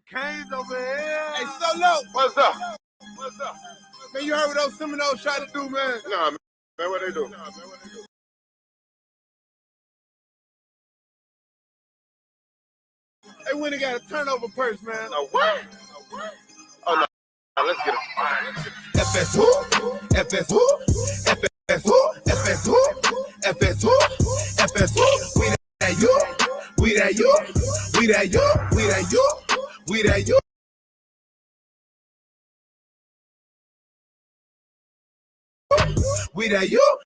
Canes over here. Hey, Solo. What's up? What's up? Man, you heard what those Seminoles try to do, man? Nah, man, what they do? They went and got a turnover purse, man. A what? Oh, no. Let's get it. FSU, FSU, FSU, FSU, FSU, FSU. We that you, we that you, we that you, we that you, we that you. We that you.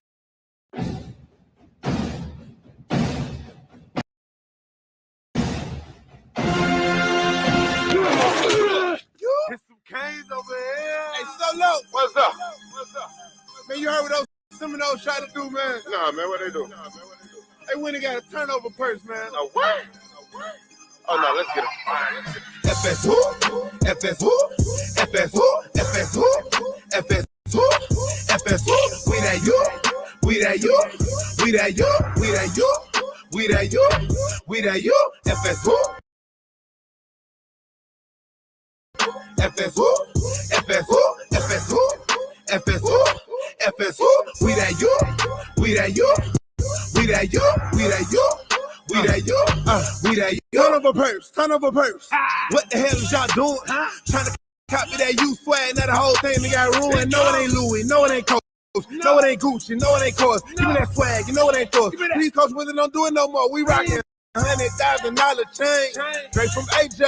There's some Canes over here. Hey, Solo. What's up? What's up? Man, you heard what those Seminoles try to do, man? Nah, man, what they do? They went and got a turnover purse, man. A what? Oh, no, let's get it. FSU, FSU, FSU, FSU, FSU, FSU. We that you, we that you, we that you, we that you, we that you, we that you, FSU. FSU, FSU, FSU, FSU, FSU. We that you, we that you, we that you, we that you, we that you, we that you. Turn over purse. What the hell is y'all doing? Trying to copy that you swag, now the whole thing they got ruined. No, it ain't Louis, no, it ain't Coach. No, it ain't Gucci, no, it ain't Coach. Give me that swag, you know it ain't Coach. Please, Coach Wilson, don't do it no more. We rocking $100,000 chain, straight from AJ.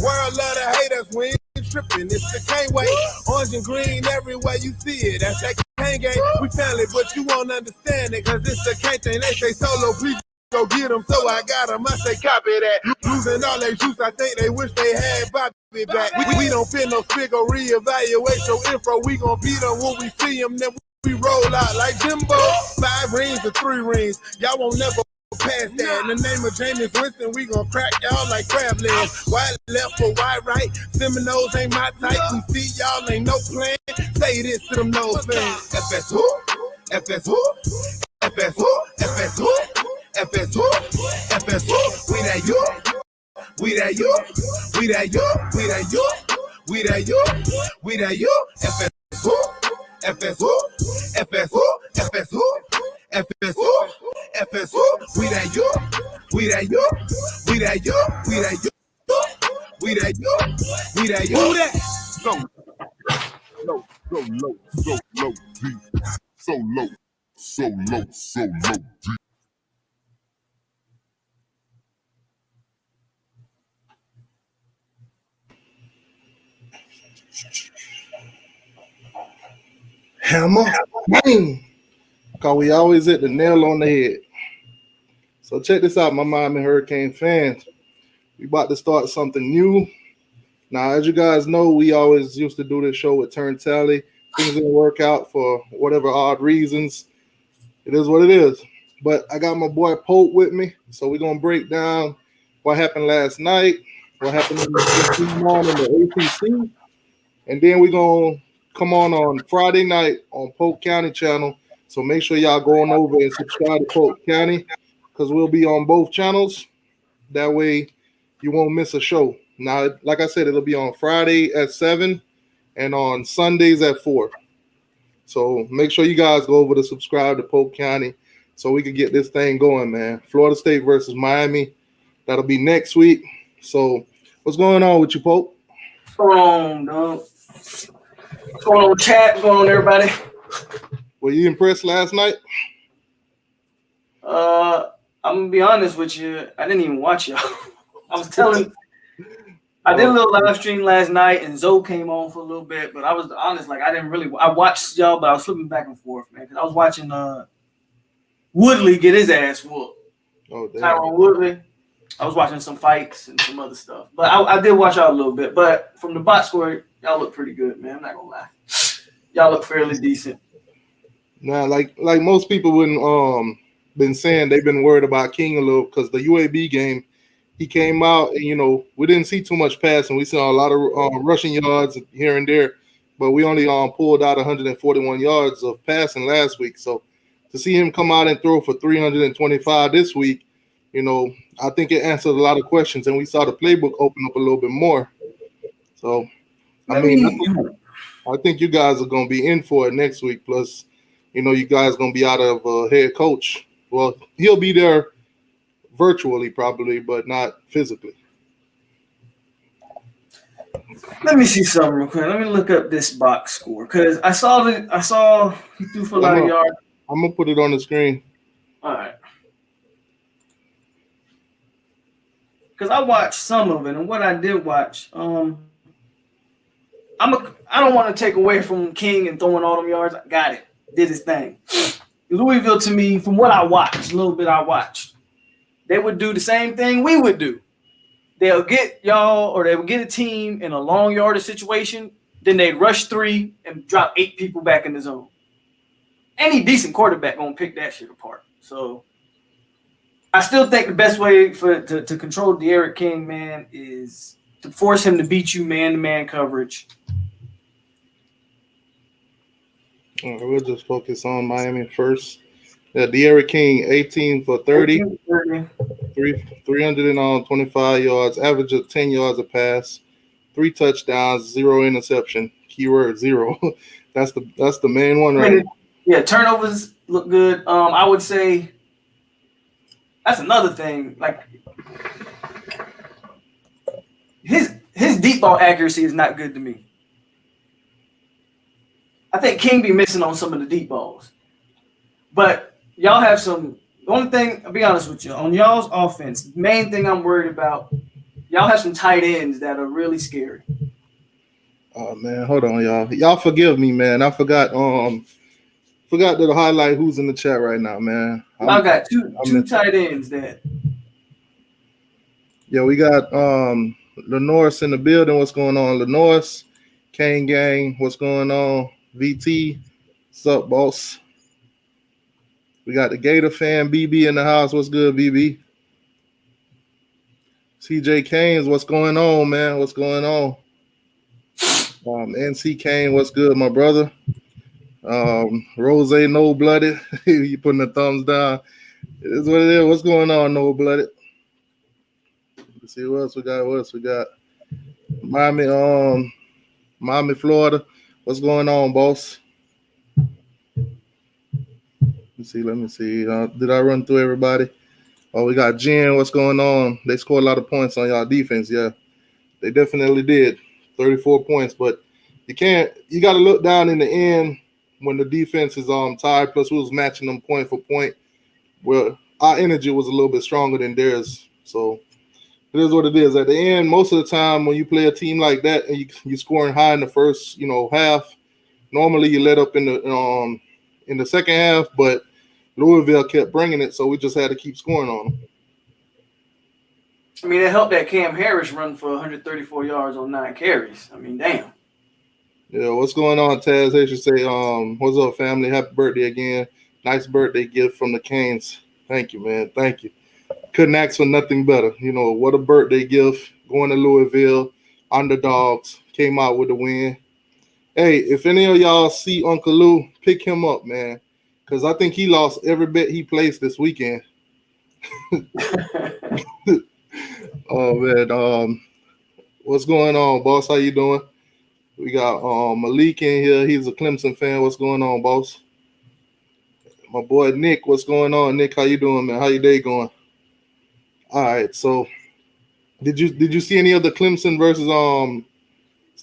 World love to hate us, we ain't tripping. It's the Kane way, orange and green everywhere you see it. That's that Kane game. We family, but you won't understand it, cause it's the Kane thing. They say Solo, please go get them, so I got them. I say copy that. Losing all their juice, I think they wish they had Bobby back. We don't fit no figure, reevaluate your info. We gon' beat them when we see them, then we roll out like Jimbo. 5 rings or 3 rings, y'all won't never pass that. In the name of James Winston, we gon' crack y'all like crab legs. Wide left or wide right, Seminoles ain't my type. We see y'all ain't no plan. Say this to them nose fans. FSU, FSU, FSU, FSU, FSU, FSU. We that you, we that you, we that you, we that you, we that you, we that you. FSU, FSU, FSU, FSU. FSU, FSU, we that you, we that you, we that you, we that you, we that you, we that you. Who that? So low, deep, so low, deep. Hammer, bang. Cause we always hit the nail on the head. So check this out, my Miami Hurricane fans. We about to start something new. Now, as you guys know, we always used to do this show with turn tally. Things didn't work out for whatever odd reasons. It is what it is. But I got my boy Polk with me, so we're gonna break down what happened last night, what happened in the ACC, and then we're gonna come on Friday night on Polk County channel. So make sure y'all go on over and subscribe to Polk County, because we'll be on both channels. That way you won't miss a show. Now, like I said, it'll be on Friday at 7 and on Sundays at 4. So make sure you guys go over to subscribe to Polk County so we can get this thing going, man. Florida State versus Miami. That'll be next week. So what's going on with you, Polk? What's going on, dog? What's going on, chat? What's going on, everybody? Were you impressed last night? I'm gonna be honest with you. I didn't even watch y'all. I did a little live stream last night, and Zoe came on for a little bit. But I was honest, like I watched y'all, but I was flipping back and forth, man. Because I was watching Woodley get his ass whooped. Oh, damn. Tyrone Woodley. I was watching some fights and some other stuff, but I did watch y'all a little bit. But from the box score, y'all look pretty good, man. I'm not gonna lie. Y'all look fairly decent. Now, like most people wouldn't been saying, they've been worried about King a little because the UAB game, he came out and we didn't see too much passing. We saw a lot of rushing yards here and there, but we only pulled out 141 yards of passing last week. So to see him come out and throw for 325 this week, I think it answered a lot of questions, and we saw the playbook open up a little bit more. So, I mean, I think you guys are going to be in for it next week. Plus, you guys going to be out of head coach. Well, he'll be there virtually probably, but not physically. let me see something real quick. Let me look up this box score because I saw he threw for a lot of yards. I'm gonna put it on the screen. All right. Because I watched some of it, and what I did watch, I don't want to take away from King and throwing all them yards. I got it, did his thing. Louisville, to me, from what I watched, a little bit I watched, they would do the same thing we would do. They'll get y'all, or they would get a team in a long yardage situation, then they'd rush 3 and drop 8 people back in the zone. Any decent quarterback gonna pick that shit apart. So I still think the best way to control De'Aaron King, man, is to force him to beat you man-to-man coverage. All right, we'll just focus on Miami first. Yeah, De'Aaron King, 18 for 30, 325 yards, average of 10 yards a pass, 3 touchdowns, 0 interception. Keyword 0. That's the main one, right? Yeah, turnovers look good. I would say that's another thing. Like his deep ball accuracy is not good to me. I think King be missing on some of the deep balls. But y'all have some. The only thing, I'll be honest with you, on y'all's offense, the main thing I'm worried about, y'all have some tight ends that are really scary. Oh man, hold on, y'all. Y'all forgive me, man. I forgot to highlight who's in the chat right now, man. I got two tight ends that. Yeah, we got Lenore's in the building. What's going on, Lenore's? Kane Gang, what's going on? VT, what's up, boss? We got the Gator fan, BB in the house. What's good, BB? CJ Canes, what's going on, man? What's going on? NC Kane, what's good, my brother? Rose No Blooded, you putting the thumbs down. It is what it is. What's going on, No Blooded? Let's see what else we got. Miami, Florida. What's going on, boss? Let me see. Did I run through everybody? Oh, we got Jen. What's going on? They scored a lot of points on y'all defense. Yeah, they definitely did. 34 points, but you got to look down in the end when the defense is tired. Plus, we was matching them point for point. Well, our energy was a little bit stronger than theirs. So it is what it is. At the end, most of the time when you play a team like that and you're scoring high in the first, half, normally you let up in the second half, but Louisville kept bringing it, so we just had to keep scoring on them. I mean, it helped that Cam Harris run for 134 yards on 9 carries. I mean, damn. Yeah, what's going on, Taz? They should say, what's up, family? Happy birthday again. Nice birthday gift from the Canes. Thank you, man. Thank you. Couldn't ask for nothing better. What a birthday gift. Going to Louisville, underdogs, came out with the win. Hey, if any of y'all see Uncle Lou, pick him up, man, because I think he lost every bet he placed this weekend. Oh, man. What's going on, boss? How you doing? We got Malik in here. He's a Clemson fan. What's going on, boss? My boy Nick, what's going on? Nick, how you doing, man? How your day going? All right, so did you see any of the Clemson versus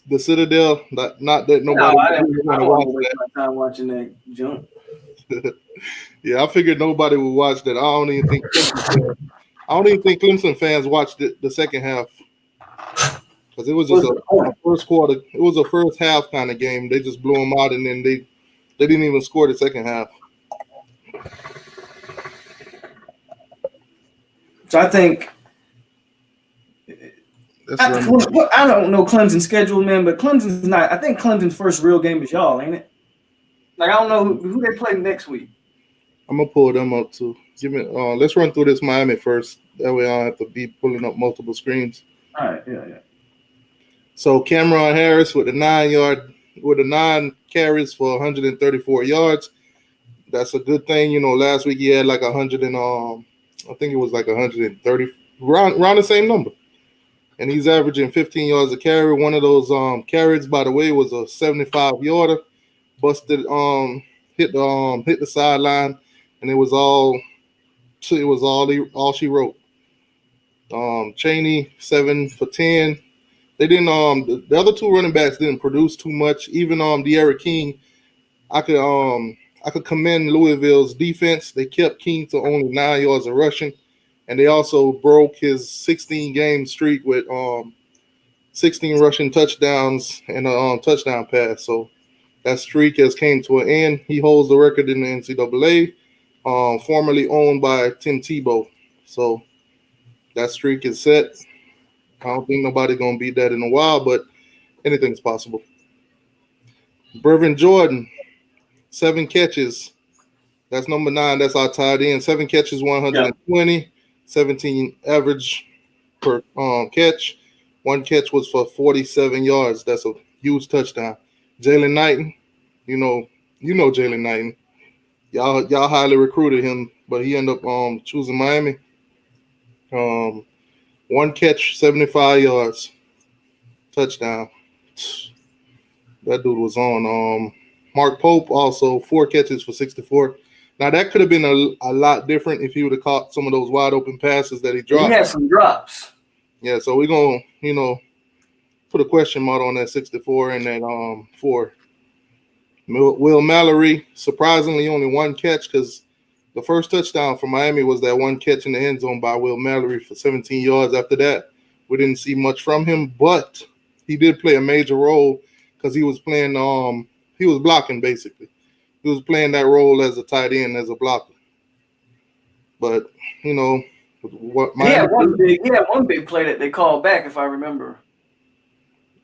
the Citadel? Not that nobody. No, I didn't want to waste my time watching that junk. Yeah, I figured nobody would watch that. I don't even think Clemson fans watched it the second half because it was just a first quarter. It was a first half kind of game. They just blew them out, and then they didn't even score the second half. So I think I don't know Clemson's schedule, man, but Clemson's not. I think Clemson's first real game is y'all, ain't it? Like, I don't know who they play next week. I'm gonna pull them up too. Let's run through this Miami first. That way I don't have to be pulling up multiple screens. All right, yeah. So Cameron Harris with the 9 carries for 134 yards. That's a good thing. Last week he had like 100 and I think it was like 130, around the same number. and he's averaging 15 yards a carry. One of those carries, by the way, was a 75-yarder. Busted, hit the sideline, and it was all she wrote. Chaney 7 for 10. They didn't the other two running backs didn't produce too much. Even De'Ara King, I could commend Louisville's defense. They kept King to only 9 yards of rushing, and they also broke his 16-game streak with 16 rushing touchdowns and a touchdown pass. So that streak has came to an end. He holds the record in the NCAA, formerly owned by Tim Tebow. So that streak is set. I don't think nobody's going to beat that in a while, but anything's possible. Brevin Jordan, 7 catches. That's number 9. That's our tight end. 7 catches, 120, 17 average per catch. 1 catch was for 47 yards. That's a huge touchdown. Jalen Knighton, you know Jalen Knighton. Y'all highly recruited him, but he ended up choosing Miami. 1 catch, 75 yards, touchdown. That dude was on. Mark Pope also 4 catches for 64. Now that could have been a lot different if he would have caught some of those wide open passes that he dropped. He had some drops. Yeah, so we're gonna put a question mark on that 64 and that 4. Will Mallory, surprisingly only 1 catch, because the first touchdown for Miami was that 1 catch in the end zone by Will Mallory for 17 yards. After that, we didn't see much from him, but he did play a major role because he was playing he was blocking basically. He was playing that role as a tight end, as a blocker. But what He had one big play that they called back, if I remember.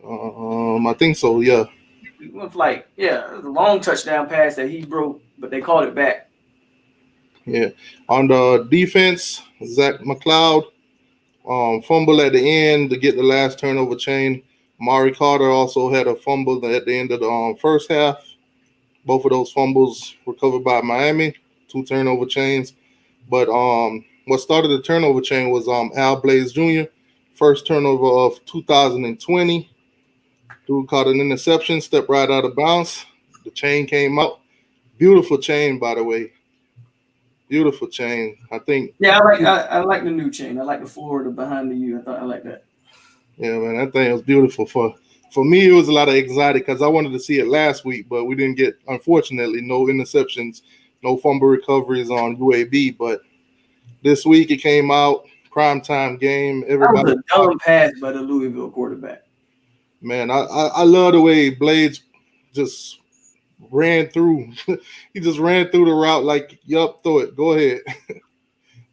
I think so, yeah. It was it was a long touchdown pass that he broke, but they called it back. Yeah. On the defense, Zach McLeod, fumble at the end to get the last turnover chain. Amari Carter also had a fumble at the end of the first half. Both of those fumbles recovered by Miami, 2 turnover chains. But what started the turnover chain was Al Blaze Jr., first turnover of 2020. Dude caught an interception, stepped right out of bounds. The chain came out. Beautiful chain, by the way. Beautiful chain. I think. Yeah, I like the new chain. I like the Florida behind the U. I like that. Yeah, man, that thing was beautiful. For me, it was a lot of anxiety because I wanted to see it last week, but we didn't get, unfortunately, no interceptions, no fumble recoveries on UAB. But this week it came out, primetime game. Everybody. That was a dumb pass by the Louisville quarterback. Man, I love the way Blades just ran through. He just ran through the route like, yup, throw it, go ahead.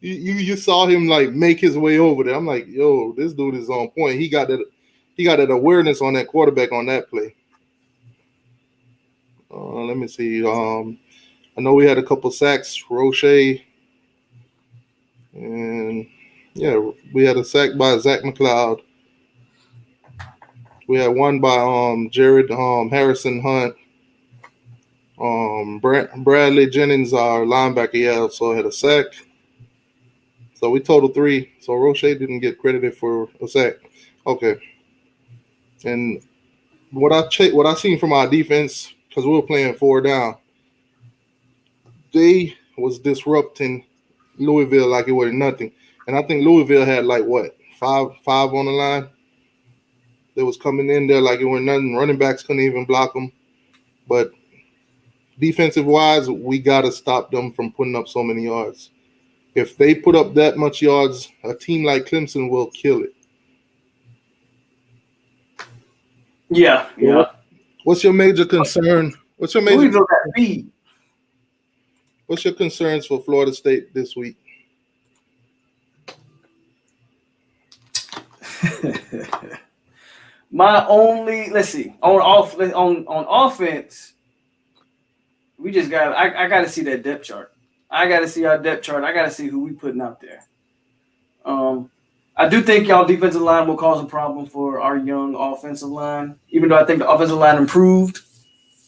you saw him like make his way over there. I'm like, yo, this dude is on point. He got that awareness on that quarterback on that play. Let me see. I know we had a couple sacks, Roche, and yeah, we had a sack by Zach McLeod. We had one by Jared Harrison Hunt. Bradley Jennings, our linebacker, also had a sack. So we totaled 3. So Roche didn't get credited for a sack. Okay. And what I seen from our defense, because we were playing 4 down, they was disrupting Louisville like it was nothing. And I think Louisville had five on the line. They was coming in there like it was nothing. Running backs couldn't even block them. But defensive-wise, we got to stop them from putting up so many yards. If they put up that much yards, a team like Clemson will kill it. Yeah. What's your major concern? What's your concerns for Florida State this week? My only, let's see, on offense, we just got. I got to see that depth chart. I got to see our depth chart. I got to see who we putting out there. I do think y'all defensive line will cause a problem for our young offensive line, even though I think the offensive line improved.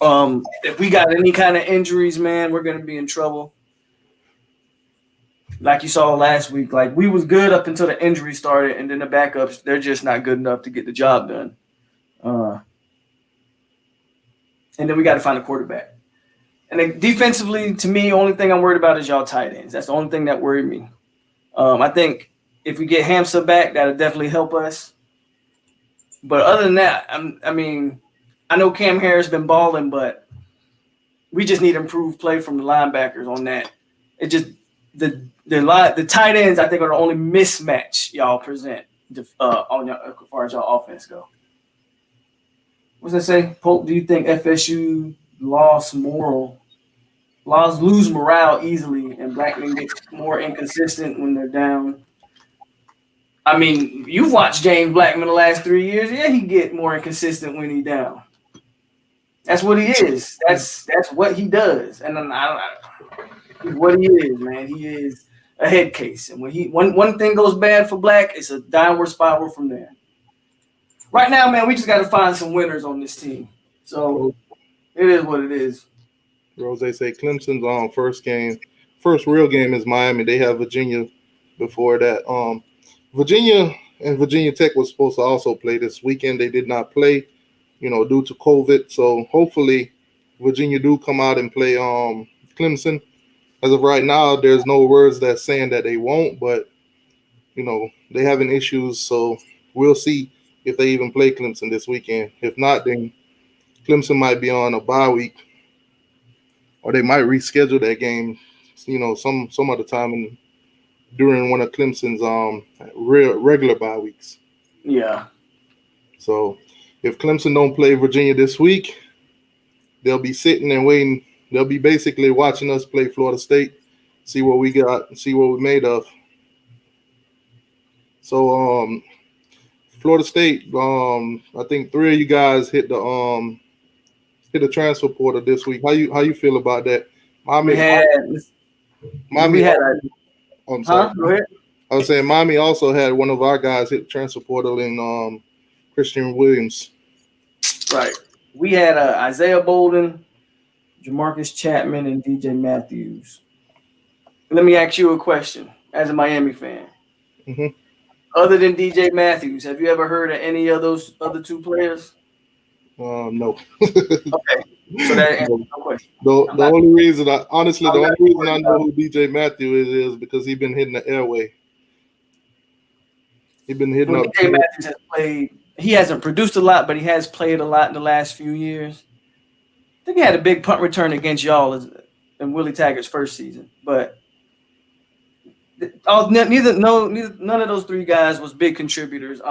If we got any kind of injuries, man, we're going to be in trouble. like you saw last week, like we was good up until the injury started, and then the backups, they're just not good enough to get the job done. And then we got to find a quarterback. And then defensively, to me, only thing I'm worried about is y'all tight ends. That's the only thing that worried me. I think if we get Hamza back, that'll definitely help us. But other than that, I know Cam Harris been balling, but we just need improved play from the linebackers on that. It just the tight ends, I think, are the only mismatch y'all present on your, as far as y'all offense go. What's that say? Polk, do you think FSU lose morale easily and Blackman gets more inconsistent when they're down? I mean, you've watched James Blackman the last 3 years. Yeah, he get more inconsistent when he's down. That's what he is. That's what he does. And then he's what he is, man. He is a head case. And when one thing goes bad for Black, it's a downward spiral from there. Right now, man, we just got to find some winners on this team. So it is what it is. Rose say Clemson's first real game is Miami. They have Virginia before that. Virginia and Virginia Tech was supposed to also play this weekend. They did not play, due to COVID. So hopefully Virginia do come out and play Clemson. As of right now, there's no words that's saying that they won't, but they having issues. So we'll see if they even play Clemson this weekend. If not, then Clemson might be on a bye week, or they might reschedule that game, some other time during one of Clemson's regular bye weeks. Yeah. So if Clemson don't play Virginia this week, they'll be sitting and waiting. They'll be basically watching us play Florida State, see what we got, and see what we're made of. So Florida State, I think 3 of you guys hit the transfer portal this week. How you feel about that? Miami had. I'm sorry. Go ahead. I was saying Miami also had one of our guys hit the transfer portal in Christian Williams. Right. We had Isaiah Bolden, Jamarcus Chapman, and DJ Matthews. Let me ask you a question as a Miami fan. Mm-hmm. Other than DJ Matthews, have you ever heard of any of those other 2 players? No. Okay. So that answers no question. The only reason I know who DJ Matthews is because he's been hitting the airway. He's been hitting up. DJ Matthews has played. He hasn't produced a lot, but he has played a lot in the last few years. I think he had a big punt return against y'all in Willie Taggart's first season, but none of those 3 guys was big contributors.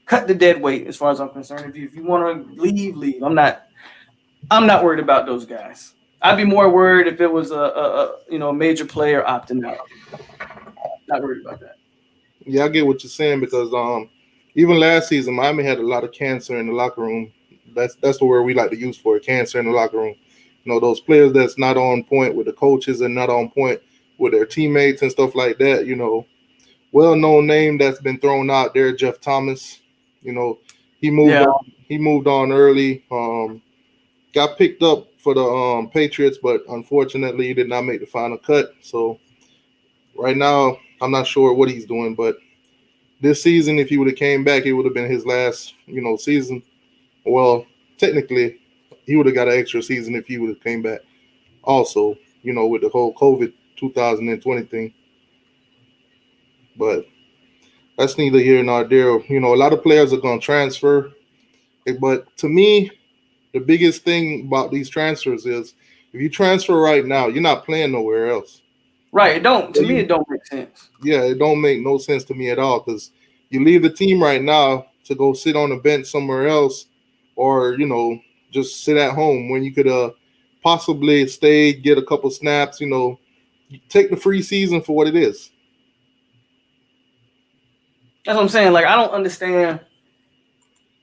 Cut the dead weight as far as I'm concerned. If you want to leave. I'm not worried about those guys. I'd be more worried if it was a major player opting out. Not worried about that. Yeah, I get what you're saying because even last season Miami had a lot of cancer in the locker room. That's the word we like to use for it, cancer in the locker room. Those players that's not on point with the coaches and not on point with their teammates and stuff like that. Well-known name that's been thrown out there, Jeff Thomas. He moved on early. Got picked up for the Patriots, but unfortunately he did not make the final cut. So right now I'm not sure what he's doing, but this season, if he would have came back, it would have been his last, season. Well, technically, he would have got an extra season if he would have came back. Also, with the whole COVID 2020 thing. But that's neither here nor there. A lot of players are going to transfer. But to me, the biggest thing about these transfers is if you transfer right now, you're not playing nowhere else. Right. To me, it don't make sense. Yeah, it don't make no sense to me at all because you leave the team right now to go sit on the bench somewhere else or, just sit at home when you could possibly stay, get a couple snaps, take the free season for what it is. That's what I'm saying. Like, I don't understand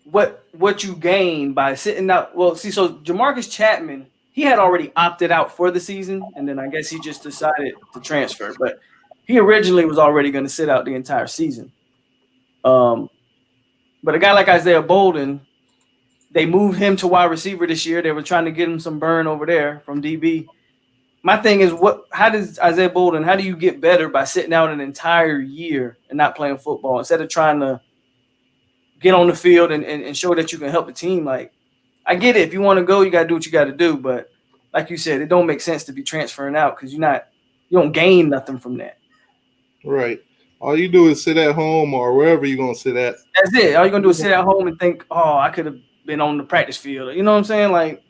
what you gain by sitting out. Well, see, so Jamarcus Chapman, he had already opted out for the season, and then I guess he just decided to transfer. But he originally was already going to sit out the entire season. But a guy like Isaiah Bolden, they moved him to wide receiver this year. They were trying to get him some burn over there from DB. my thing is how does Isaiah Bolden, how do you get better by sitting out an entire year and not playing football instead of trying to get on the field and show that you can help the team? Like, I get it. If you want to go, you got to do what you got to do. But like you said, it don't make sense to be transferring out because you don't gain nothing from that. Right. All you do is sit at home or wherever you're going to sit at. That's it. All you're going to do is sit at home and think, oh, I could have been on the practice field. You know what I'm saying? Like,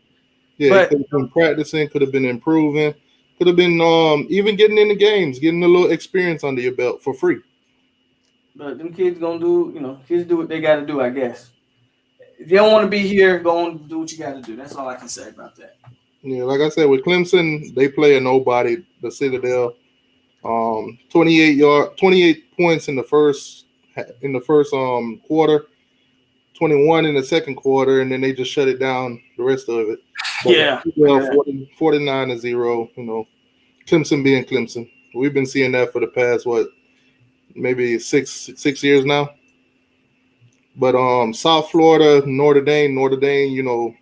yeah, but, could have been practicing, could have been improving, could have been even getting in the games, getting a little experience under your belt for free. But them kids going to do, kids do what they got to do, I guess. If you don't want to be here, go on do what you got to do. That's all I can say about that. Yeah, like I said, with Clemson, they play a nobody, the Citadel. 28 points in the first quarter, 21 in the second quarter, and then they just shut it down the rest of it. But 49-0. Clemson being Clemson. We've been seeing that for the past maybe six years now. But South Florida, Norte Dame,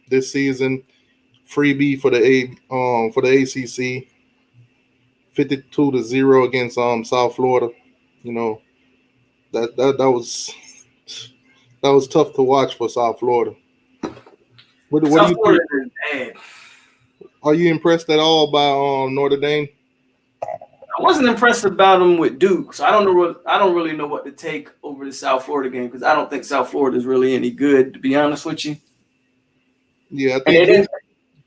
this season, freebie for the ACC. 52-0 against South Florida. That was tough to watch for South Florida. What do you think? Are you impressed at all by Notre Dame? I wasn't impressed about them with Duke, so I don't really know what to take over the South Florida game because I don't think South Florida is really any good, to be honest with you. Yeah, I think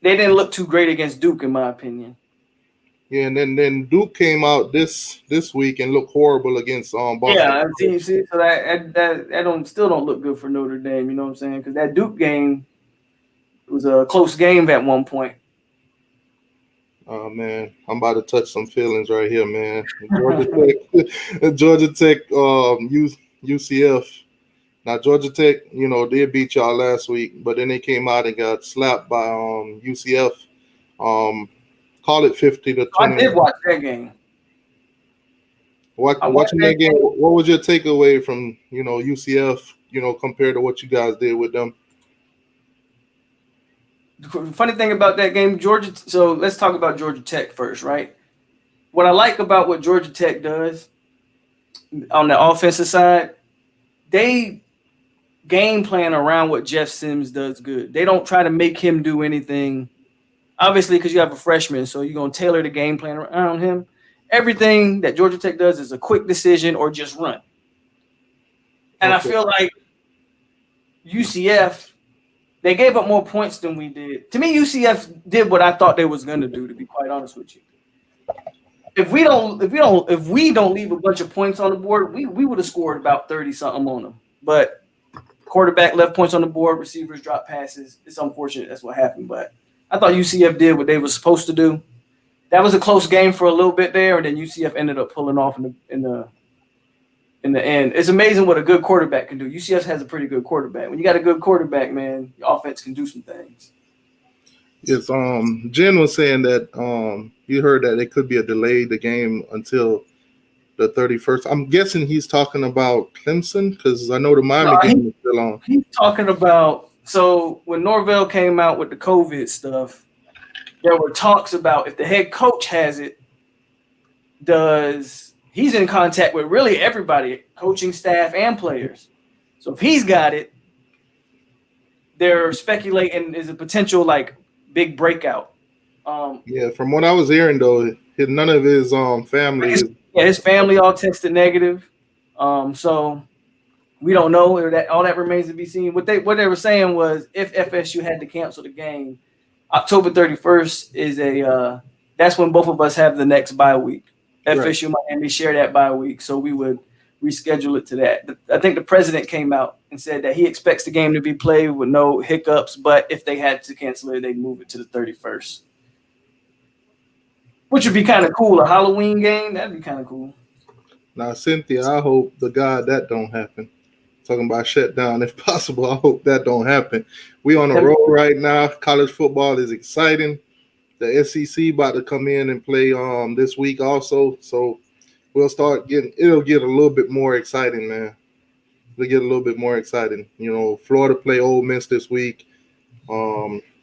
they didn't look too great against Duke, in my opinion. Yeah, and then Duke came out this week and looked horrible against Boston. Yeah, see, so that still don't look good for Notre Dame. You know what I'm saying? Because that Duke game was a close game at one point. Oh man, I'm about to touch some feelings right here, man. Georgia Tech, UCF. Now Georgia Tech, they beat y'all last week, but then they came out and got slapped by UCF. Call it 50-20. I did watch that game. Watching that game, what was your takeaway from UCF? Compared to what you guys did with them. The funny thing about that game, Georgia. So let's talk about Georgia Tech first, right? What I like about what Georgia Tech does on the offensive side, they game plan around what Jeff Sims does good. They don't try to make him do anything. Obviously, because you have a freshman, so you're going to tailor the game plan around him. Everything that Georgia Tech does is a quick decision or just run. And I feel like UCF, they gave up more points than we did. To me, UCF did what I thought they was going to do, to be quite honest with you. If we don't leave a bunch of points on the board, we would have scored about 30-something on them. But quarterback left points on the board, receivers drop passes. It's unfortunate that's what happened, but I thought UCF did what they were supposed to do. That was a close game for a little bit there, and then UCF ended up pulling off in the end. It's amazing what a good quarterback can do. UCF has a pretty good quarterback. When you got a good quarterback, man, your offense can do some things. Yes, Jen was saying that you heard that it could be a delay the game until the 31st. I'm guessing he's talking about Clemson because I know the Miami game is still on. He's talking about. So when Norvell came out with the COVID stuff, there were talks about if the head coach has it, he's in contact with really everybody, coaching staff and players. So if he's got it, they're speculating is a potential big breakout. Yeah, from what I was hearing though, none of his family. His family all tested negative. So. We don't know. All that remains to be seen. What they were saying was if FSU had to cancel the game, October 31st is that's when both of us have the next bye week. FSU Miami share that bye week, so we would reschedule it to that. I think the president came out and said that he expects the game to be played with no hiccups, but if they had to cancel it, they'd move it to the 31st. Which would be kind of cool. A Halloween game, that'd be kind of cool. Now, Cynthia, I hope the God that don't happen. Talking about shutdown, if possible. I hope that don't happen. We on the road right now. College football is exciting. The SEC about to come in and play this week also. So it'll get a little bit more exciting, man. It'll get a little bit more exciting. Florida play Ole Miss this week.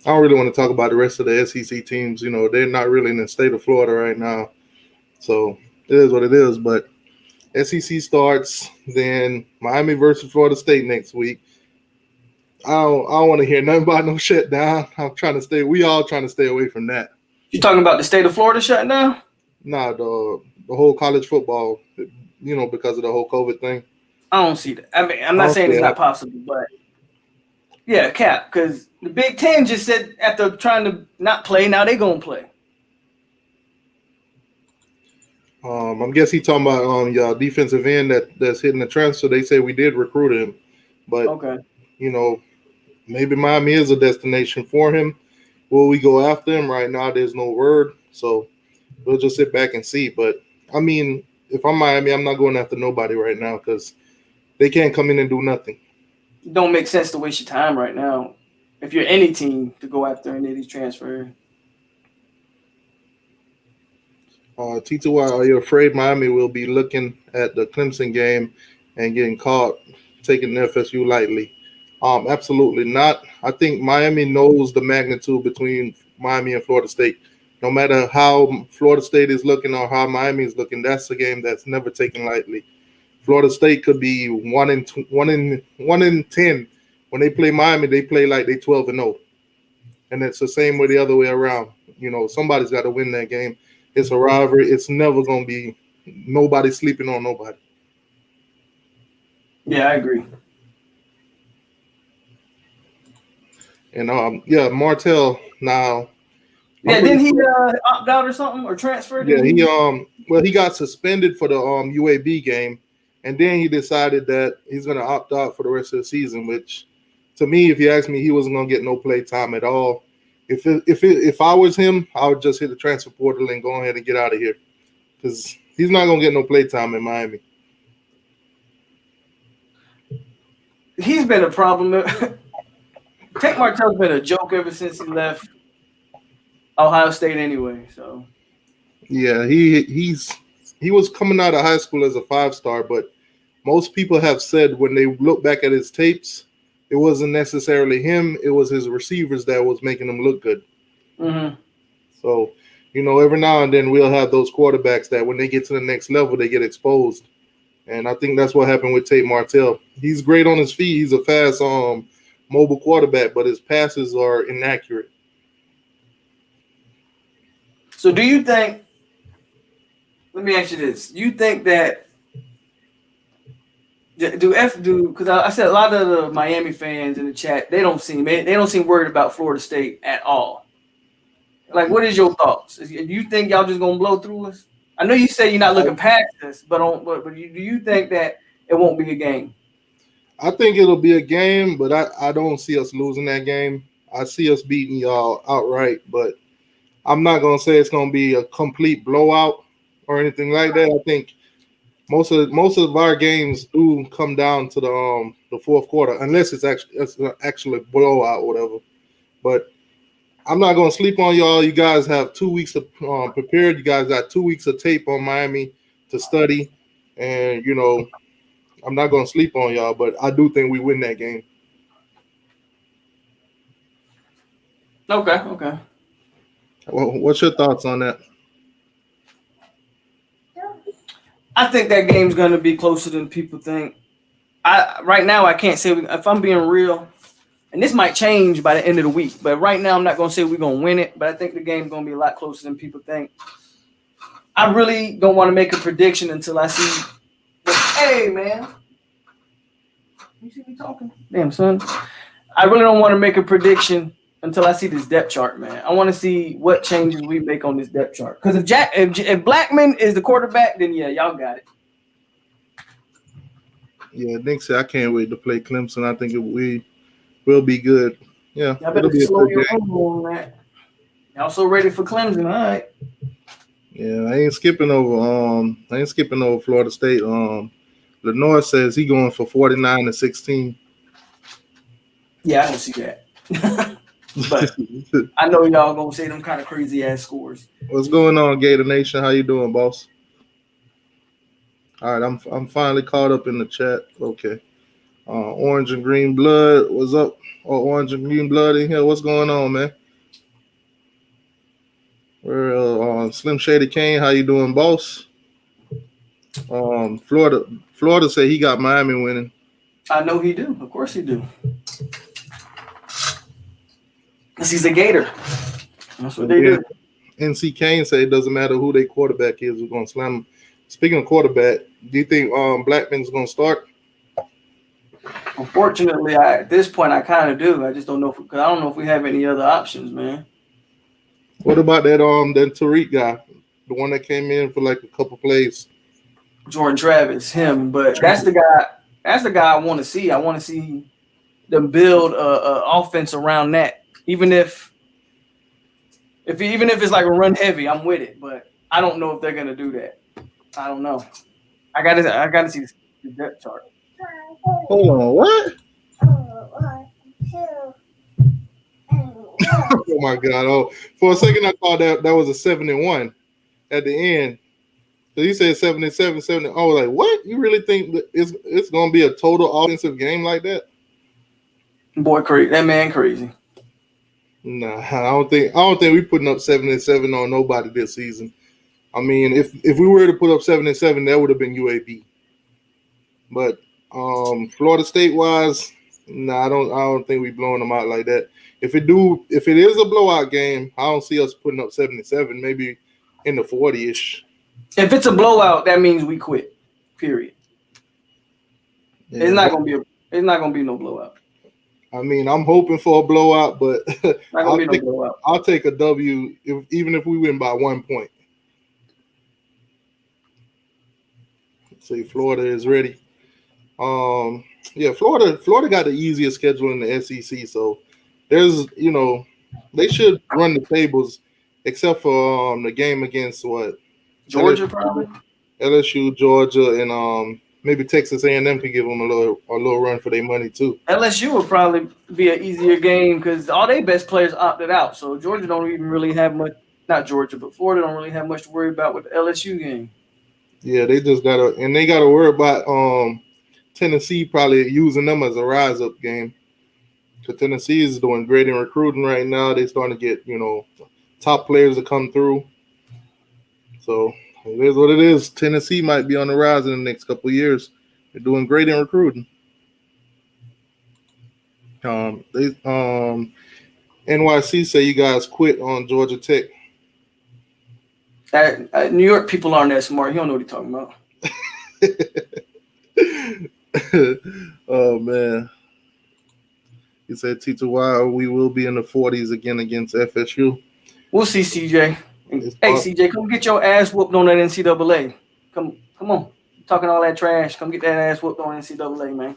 I don't really want to talk about the rest of the SEC teams. You know, they're not really in the state of Florida right now. So it is what it is. But SEC starts, then Miami versus Florida State next week. I don't want to hear nothing about no shutdown. We all trying to stay away from that. You talking about the state of Florida shutting down? Nah, the whole college football, you know, because of the whole COVID thing. I don't see that. I mean, I'm not saying it's not possible, but yeah, Cap, because the Big Ten just said after trying to not play, now they gonna play. I guess he talking about your defensive end that's hitting the transfer. They say we did recruit him, but Okay. you know, maybe Miami is a destination for him. Will we go after him? Right now, there's no word, so we'll just sit back and see. But I mean, if I'm Miami, I'm not going after nobody right now because they can't come in and do nothing. It don't make sense to waste your time right now if you're any team to go after any of these transfers. T2Y, are you afraid Miami will be looking at the Clemson game and getting caught taking the FSU lightly? Absolutely not. I think Miami knows the magnitude between Miami and Florida State. No matter how Florida State is looking or how Miami is looking, that's a game that's never taken lightly. Florida State could be 1 in 10. When they play Miami, they play like they 12-0, and it's the same way the other way around. You know, somebody's got to win that game. It's a rivalry. It's never going to be nobody sleeping on nobody. Yeah, I agree. And Martell now. Yeah, didn't he opt out or something or transfer? Yeah, he got suspended for the UAB game, and then he decided that he's going to opt out for the rest of the season. Which, to me, if you ask me, he wasn't going to get no play time at all. If I was him, I would just hit the transfer portal and go ahead and get out of here because he's not going to get no play time in Miami. He's been a problem. Tate Martell's been a joke ever since he left Ohio State anyway. So yeah, he was coming out of high school as a 5-star, but most people have said when they look back at his tapes, it wasn't necessarily him. It was his receivers that was making him look good. Mm-hmm. So, you know, every now and then we'll have those quarterbacks that when they get to the next level, they get exposed. And I think that's what happened with Tate Martell. He's great on his feet. He's a fast mobile quarterback, but his passes are inaccurate. So do you think – let me ask you this. You think that because I said a lot of the Miami fans in the chat, they don't seem worried about Florida State at all. Like, what is your thoughts? Do you think y'all just gonna blow through us? I know you say you're not looking past this, but do you think that it won't be a game? I think it'll be a game, but I don't see us losing that game. I see us beating y'all outright, but I'm not gonna say it's gonna be a complete blowout or anything like that. I think most of our games do come down to the fourth quarter, unless it's actually a blowout or whatever. But I'm not going to sleep on y'all. You guys have 2 weeks to prepare. You guys got 2 weeks of tape on Miami to study, and you know I'm not going to sleep on y'all. But I do think we win that game. Okay. Well, what's your thoughts on that? I think that game's going to be closer than people think. Right now, I can't say if I'm being real, and this might change by the end of the week, but right now I'm not going to say we're going to win it, but I think the game's going to be a lot closer than people think. I really don't want to make a prediction until I see hey, man. You see me talking? Damn, son. I really don't want to make a prediction until I see this depth chart, man. I want to see what changes we make on this depth chart. Because if Blackman is the quarterback, then yeah, y'all got it. Yeah, Nick said I can't wait to play Clemson. I think we will be good. Yeah, y'all better slow your room on that. Y'all so ready for Clemson, all right? Yeah, I ain't skipping over Florida State. Lenore says he going for 49-16. Yeah, I don't see that. But I know y'all gonna say them kind of crazy ass scores. What's going on, Gator Nation? How you doing, boss? All right, I'm finally caught up in the chat. Okay. Orange and green blood, what's up? Oh, orange and green blood in here. What's going on, man? We're Slim Shady Kane. How you doing, boss? Florida said he got Miami winning. I know he do. Of course he do. Because he's a Gator. That's what they do. NC Kane said it doesn't matter who their quarterback is, we're going to slam them. Speaking of quarterback, do you think Blackman's going to start? Unfortunately, at this point, I kind of do. I just don't know because I don't know if we have any other options, man. What about that Tariq guy, the one that came in for like a couple plays? Jordan Travis, him, but that's the guy. That's the guy I want to see. I want to see them build a offense around that. Even if it's like a run heavy, I'm with it. But I don't know if they're gonna do that. I don't know. I gotta see the depth chart. Hold on, what? Oh my God! Oh, for a second I thought that was a 71 at the end. So you said 77, 70. I was like, what? You really think that it's gonna be a total offensive game like that? Boy, crazy. That man crazy. Nah, I don't think we putting up 77 on nobody this season. I mean, if we were to put up 77, that would have been UAB. But Florida State wise, nah, I don't think we blowing them out like that. If it is a blowout game, I don't see us putting up 77, maybe in the 40-ish. If it's a blowout, that means we quit. Period. Yeah. It's not gonna be no blowout. I mean, I'm hoping for a blowout, but I'll take a W even if we win by 1 point. Let's see, Florida is ready. Florida got the easiest schedule in the SEC, so there's they should run the tables except for the game against what? Georgia, probably. LSU, Georgia, and maybe Texas A&M could give them a little run for their money too. LSU will probably be an easier game because all their best players opted out. So Georgia don't even really have much. Not Georgia, but Florida don't really have much to worry about with the LSU game. Yeah, they gotta worry about Tennessee probably using them as a rise up game. Because Tennessee is doing great in recruiting right now. They're starting to get top players to come through. So it is what it is. Tennessee might be on the rise in the next couple of years. They're doing great in recruiting. NYC say you guys quit on Georgia Tech. New York people aren't that smart. You don't know what he's talking about. Oh man. He said T2Y, we will be in the 40s again against FSU. We'll see, CJ. Hey, CJ, come get your ass whooped on that NCAA. Come on. You're talking all that trash. Come get that ass whooped on NCAA, man.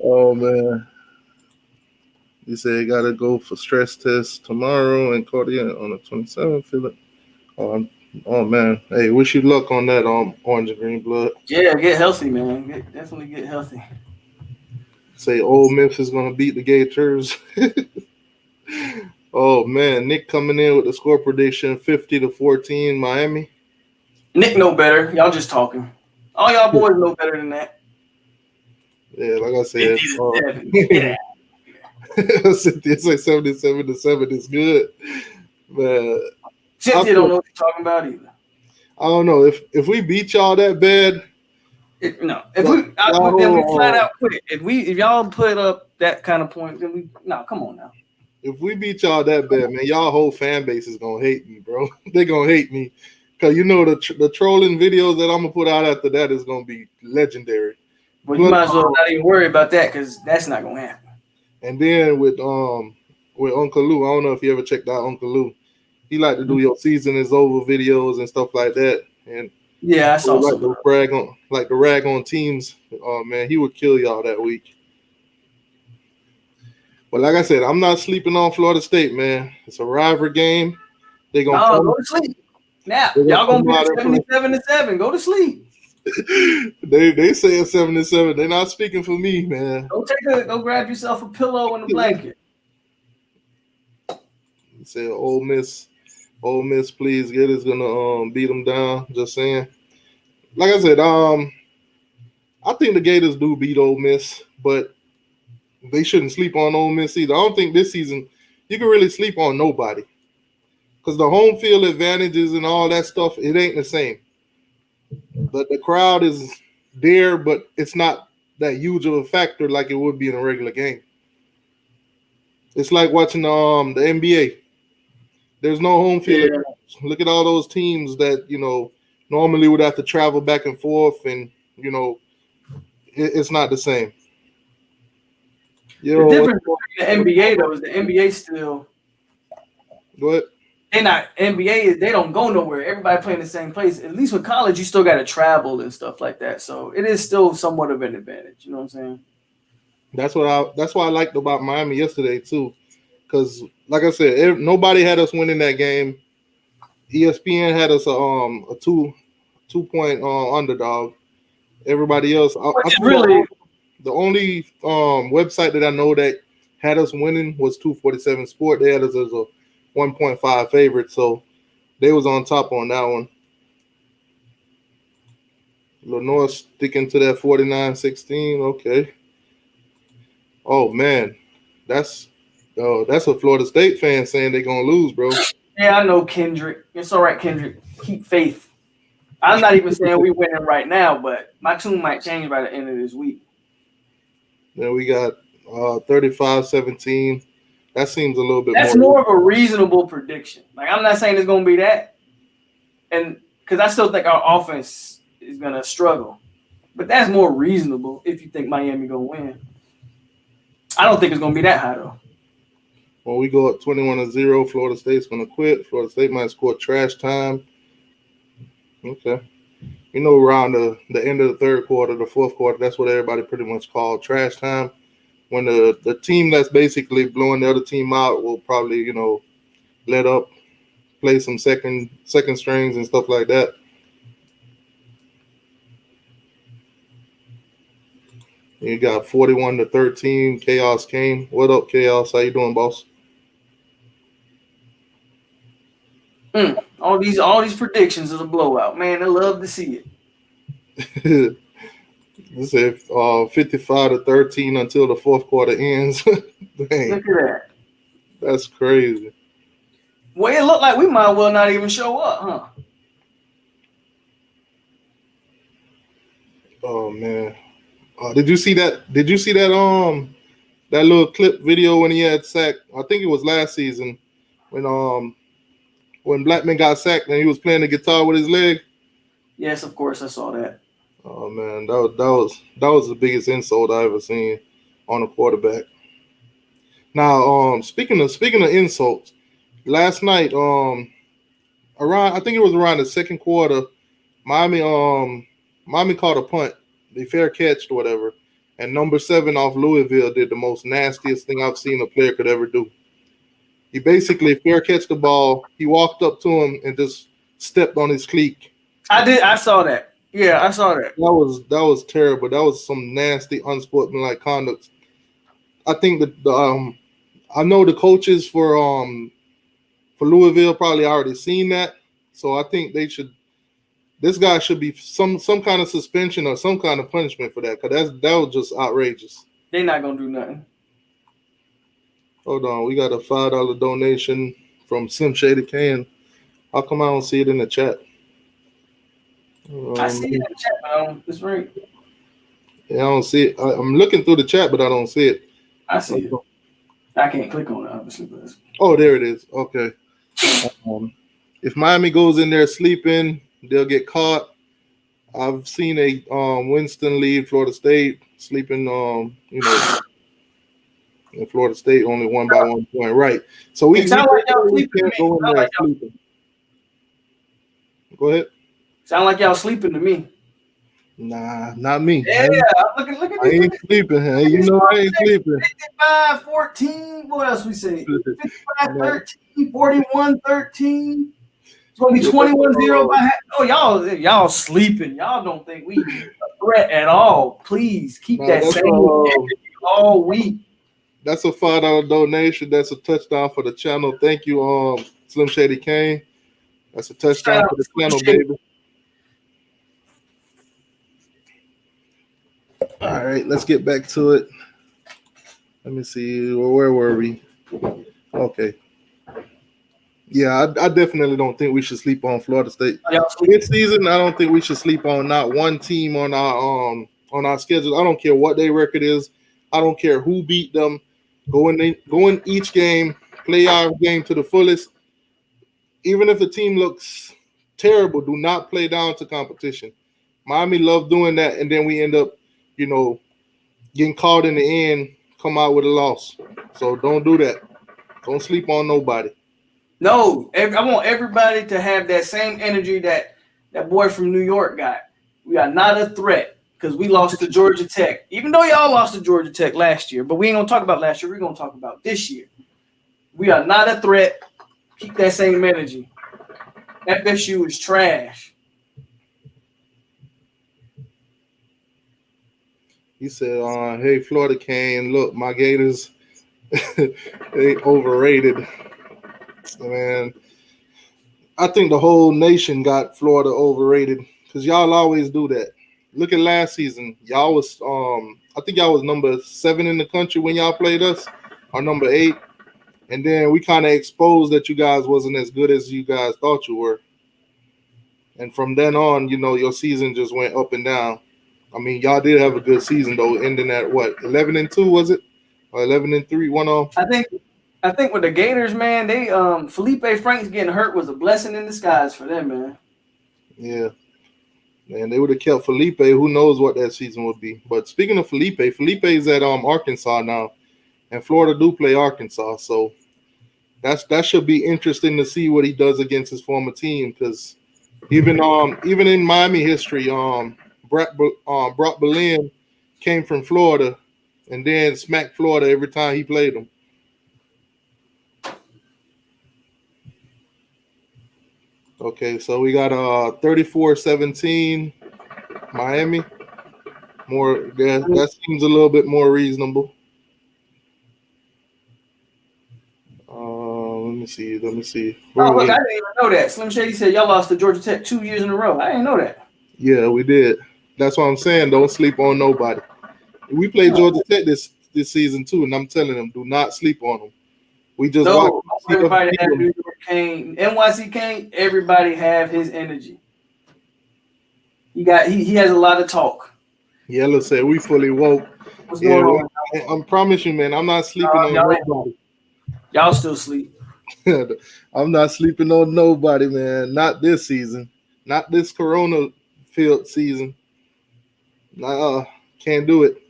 Oh, man. He said he got to go for stress test tomorrow and Cardiac on the 27th. Philip. Oh, man. Hey, wish you luck on that orange and green blood. Yeah, get healthy, man. Definitely get healthy. Say Ole Miss is going to beat the Gators. Oh, man. Nick coming in with the score prediction, 50-14 Miami. Nick know better. Y'all just talking. All y'all boys know better than that. Yeah, like I said. Yeah. Cynthia say 77-7 is good. But Cynthia don't know what you're talking about either. I don't know. If we beat y'all that bad. If we flat out quit. If y'all put up that kind of point, then come on now. If we beat y'all that bad, man, y'all whole fan base is gonna hate me, bro. They're gonna hate me because the trolling videos that I'm gonna put out after that is gonna be legendary. Well, you might as well not even worry about that because that's not gonna happen. And then with Uncle Lou, I don't know if you ever checked out Uncle Lou. He like to do your season is over videos and stuff like that. And yeah, I saw like to rag on teams. Oh man, he would kill y'all that week. But like I said, I'm not sleeping on Florida State, man. It's a rivalry game. They're gonna go to sleep. Now y'all gonna be 77-7. Go to sleep. They say 77. They're not speaking for me, man. Go grab yourself a pillow and a blanket. He said, Ole Miss, please get is gonna beat them down. Just saying. Like I said, I think the Gators do beat Ole Miss, but they shouldn't sleep on Ole Miss either. I don't think this season you can really sleep on nobody because the home field advantages and all that stuff, it ain't the same. The crowd is there, but it's not that huge of a factor like it would be in a regular game. It's like watching the NBA. There's no home field advantage. Look at all those teams that normally would have to travel back and forth, and it's not the same. The difference between the NBA though is the NBA still. What? They're not NBA. They don't go nowhere. Everybody playing the same place. At least with college, you still got to travel and stuff like that. So it is still somewhat of an advantage. You know what I'm saying? That's why I liked about Miami yesterday too, because like I said, nobody had us winning that game. ESPN had us a 2-point underdog. Everybody else, really the only website that I know that had us winning was 247 Sport. They had us as a 1.5 favorite, so they was on top on that one. Lenore sticking to that 49-16. Okay. Oh man, that's a Florida State fan saying they're gonna lose, bro. Yeah, I know, Kendrick. It's all right, Kendrick. Keep faith. I'm not even saying we winning right now, but my tune might change by the end of this week. Then we got 35-17. That seems a little bit That's more of a reasonable prediction. Like, I'm not saying it's going to be that. And because I still think our offense is going to struggle. But that's more reasonable if you think Miami going to win. I don't think it's going to be that high, though. When we go up 21-0, Florida State's going to quit. Florida State might score trash time. Okay. Around the end of the third quarter, the fourth quarter, that's what everybody pretty much called trash time. When the team that's basically blowing the other team out will probably, let up, play some second strings and stuff like that. You got 41-13. Chaos came. What up, Chaos? How you doing, boss? All these predictions is a blowout, man. I love to see it. This is 55-13 until the fourth quarter ends. Dang. Look at that. That's crazy. Well, it looked like we might well not even show up, huh? Oh man. Did you see that that little clip video when he had sacked? I think it was last season when Blackman got sacked and he was playing the guitar with his leg. Yes, of course I saw that. Oh man, that was the biggest insult I ever seen on a quarterback. Now, speaking of insults, last night, I think it was around the second quarter, Miami caught a punt, the fair catch or whatever, and number 7 off Louisville did the most nastiest thing I've seen a player could ever do. He basically fair catched the ball. He walked up to him and just stepped on his cleat. I saw that. Yeah, I saw that. That was terrible. That was some nasty, unsportsmanlike conduct. I think that I know the coaches for Louisville probably already seen that, so I think this guy should be some kind of suspension or some kind of punishment for that, because that was just outrageous. They're not gonna do nothing. Hold on, we got a $5 donation from Slim Shady Can. How come I don't see it in the chat? I see it in the chat, but it's right. Yeah, I don't see it. I'm looking through the chat, but I don't see it. I see it. I can't click on it, obviously. But oh, there it is. Okay. If Miami goes in there sleeping, they'll get caught. I've seen a Winston lead Florida State sleeping. In Florida State only won by 1 point, right? So we can't go in there sleeping. Go ahead. Sound like y'all sleeping to me. Nah, not me. Yeah, look at I ain't sleeping. Hey, you know I ain't sleeping. 55-14. What else we say? 55-13, 41-13. It's gonna be 21-0 by half. Oh, y'all sleeping. Y'all don't think we a threat at all. Please keep that same all week. That's a $5 donation. That's a touchdown for the channel. Thank you, Slim Shady Kane. That's a touchdown for the channel, baby. All right, let's get back to it. Let me see. Where were we? Okay. Yeah, I definitely don't think we should sleep on Florida State this season. I don't think we should sleep on not one team on our schedule. I don't care what their record is. I don't care who beat them. Go in each game, play our game to the fullest. Even if the team looks terrible, do not play down to competition. Miami love doing that, and then we end up, getting caught in the end, come out with a loss. So don't do that. Don't sleep on nobody. No, I want everybody to have that same energy that boy from New York got. We are not a threat because we lost to Georgia Tech. Even though y'all lost to Georgia Tech last year, but we ain't going to talk about last year. We're going to talk about this year. We are not a threat. Keep that same energy. FSU is trash. He said, hey, Florida Kane, look, my Gators, they overrated. Man, I think the whole nation got Florida overrated because y'all always do that. Look at last season. Y'all was, I think y'all was number 7 in the country when y'all played us, or number 8. And then we kind of exposed that you guys wasn't as good as you guys thought you were. And from then on, your season just went up and down. I mean, y'all did have a good season though, ending at what, 11-2 was it, or 11-3? One off. I think with the Gators, man, they Felipe Franks getting hurt was a blessing in disguise for them, man. Yeah, man, they would have kept Felipe. Who knows what that season would be? But speaking of Felipe's at Arkansas now, and Florida do play Arkansas, so that should be interesting to see what he does against his former team. Because even in Miami history, Brock Berlin came from Florida and then smacked Florida every time he played them. Okay, so we got 34-17 Miami. That seems a little bit more reasonable. Let me see. Oh, look, I didn't even know that. Slim Shady said y'all lost to Georgia Tech 2 years in a row. I didn't know that. Yeah, we did. That's what I'm saying. Don't sleep on nobody. We played Georgia Tech this season too, and I'm telling them, do not sleep on them. We just watch. Everybody have New York Kane, NYC Kane. Everybody have his energy. He has a lot of talk. Yellow said we fully woke. What's going on? I promise you, man. I'm not sleeping on nobody. Y'all still sleep. I'm not sleeping on nobody, man. Not this season. Not this Corona field season. Can't do it.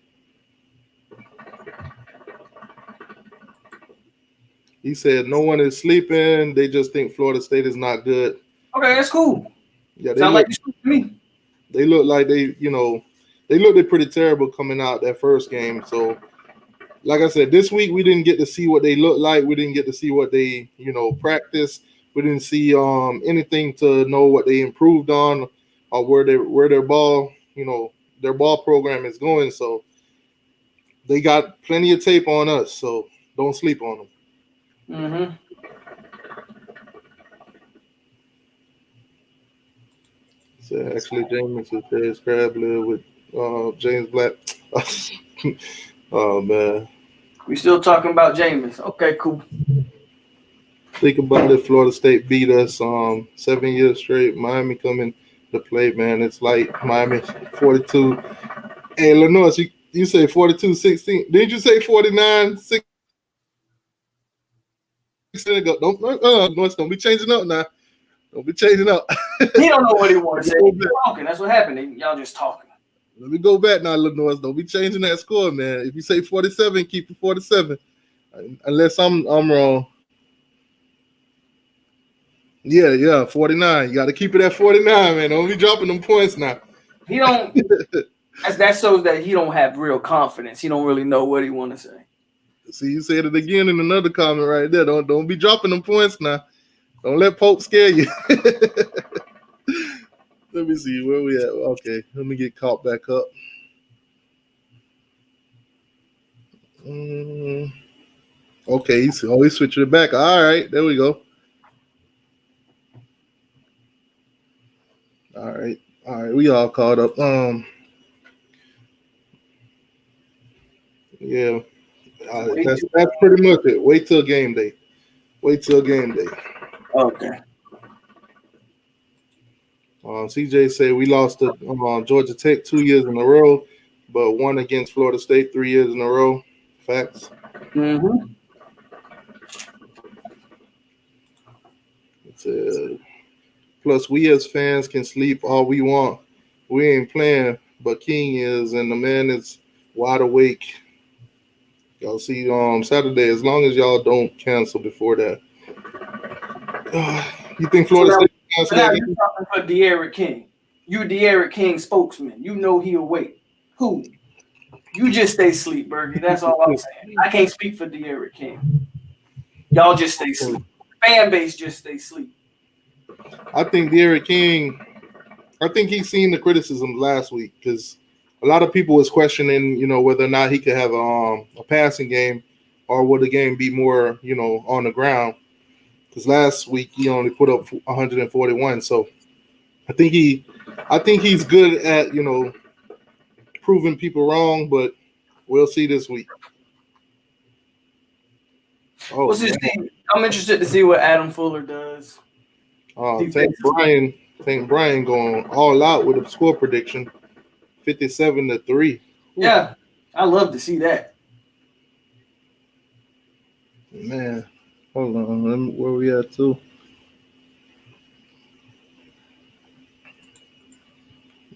He said no one is sleeping. They just think Florida State is not good. Okay, that's cool. Yeah, sound like to me. They look like they looked pretty terrible coming out that first game. So, like I said, this week we didn't get to see what they look like. We didn't get to see what they, practice. We didn't see anything to know what they improved on or where their ball, their ball program is going. So they got plenty of tape on us. So don't sleep on them. Mm-hmm. So actually, James says crab live with James Black. Oh man, we still talking about Jameis. Okay, cool. Think about it. Florida State beat us 7 years straight. Miami coming to play, man. It's like Miami 42. Hey, Lenoir, you say 42-16. Didn't you say 49-6? Don't be changing up now. Don't be changing up. He don't know what he wants to say. He's talking. That's what happened. Y'all just talking. Let me go back now, Lenoir. Don't be changing that score, man. If you say 47, keep it 47. Unless I'm wrong. Yeah, 49. You got to keep it at 49, man. Don't be dropping them points now. He don't. that shows that he don't have real confidence. He don't really know what he want to say. See, you said it again in another comment right there. Don't be dropping them points now. Don't let Polk scare you. Let me see where we at. Okay, let me get caught back up. Okay, he switched it back. All right, there we go. All right, we all caught up. Yeah, that's pretty much it. Wait till game day. Wait till game day. Okay. CJ said we lost to Georgia Tech 2 years in a row, but won against Florida State 3 years in a row. Facts. Mm-hmm. Plus, we as fans can sleep all we want. We ain't playing, but King is, and the man is wide awake. Y'all see Saturday, as long as y'all don't cancel before that. You think Florida State can cancel that game? You're talking for De'Aaron King. You De'Aaron King spokesman. You know he awake. Who? You just stay asleep, Bergie. That's all I'm saying. I can't speak for De'Aaron King. Y'all just stay asleep. Fan base just stay asleep. I think De'Aaron King, I think he's seen the criticism last week because a lot of people was questioning, whether or not he could have a passing game or would the game be more, on the ground. Because last week he only put up 141. So I think he's good at, proving people wrong, but we'll see this week. Oh, I'm interested to see what Adam Fuller does. Tank Brian going all out with a score prediction, 57-3. Yeah, I love to see that. Man, hold on. Where we at too?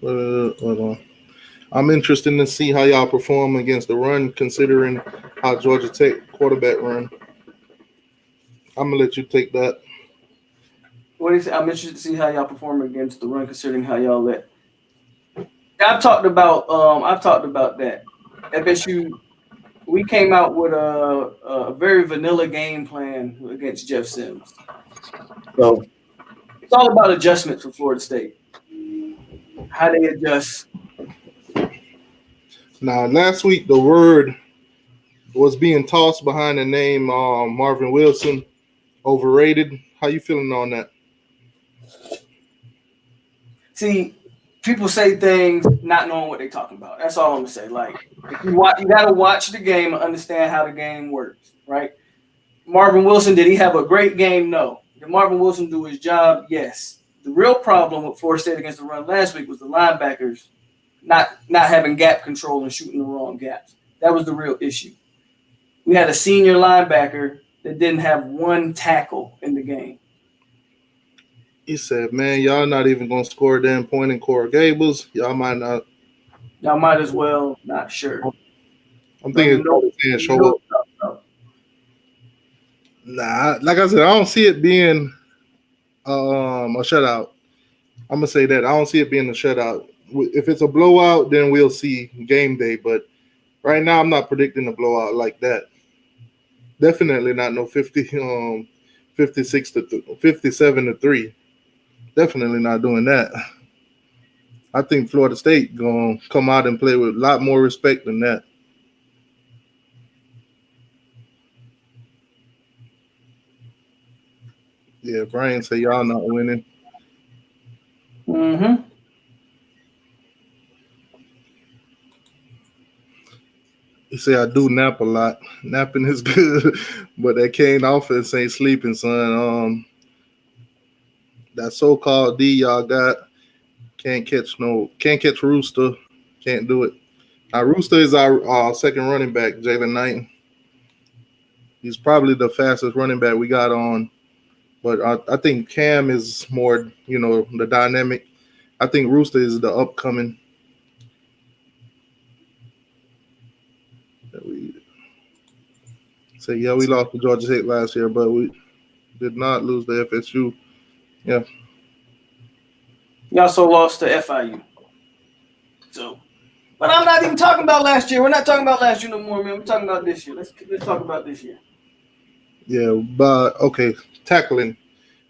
Hold on. I'm interested to see how y'all perform against the run, considering how Georgia Tech quarterback run. I'm gonna let you take that. I'm interested to see how y'all perform against the run, considering how y'all let. I've talked about that. FSU, we came out with a very vanilla game plan against Jeff Sims. So it's all about adjustments for Florida State. How they adjust. Now, last week the word was being tossed behind the name Marvin Wilson, overrated. How you feeling on that? See, people say things not knowing what they're talking about. That's all I'm gonna say. Like, if you gotta watch the game and understand how the game works, right? Marvin Wilson, did he have a great game? No. Did Marvin Wilson do his job? Yes. The real problem with Florida State against the run last week was the linebackers not having gap control and shooting the wrong gaps. That was the real issue. We had a senior linebacker that didn't have one tackle in the game. He said, man, y'all not even going to score a damn point in Coral Gables. Y'all might not. Y'all might as well not sure. I'm thinking show up. Nah, like I said, I don't see it being a shutout. I'm going to say that. I don't see it being a shutout. If it's a blowout, then we'll see game day. But right now, I'm not predicting a blowout like that. Definitely not no 57-3. Definitely not doing that. I think Florida State gonna come out and play with a lot more respect than that. Yeah, Brian said y'all not winning. Mm-hmm. He said I do nap a lot. Napping is good, but that Kane offense ain't sleeping, son. That so-called D y'all got can't catch Rooster. Can't do it. Now Rooster is our second running back, Jalen Knight. He's probably the fastest running back we got on. But I think Cam is more, the dynamic. I think Rooster is the upcoming. We lost to Georgia Tech last year, but we did not lose to FSU. Yeah. You also lost to FIU. So, but I'm not even talking about last year. We're not talking about last year no more, man. We're talking about this year. Let's talk about this year. Yeah, but okay, tackling.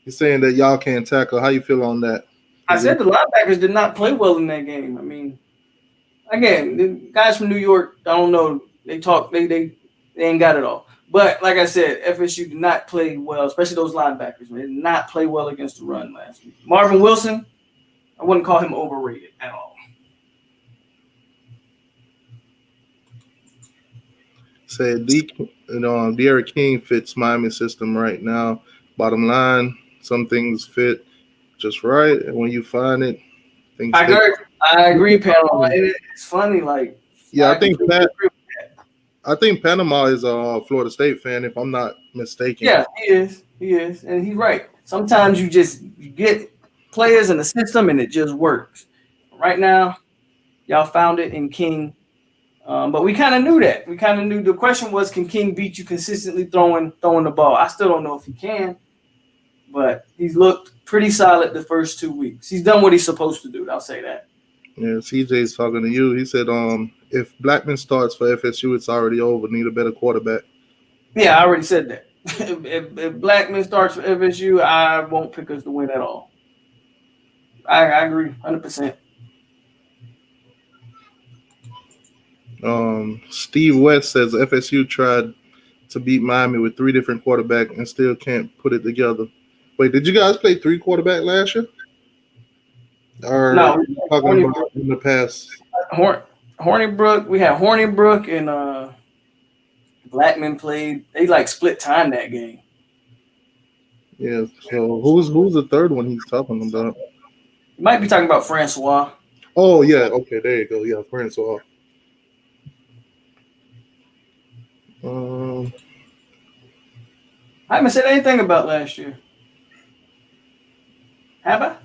You're saying that y'all can't tackle. How you feel on that? I said the linebackers did not play well in that game. I mean, again, the guys from New York, I don't know. They talk. They ain't got it all. But like I said, FSU did not play well, especially those linebackers. Man, they did not play well against the run last week. Marvin Wilson, I wouldn't call him overrated at all. Said Derek King fits Miami's system right now. Bottom line, some things fit just right, and when you find it, things. I agree, Panama. It's funny, like yeah, I think Panama is a Florida State fan, if I'm not mistaken. Yeah, he is, and he's right. Sometimes you get players in the system, and it just works. Right now, y'all found it in King. But we kind of knew that. We kind of knew the question was, can King beat you consistently throwing the ball? I still don't know if he can, but he's looked pretty solid the first 2 weeks. He's done what he's supposed to do. I'll say that. Yeah, CJ's talking to you. He said, if Blackman starts for FSU, it's already over. Need a better quarterback. Yeah, I already said that. if Blackman starts for FSU, I won't pick us to win at all. I agree 100%. Steve West says FSU tried to beat Miami with 3 different quarterbacks and still can't put it together. Wait, did you guys play 3 quarterback last year? Or no, talking about in the past? Hornibrook. We had Hornibrook and Blackman played. They like split time that game. Yeah. So who's the third one he's talking about? You might be talking about Francois. Oh yeah. Okay, there you go. Yeah, Francois. I haven't said anything about last year. Have I?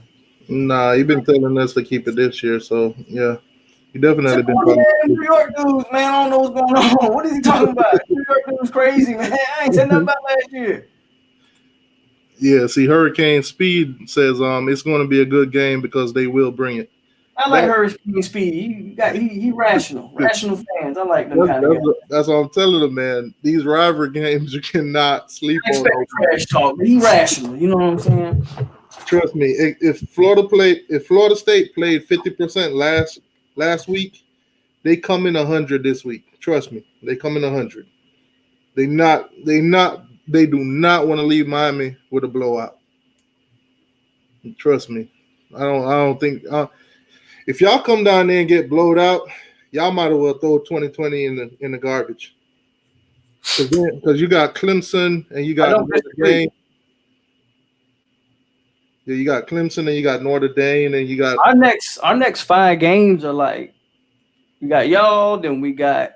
Nah, you've been telling us to keep it this year, so yeah. You definitely been New York dudes, man. I don't know what's going on. What is he talking about? New York dudes crazy, man. I ain't said nothing about last year. Yeah, see, Hurricane Speed says it's going to be a good game because they will bring it. I like Hurricane Speed. He rational fans. I like them kind of guys. That's what I'm telling them, man. These rivalry games, you cannot sleep on. Trash talk, but he rational. You know what I'm saying? Trust me. If Florida State played 50% last week, they come in 100 this week. Trust me, they come in 100. They do not want to leave Miami with a blowout. Trust me. I don't think. If y'all come down there and get blowed out, y'all might as well throw 2020 in the garbage. Because you got Clemson and you got Norte Dame. Yeah, you got Clemson and you got Notre Dame and you got our next 5 games are like, we got y'all, then we got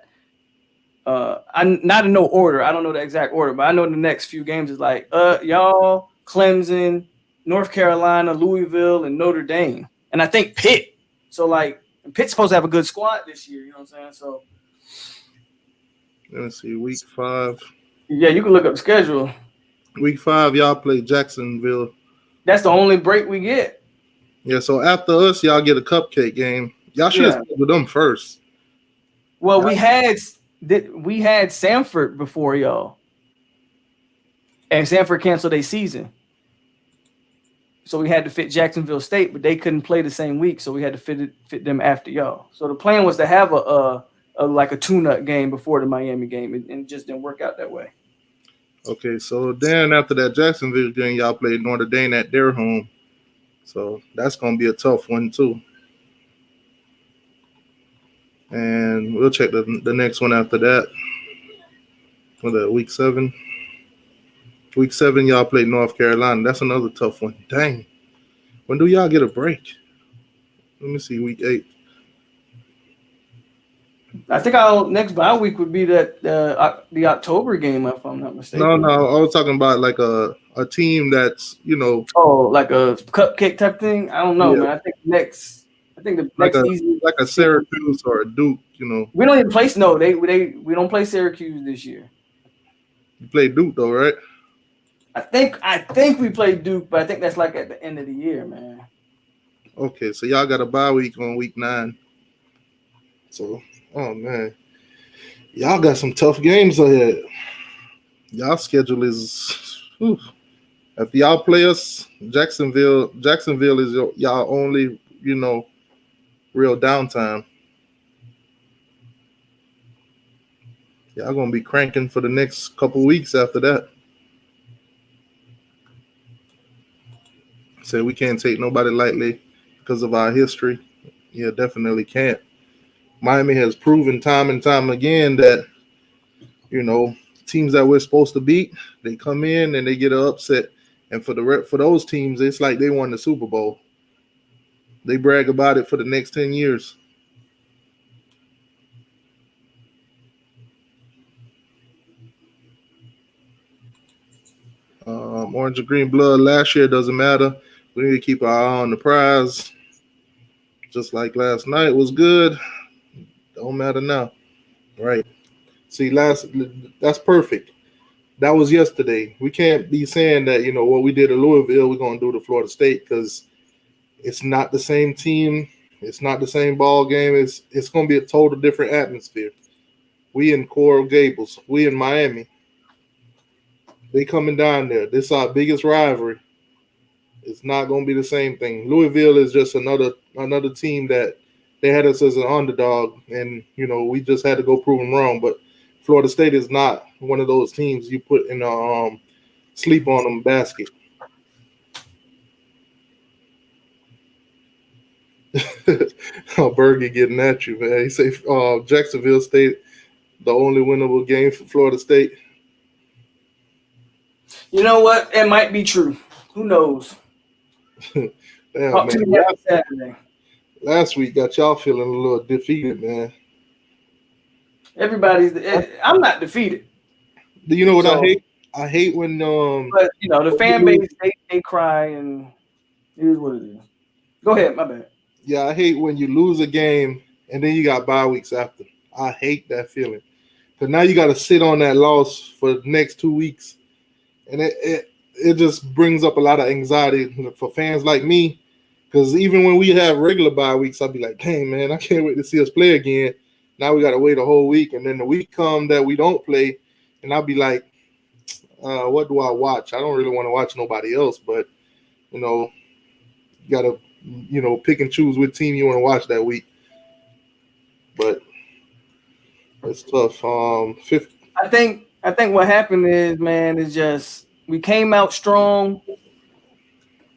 I'm not in no order. I don't know the exact order, but I know the next few games is like y'all, Clemson, North Carolina, Louisville, and Notre Dame, and I think Pitt. So like, Pitt's supposed to have a good squad this year. You know what I'm saying? So let me see, week 5. Yeah, you can look up the schedule. Week 5, y'all play Jacksonville. That's the only break we get. Yeah, so after us, y'all get a cupcake game. Y'all should have with them first. Well, we had Samford before y'all, and Samford canceled their season, so we had to fit Jacksonville State, but they couldn't play the same week, so we had to fit them after y'all. So the plan was to have a tune-up game before the Miami game, and it just didn't work out that way. Okay, so then after that Jacksonville game, y'all played Notre Dame at their home, so that's gonna be a tough one too. And we'll check the next one after that. With that week 7. Week 7, y'all played North Carolina. That's another tough one. Dang. When do y'all get a break? Let me see, week 8. I think our next bye week would be the October game, if I'm not mistaken. No, I was talking about like a team that's, like a cupcake type thing. I don't know, man. I think the next easy, like a Syracuse or a Duke, We don't even play. No, we don't play Syracuse this year. You play Duke though, right? I think we play Duke, but I think that's like at the end of the year, man. Okay, so y'all got a bye week on week 9. So, oh man, y'all got some tough games ahead. Y'all schedule is. Whew. If y'all play us, Jacksonville is y'all only, real downtime. Y'all gonna be cranking for the next couple weeks after that. Say we can't take nobody lightly because of our history. Yeah, definitely can't. Miami has proven time and time again that, teams that we're supposed to beat, they come in and they get an upset. And for those teams, it's like they won the Super Bowl. They brag about it for the next 10 years. Orange and green blood last year doesn't matter. We need to keep our eye on the prize. Just like last night was good. Don't matter now. Right. See, that's perfect. That was yesterday. We can't be saying that, what we did at Louisville, we're going to do to Florida State, because it's not the same team. It's not the same ball game. It's going to be a total different atmosphere. We in Coral Gables. We in Miami. They coming down there. This is our biggest rivalry. It's not going to be the same thing. Louisville is just another team that they had us as an underdog, and, we just had to go prove them wrong. But Florida State is not one of those teams you put in a sleep on them basket. Oh, Bergie getting at you, man. He say Jacksonville State, the only winnable game for Florida State. You know what? It might be true. Who knows? Damn, man. Last week got y'all feeling a little defeated, man. I'm not defeated. Do you know what I hate? I hate when but the fan base they cry, and it is what it is. Go ahead, my bad. Yeah, I hate when you lose a game and then you got bye weeks after. I hate that feeling. Because now you got to sit on that loss for the next 2 weeks. And it just brings up a lot of anxiety for fans like me. Because even when we have regular bye weeks, I'll be like, dang, man, I can't wait to see us play again. Now we got to wait a whole week. And then the week come that we don't play, and I'll be like, what do I watch? I don't really want to watch nobody else. But, you got to, pick and choose what team you want to watch that week. But it's tough. I think what happened is, man, is just we came out strong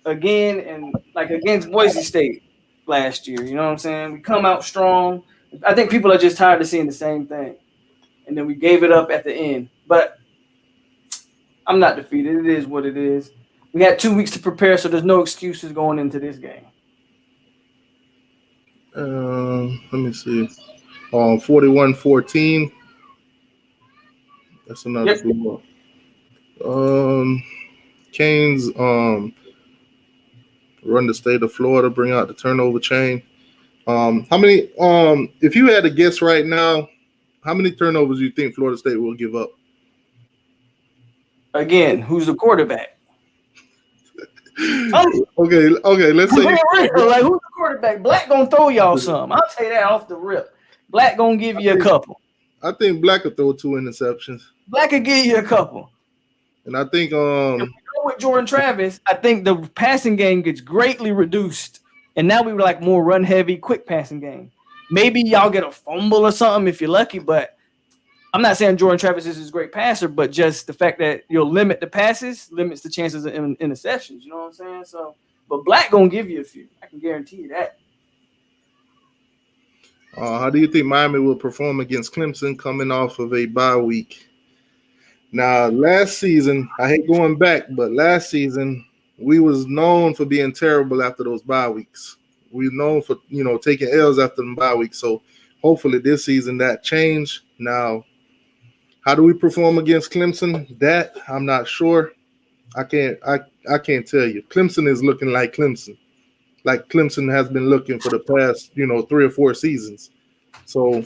again, and like against Boise State last year. You know what I'm saying? We come out strong. I think people are just tired of seeing the same thing, and then we gave it up at the end. But I'm not defeated. It is what it is. We had 2 weeks to prepare, so there's no excuses going into this game. Let me see. 41-14. That's another blue ball. Canes run the state of Florida, bring out the turnover chain. How many? If you had to guess right now, how many turnovers do you think Florida State will give up? Again, who's the quarterback? Okay. Let's say like who's the quarterback? Black gonna throw y'all some. I'll tell you that off the rip. Black gonna give you a couple. I think Black will throw 2 interceptions. Black will give you a couple. And I think if we go with Jordan Travis, I think the passing game gets greatly reduced, and now we were like more run heavy, quick passing game. Maybe y'all get a fumble or something if you're lucky, but I'm not saying Jordan Travis is a great passer, but just the fact that you'll limit the passes limits the chances of interceptions. You know what I'm saying? So, but Black gonna give you a few. I can guarantee you that. How do you think Miami will perform against Clemson coming off of a bye week? Now, last season, I hate going back, but last season we was known for being terrible after those bye weeks. We were known for taking L's after the bye weeks. So hopefully this season that changed. Now, how do we perform against Clemson? That I'm not sure. I can't tell you. Clemson is looking like Clemson has been looking for the past 3 or 4 seasons. So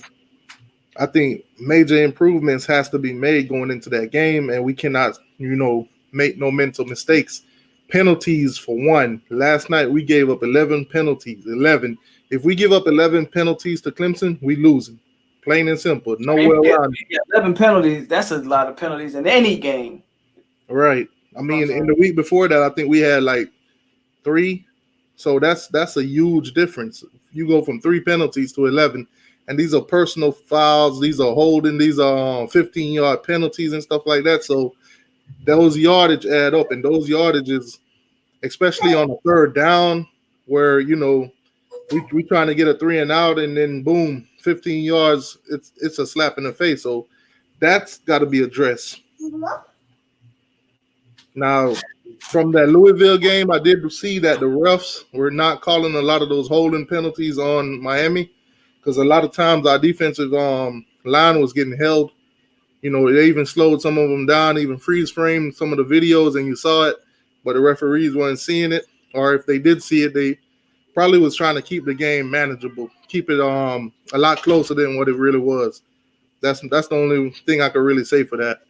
I think major improvements has to be made going into that game, and we cannot make no mental mistakes. Penalties for one. Last night we gave up 11 penalties. 11. If we give up 11 penalties to Clemson, we losing. Plain and simple. Nowhere around. 11 penalties. That's a lot of penalties in any game. Right. I mean, in the week before that, I think we had like 3. So that's a huge difference. You go from 3 penalties to 11, and these are personal fouls. These are holding. These are 15-yard penalties and stuff like that. So those yardage add up, and those yardages, especially on the 3rd down, where we trying to get a 3 and out, and then boom, 15 yards. It's a slap in the face. So That's got to be addressed. Now, from that Louisville game, I did see that the refs were not calling a lot of those holding penalties on Miami because a lot of times our defensive line was getting held. You know, they even slowed some of them down, even freeze framed some of the videos, and you saw it, but the referees weren't seeing it. Or if they did see it, they probably was trying to keep the game manageable, keep it a lot closer than what it really was. That's the only thing I could really say for that.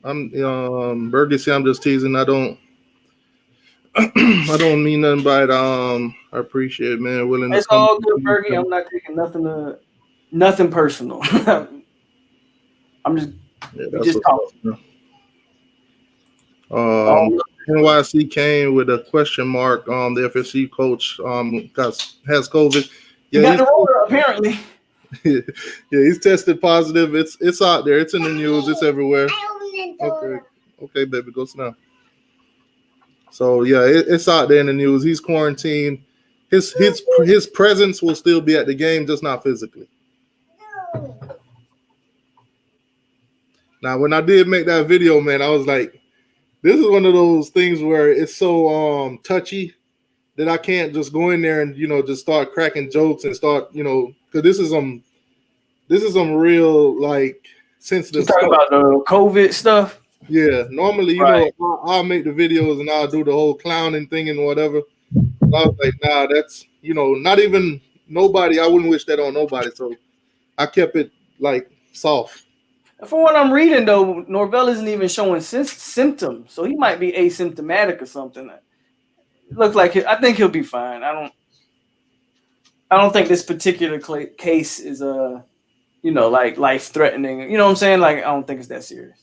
I'm Burgess. I'm just teasing. I don't mean nothing by it. I appreciate it, man. Willing it's to come. all good, Bergie. I'm not taking nothing personal. I'm just talking. NYC came with a question mark. The FSU coach has COVID. Yeah, got the roller apparently. Yeah, he's tested positive. It's out there. It's in the news. It's everywhere. Okay, baby, go sit down. So yeah, it's out there in the news. He's quarantined. His presence will still be at the game, just not physically. Now, when I did make that video, man, I was like, this is one of those things where it's so touchy that I can't just go in there and just start cracking jokes and start because this is some real like sensitive. You talking about the COVID stuff? Yeah, normally right. I'll make the videos and I'll do the whole clowning thing and whatever. But I was like, nah, that's not even nobody. I wouldn't wish that on nobody. So I kept it like soft. From what I'm reading, though, Norvell isn't even showing symptoms, so he might be asymptomatic or something. It looks like I think he'll be fine. I don't think this particular case is like life threatening. You know what I'm saying? Like I don't think it's that serious.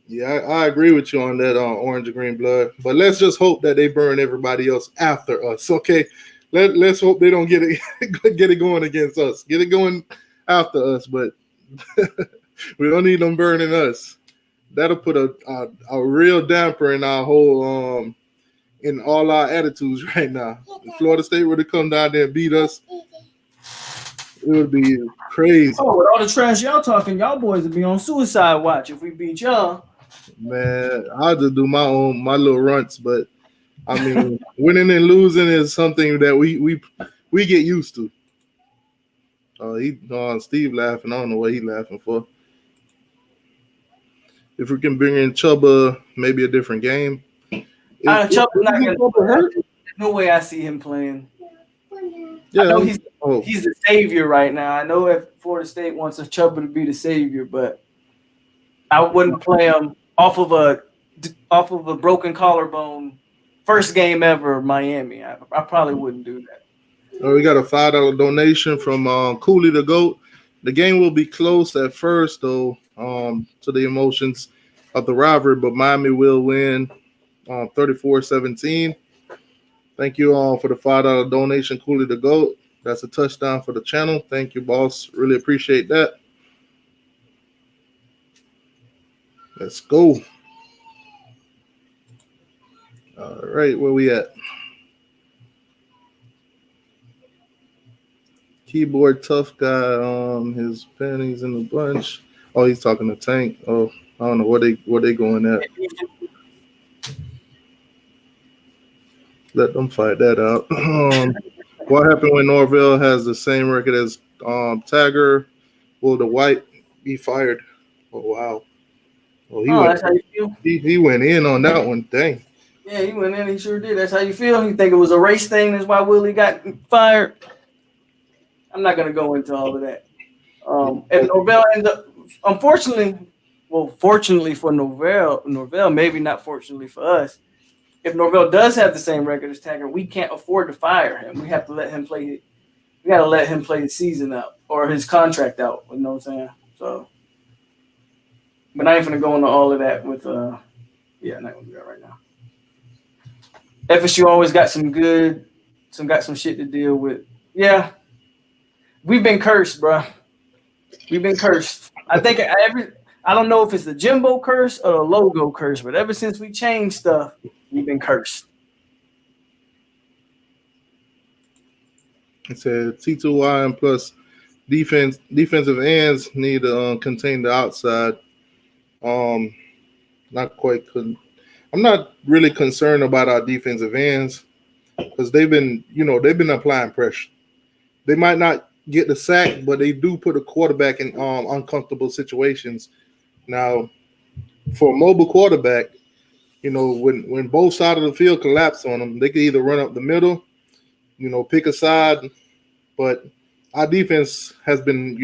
Yeah, I agree with you on that orange and green blood. But let's just hope that they burn everybody else after us. Okay, let's hope they don't get it going against us. Get it going after us, but. We don't need them burning us. That'll put a real damper in our whole in all our attitudes right now. If Florida State were to come down there and beat us, it would be crazy. Oh, with all the trash y'all talking, y'all boys would be on suicide watch if we beat y'all. Man, I'll just do my little runts, but I mean, winning and losing is something that we get used to. Steve laughing. I don't know what he's laughing for. If we can bring in Chubba, maybe a different game. Chubba's not going to hurt. There's no way I see him playing. Yeah, I know he's the savior right now. I know if Florida State wants a Chubba to be the savior, but I wouldn't play him off of a broken collarbone. First game ever, Miami. I probably wouldn't do that. We got a $5 donation from Cooley the GOAT. The game will be close at first, though, to the emotions of the rivalry, but Miami will win 34-17. Thank you all for the $5 donation, Cooley the GOAT. That's a touchdown for the channel. Thank you, boss. Really appreciate that. Let's go. All right, where we at? Keyboard tough guy. His panties in the bunch. Oh, he's talking to Tank. Oh, I don't know where they going at. Let them fight that out. What happened when Norvell has the same record as Tagger? Will the white be fired? Oh wow. Well, that's how you feel? He went in on that one. Dang. Yeah, he went in. He sure did. That's how you feel? You think it was a race thing? That's why Willie got fired? I'm not going to go into all of that. If Norvell ends up, fortunately for Norvell, maybe not fortunately for us, if Norvell does have the same record as Taggart, we can't afford to fire him. We have to let him play. We got to let him play the season out or his contract out. You know what I'm saying? So, but I ain't going to go into all of that with, I'm not going to do that right now. FSU always got some shit to deal with. Yeah. We've been cursed, bro. We've been cursed. I think I don't know if it's the Jimbo curse or the logo curse, but ever since we changed stuff, we've been cursed. It said T2Y and plus defensive ends need to contain the outside. Not quite. I'm not really concerned about our defensive ends because they've been applying pressure. They might not get the sack, but they do put a quarterback in uncomfortable situations. Now, for a mobile quarterback, when both sides of the field collapse on them, they can either run up the middle, pick a side. But our defense has been,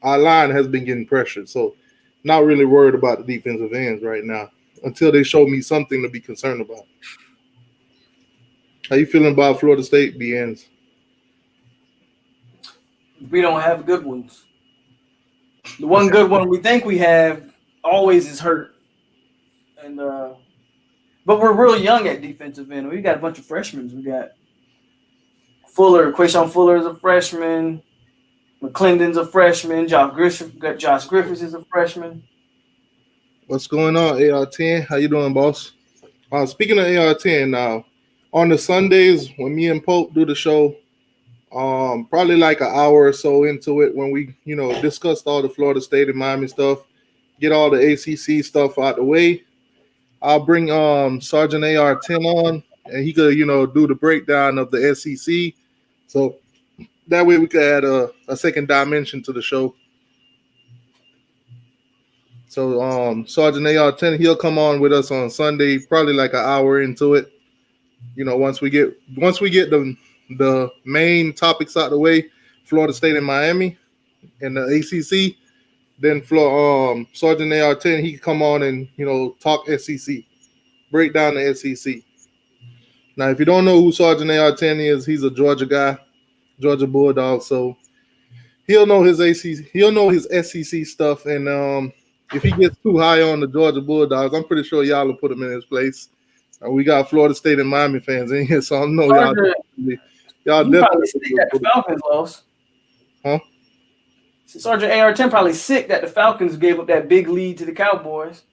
our line has been getting pressured. So not really worried about the defensive ends right now until they show me something to be concerned about. How you feeling about Florida State, the ends? We don't have good ones. The one good one we think we have always is hurt. And but we're real young at defensive end. We got a bunch of freshmen. We got Quayshawn Fuller is a freshman. McClendon's a freshman. Josh Griffiths is a freshman. What's going on, AR10? How you doing, boss? Speaking of AR10 now, on the Sundays when me and Polk do the show, probably like an hour or so into it when we, discussed all the Florida State and Miami stuff, get all the ACC stuff out the way. I'll bring Sergeant AR10 on, and he could, do the breakdown of the SEC. So that way we could add a second dimension to the show. So Sergeant AR10, he'll come on with us on Sunday, probably like an hour into it. Once we get the main topics out the way, Florida State and Miami and the ACC, then Sergeant AR10, he can come on and, talk SEC, break down the SEC. Now, if you don't know who Sergeant AR10 is, he's a Georgia guy, Georgia Bulldog. So he'll know his SEC stuff. And if he gets too high on the Georgia Bulldogs, I'm pretty sure y'all will put him in his place. We got Florida State and Miami fans in here, so I know y'all definitely sick that the Falcons lost. Huh? Sergeant AR10 probably sick that the Falcons gave up that big lead to the Cowboys.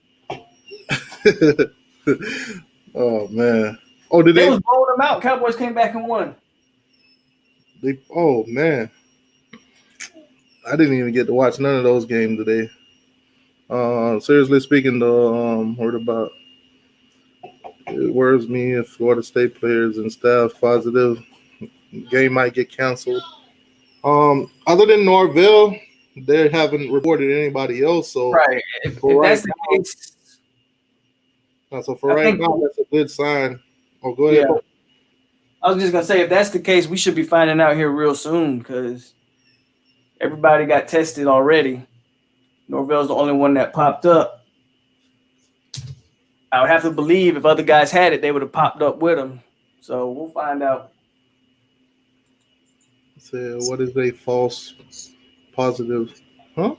Oh man! Oh, did they was blowing them out? Cowboys came back and won. Oh man! I didn't even get to watch none of those games today. Seriously speaking, though, heard about. It worries me if Florida State players and staff positive. Game might get canceled. Other than Norvell, they haven't reported anybody else. So right, if that's the case. So for right now, that's a good sign. Oh, go ahead. Yeah. I was just gonna say, if that's the case, we should be finding out here real soon because everybody got tested already. Norvell's the only one that popped up. I would have to believe if other guys had it, they would have popped up with them. So we'll find out. So what is a false positive? Huh?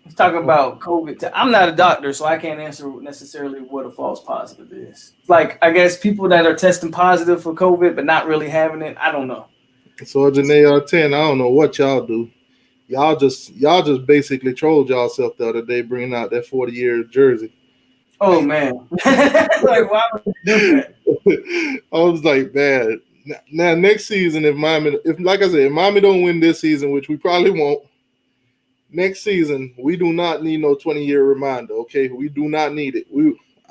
He's talking about COVID. I'm not a doctor, so I can't answer necessarily what a false positive is. Like, I guess people that are testing positive for COVID but not really having it, I don't know. So Janae 10, I don't know what y'all do. Y'all just basically trolled yourself the other day bringing out that 40-year jersey. Oh man. Like, why would you do that? I was like, man. Now next season, if Miami don't win this season, which we probably won't, next season, we do not need no 20-year reminder, okay? We do not need it.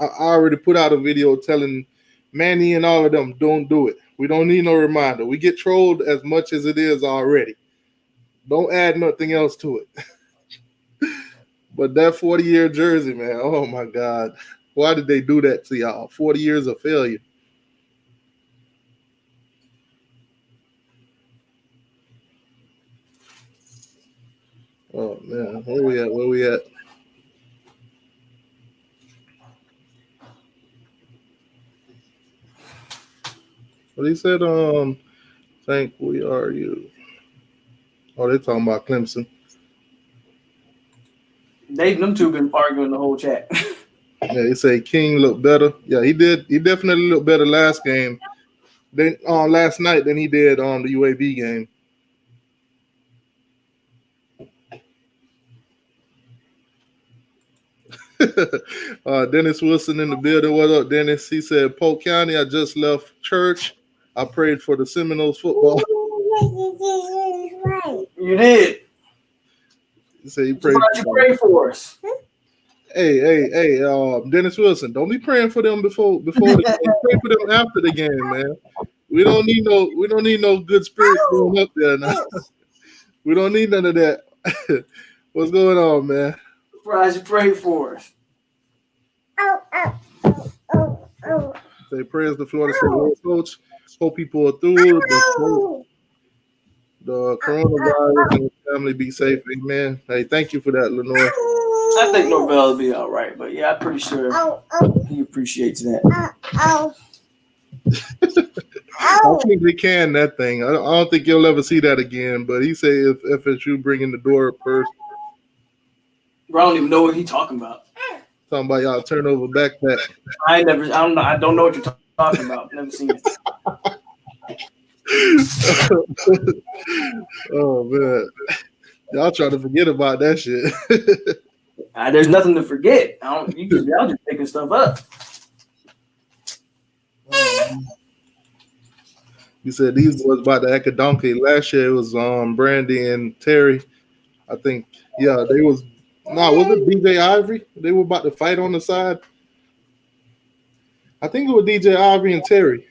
I already put out a video telling Manny and all of them, don't do it. We don't need no reminder. We get trolled as much as it is already. Don't add nothing else to it. But that 40-year jersey, man, oh, my God. Why did they do that to y'all? 40 years of failure. Oh, man. Where we at? Well, he said, think we are you. Oh, they're talking about Clemson. Them two been arguing the whole chat. Yeah, he said King looked better. Yeah, he did. He definitely looked better last night than he did on the UAB game. Dennis Wilson in the building. What up, Dennis? He said, Polk County, I just left church. I prayed for the Seminoles football. You did. Say you prayed. Why'd you pray for us? Hey, Dennis Wilson, don't be praying for them before the game. Pray for them after the game, man. We don't need no good spirits going up there now. We don't need none of that. What's going on, man? Surprised you prayed for us. Say prayers to Florida State head coach. Hope people are through the coronavirus and family be safe. Amen. Hey, thank you for that, Lenore. I think Norvell will be all right, but yeah, I'm pretty sure he appreciates that. I think they can that thing. I don't think you'll ever see that again. But he said if FSU bring in the door up first. Bro, I don't even know what he's talking about. Talking about y'all turnover backpack. I don't know what you're talking about. Never seen it. Oh man, y'all trying to forget about that shit. There's nothing to forget. Y'all just picking stuff up. You said these boys about to act a donkey. Last year it was Brandy and Terry. I think they was was it DJ Ivory? They were about to fight on the side. I think it was DJ Ivory and Terry.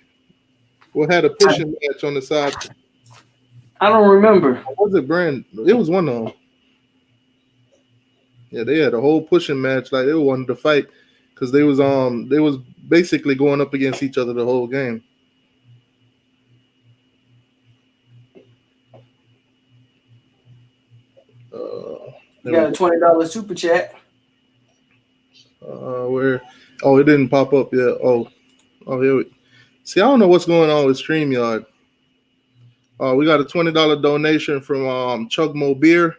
We had a pushing match on the side. I don't remember. Or was it Brand? It was one of them. Yeah, they had a whole pushing match. Like they wanted to fight because they was basically going up against each other the whole game. You got a $20 super chat. Where? Oh, it didn't pop up yet. Oh, here we. See, I don't know what's going on with StreamYard. We got a $20 donation from Chugmo Beer.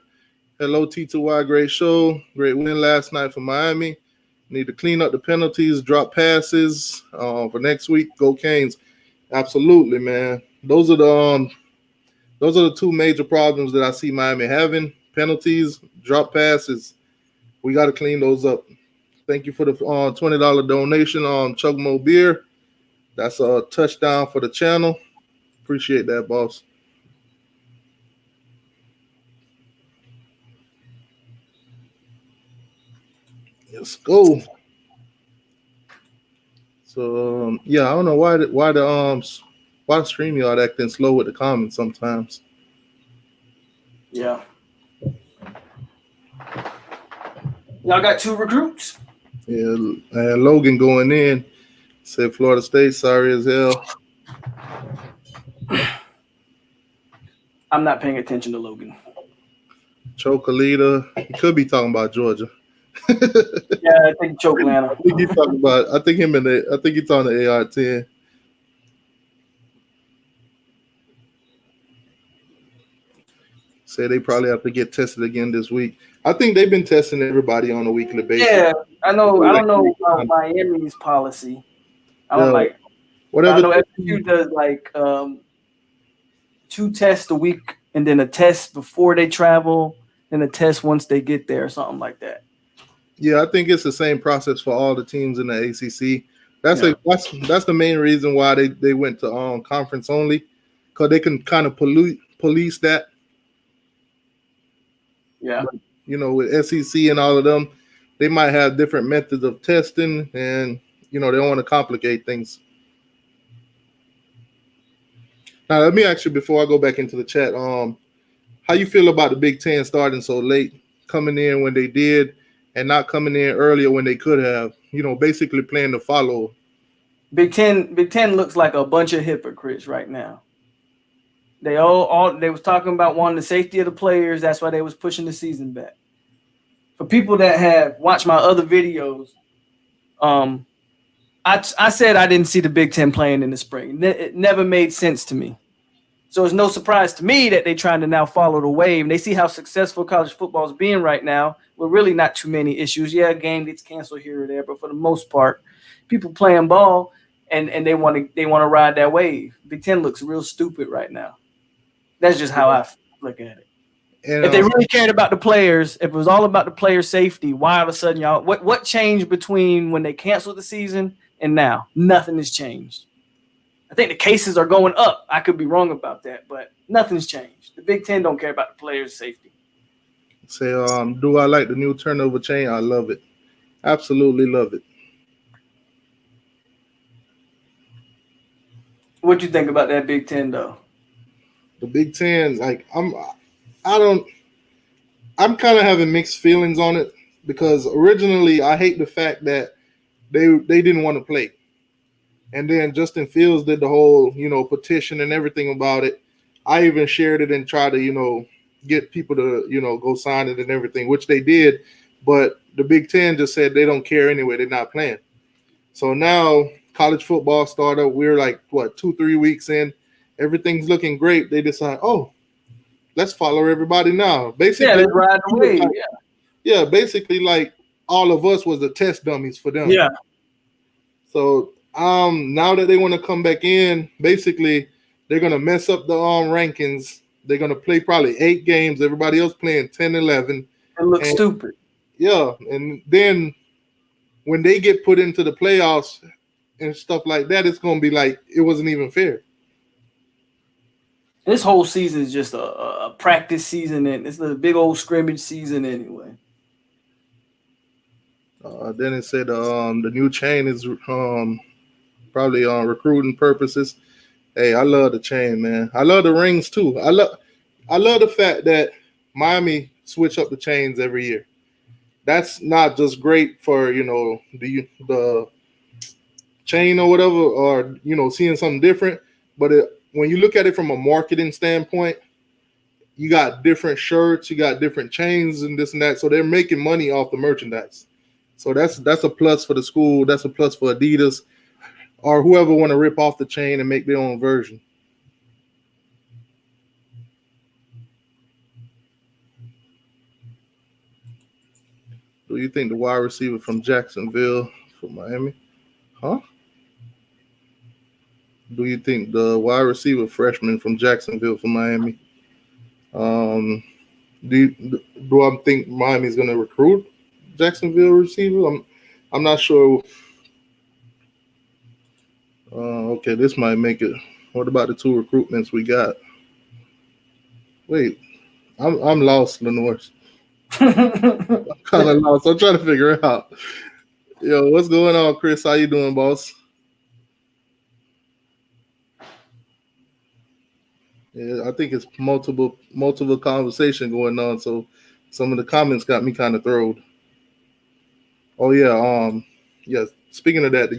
Hello, T2Y. Great show. Great win last night for Miami. Need to clean up the penalties, drop passes for next week. Go Canes. Absolutely, man. Those are the two major problems that I see Miami having. Penalties, drop passes. We got to clean those up. Thank you for the $20 donation on Chugmo Beer. That's a touchdown for the channel. Appreciate that, boss. Let's go. So I don't know why StreamYard acting slow with the comments sometimes. Yeah. Y'all got 2 recruits? Yeah, and Logan going in. Said Florida State, sorry as hell. I'm not paying attention to Logan. Chocolita. He could be talking about Georgia. Yeah, I think Choke Atlanta. I think he's talking about. I think he's on the AR-10. Say they probably have to get tested again this week. I think they've been testing everybody on a weekly basis. Yeah, I know. I don't know about Miami's policy. I know FSU does like 2 tests a week and then a test before they travel and a test once they get there or something like that. Yeah, I think it's the same process for all the teams in the ACC. That's the main reason why they went to conference only, because they can kind of police that. Yeah. But, with SEC and all of them, they might have different methods of testing, and they don't want to complicate things. Now, let me ask you before I go back into the chat, how you feel about the Big Ten starting so late, coming in when they did, and not coming in earlier when they could have, basically playing the follow. Big Ten looks like a bunch of hypocrites right now. They was talking about wanting the safety of the players. That's why they was pushing the season back. For people that have watched my other videos, I said I didn't see the Big Ten playing in the spring. It never made sense to me. So it's no surprise to me that they're trying to now follow the wave. And they see how successful college football is being right now with really not too many issues. Yeah, a game gets canceled here or there, but for the most part, people playing ball and they want to ride that wave. Big Ten looks real stupid right now. That's just how I look at it. And, if they really cared about the players, if it was all about the player safety, why all of a sudden y'all what changed between when they canceled the season and now? Nothing has changed. I think the cases are going up. I could be wrong about that, but nothing's changed. The Big Ten don't care about the players' safety. Say, do I like the new turnover chain? I love it. Absolutely love it. What you think about that Big Ten though? The Big Ten, like I'm kind of having mixed feelings on it because originally I hate the fact that they didn't want to play. And then Justin Fields did the whole, petition and everything about it. I even shared it and tried to, get people to, go sign it and everything, which they did. But the Big Ten just said they don't care anyway. They're not playing. So now college football started. We're like, 2-3 weeks in. Everything's looking great. They decide, let's follow everybody now. Basically, yeah, let's ride the wave. Yeah, basically like all of us was the test dummies for them. Yeah. So now that they want to come back in, basically they're going to mess up the rankings. They're going to play probably 8 games. Everybody else playing 10, 11. It looks stupid. Yeah, and then when they get put into the playoffs and stuff like that, it's going to be like it wasn't even fair. This whole season is just a practice season, and it's a big old scrimmage season anyway. Then it said the new chain is probably on recruiting purposes. Hey, I love the chain, man. I love the rings too. I love the fact that Miami switch up the chains every year. That's not just great for the chain or whatever, or seeing something different, but when you look at it from a marketing standpoint, you got different shirts, you got different chains and this and that, so they're making money off the merchandise. So that's a plus for the school. That's a plus for Adidas or whoever want to rip off the chain and make their own version. Do you think the wide receiver from Jacksonville for Miami? Huh? Do you think the wide receiver freshman from Jacksonville for Miami? Do I think Miami's going to recruit Jacksonville receiver? I'm not sure. Okay, this might make it. What about the 2 recruitments we got? Wait, I'm lost, Lenore. I'm kind of lost. I'm trying to figure it out. Yo, what's going on, Chris? How you doing, boss? Yeah, I think it's multiple conversation going on. So some of the comments got me kind of thrown. Oh yeah, yeah. Speaking of that,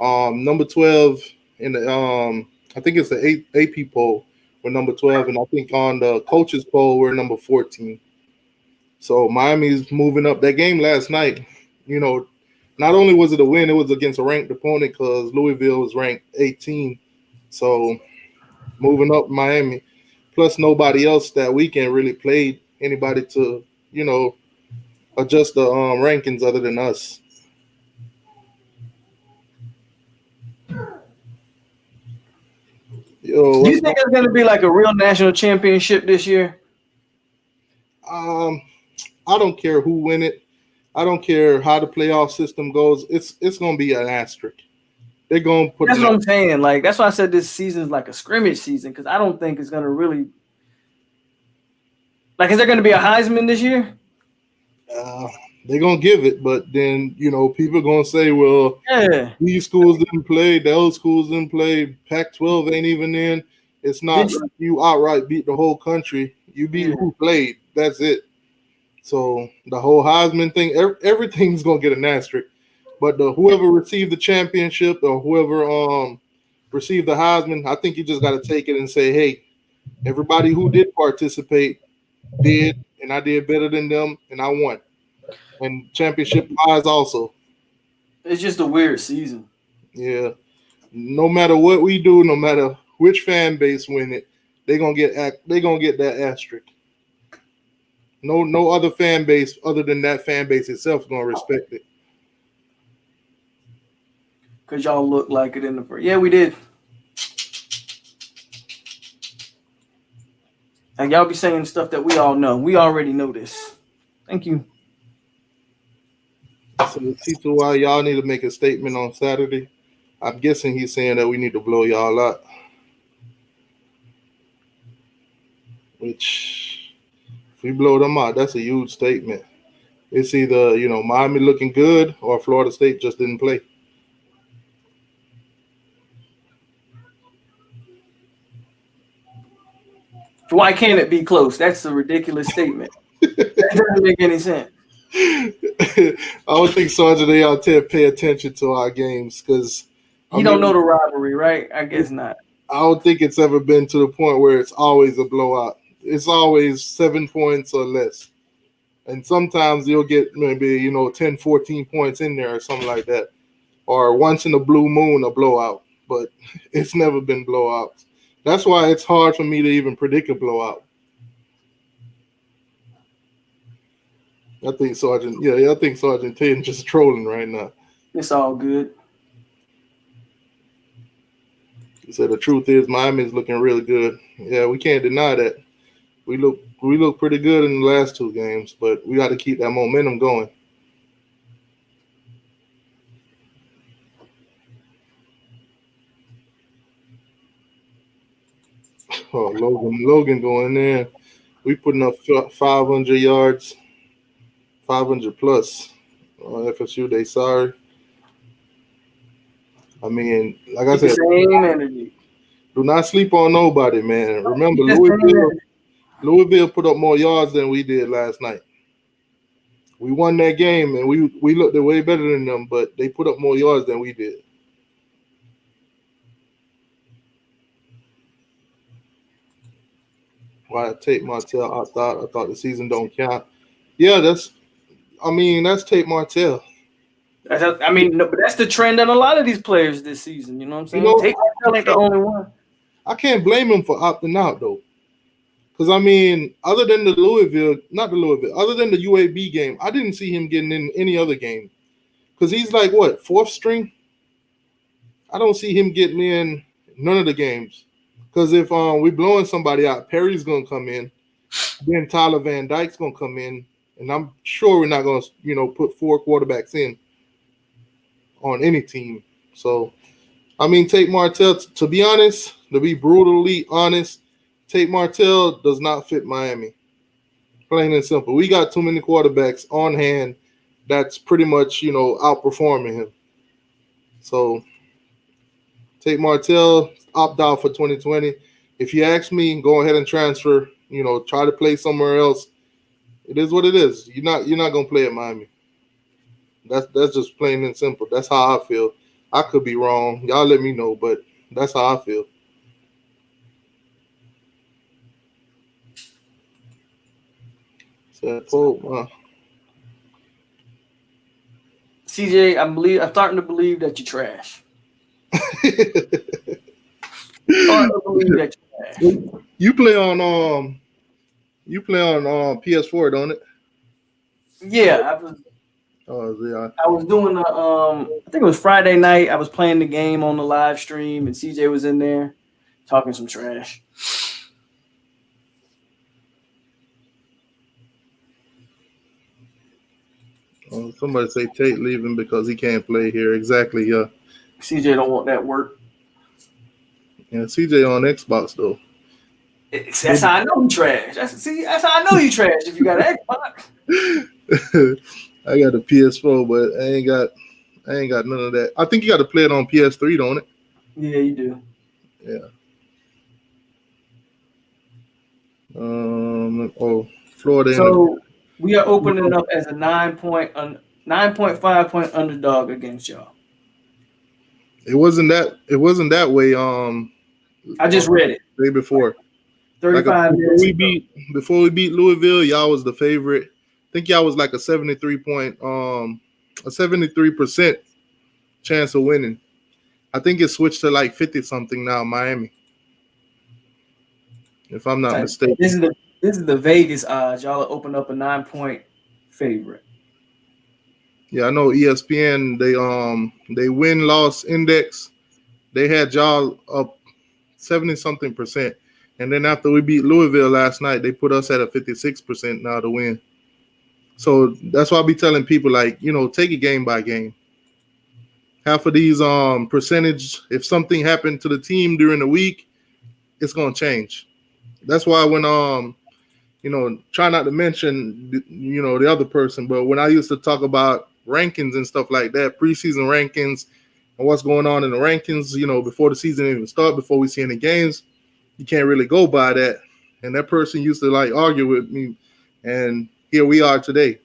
number 12 in the I think it's the AP poll. We're number 12, and I think on the coaches poll we're number 14. So Miami's moving up. That game last night, not only was it a win, it was against a ranked opponent because Louisville was ranked 18. So moving up Miami. Plus nobody else that weekend really played anybody to, adjust the rankings other than us. Yo, do you think it's going to be like a real national championship this year? I don't care who win it. I don't care how the playoff system goes. It's going to be an asterisk. They're going to put. That's what I'm saying. Like that's why I said this season is like a scrimmage season because I don't think it's going to really. Like, is there going to be a Heisman this year? They're going to give it, but then people are going to say, well, these schools didn't play, those schools didn't play, Pac-12 ain't even in. It's not like you outright beat the whole country. You beat who played. That's it. So the whole Heisman thing, everything's gonna get an asterisk. But whoever received the championship or whoever received the Heisman, I think you just got to take it and say, hey, everybody who did participate did, and I did better than them, and I won. And championship wise also. It's just a weird season. Yeah. No matter what we do, no matter which fan base win it, they're gonna get that asterisk. No other fan base other than that fan base itself is gonna respect it. Cause y'all look like it in the first. Yeah, we did. And y'all be saying stuff that we all know. We already know this. Thank you. So Tito, why y'all need to make a statement on Saturday? I'm guessing he's saying that we need to blow y'all out. Which, if we blow them out, that's a huge statement. It's either, Miami looking good or Florida State just didn't play. Why can't it be close? That's a ridiculous statement. That doesn't make any sense. I don't think Sergeant A out there pay attention to our games because you don't know the rivalry, right? I guess not. I don't think it's ever been to the point where it's always a blowout. It's always 7 points or less. And sometimes you'll get maybe, 10, 14 points in there or something like that. Or once in a blue moon, a blowout. But it's never been blowouts. That's why it's hard for me to even predict a blowout. I think Sergeant Tatum just trolling right now. It's all good. He said the truth is Miami's looking really good. Yeah, we can't deny that. We look pretty good in the last 2 games, but we got to keep that momentum going. Oh, Logan going in. We putting up 500 yards, 500 plus. FSU, they sorry. I mean, like I said, same energy. Do not sleep on nobody, man. Remember, Louisville put up more yards than we did last night. We won that game, and we looked way better than them, but they put up more yards than we did. Why Tate Martell opt out? I thought the season don't count. Yeah, that's Tate Martell. But that's the trend on a lot of these players this season. You know what I'm saying? Tate Martell ain't the only one. I can't blame him for opting out, though. Because, other than other than the UAB game, I didn't see him getting in any other game. Because he's like, what, 4th string? I don't see him getting in none of the games. Because if we're blowing somebody out, Perry's going to come in. Then Tyler Van Dyke's going to come in. And I'm sure we're not going to, put 4 quarterbacks in on any team. So, Tate Martell, to be honest, to be brutally honest, Tate Martell does not fit Miami. Plain and simple. We got too many quarterbacks on hand that's pretty much, outperforming him. So, Tate Martell, opt out for 2020. If you ask me, go ahead and transfer, try to play somewhere else. It is what it is. You're not going to play at Miami. That's just plain and simple. That's how I feel. I could be wrong. Y'all let me know, but that's how I feel. Polk, CJ, I'm starting to believe that you're trash. You play on PS4, don't it? Yeah, I was doing I think it was Friday night. I was playing the game on the live stream, and CJ was in there talking some trash. Somebody say Tate leaving because he can't play here. Exactly, yeah. CJ don't want that work. Yeah, CJ on Xbox though. That's how I know you trash. That's how I know you trash if you got an Xbox. I got a PS4, but I ain't got none of that. I think you got to play it on PS3, don't it? Yeah, you do. Yeah. Florida. So we are opening up as a 9.5 point underdog against y'all. It wasn't that way. I just read it. The day before. 35 minutes. Before we beat Louisville, y'all was the favorite. I think y'all was like a 73% chance of winning. I think it switched to like 50 something now, Miami. If I'm not mistaken. This is the Vegas odds. Y'all open up a 9-point favorite. Yeah, I know ESPN, they win-loss index. They had y'all up 70-something%. And then after we beat Louisville last night, they put us at a 56% now to win. So that's why I be telling people, like, take it game by game. half of these percentage, if something happened to the team during the week, it's gonna change. That's why when try not to mention the other person, but when I used to talk about rankings and stuff like that, preseason rankings and what's going on in the rankings, before the season even start, before we see any games, you can't really go by that. And that person used to like argue with me, and here we are today.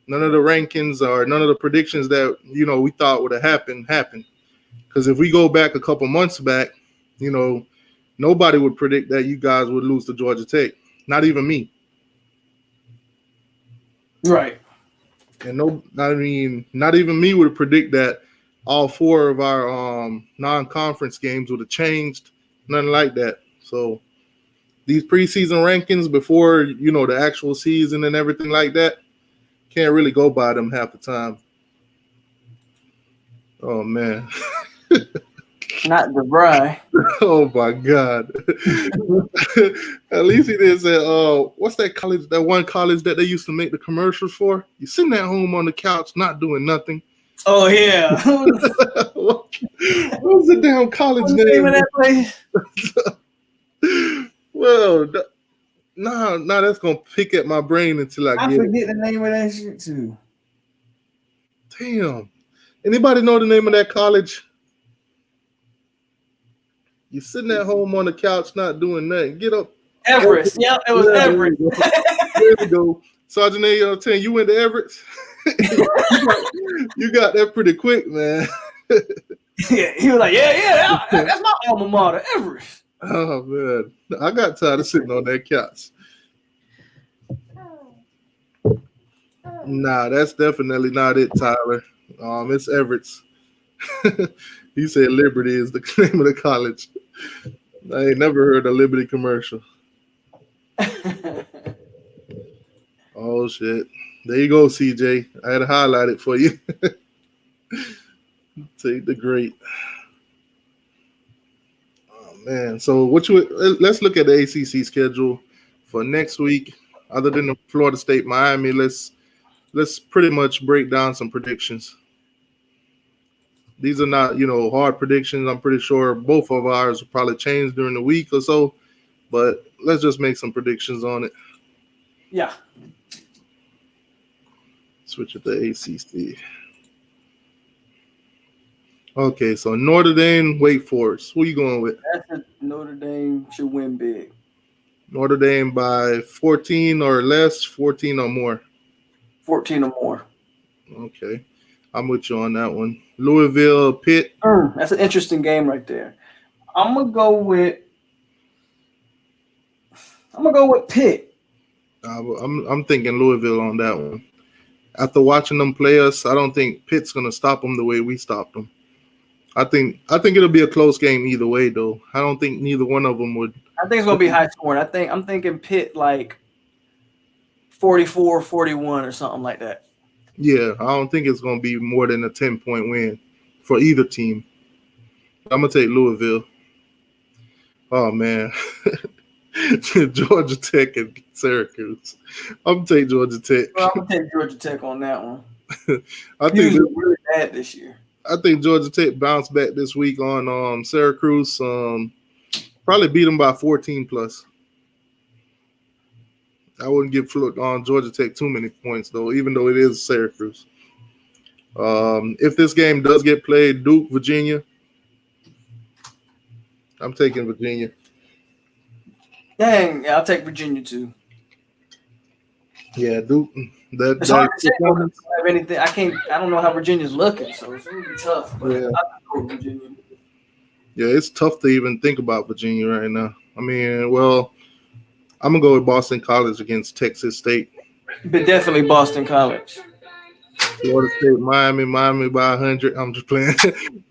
None of the rankings or none of the predictions that we thought would have happened. Because if we go back a couple months back, nobody would predict that you guys would lose to Georgia Tech. Not even me. Right. And not even me would predict that all 4 of our non-conference games would have changed. Nothing like that. So these preseason rankings before, the actual season and everything like that, can't really go by them half the time. Oh, man. Not DeVry. Oh, my God. At least he didn't say, what's that college, that one college that they used to make the commercials for? You're sitting at home on the couch not doing nothing. Oh, yeah. What was the damn college What's the name of that place? Well, no, that's going to pick at my brain until I get forget the name of that shit, too. Damn. Anybody know the name of that college? You're sitting at home on the couch not doing nothing. Get up. Everest. Yep, it was Everest. There we go. Sergeant A10, you went to Everest? You got that pretty quick, man. Yeah, he was like, yeah, that's my alma mater, Everest. Oh, man. I got tired of sitting on that couch. Nah, that's definitely not it, Tyler. It's Everett's. He said Liberty is the name of the college. I ain't never heard a Liberty commercial. Oh, shit. There you go, CJ. I had to highlight it for you. Take the great. Oh, man. So let's look at the ACC schedule for next week. Other than the Florida State, Miami, let's pretty much break down some predictions. These are not, hard predictions. I'm pretty sure both of ours will probably change during the week or so, but let's just make some predictions on it. Yeah. Switch it to ACC. Okay, so Notre Dame, Wake Forest. Who are you going with? Notre Dame should win big. Notre Dame by 14 or less, 14 or more? 14 or more. Okay. I'm with you on that one. Louisville, Pitt. That's an interesting game right there. I'm gonna go with Pitt. I'm thinking Louisville on that one. After watching them play us, I don't think Pitt's gonna stop them the way we stopped them. I think it'll be a close game either way, though. I don't think neither one of them would. I think it's gonna be high scoring. I'm thinking Pitt like 44-41 or something like that. Yeah, I don't think it's going to be more than a 10-point win for either team. I'm going to take Louisville. Oh, man. Georgia Tech and Syracuse. I'm going to take Georgia Tech. Well, I'm going to take Georgia Tech on that one. I think they're really bad this year. I think Georgia Tech bounced back this week on Syracuse. Probably beat them by 14 plus. I wouldn't give Georgia Tech too many points, though, even though it is Syracuse. If this game does get played, Duke, Virginia, I'm taking Virginia. Dang, yeah, I'll take Virginia, too. Yeah, Duke. It's hard to say because I have anything. I don't know how Virginia's looking, so it's going to be tough. But yeah. I'll go Virginia. Yeah, it's tough to even think about Virginia right now. I mean, well, I'm going to go with Boston College against Texas State. But definitely Boston College. Florida State, Miami by 100. I'm just playing.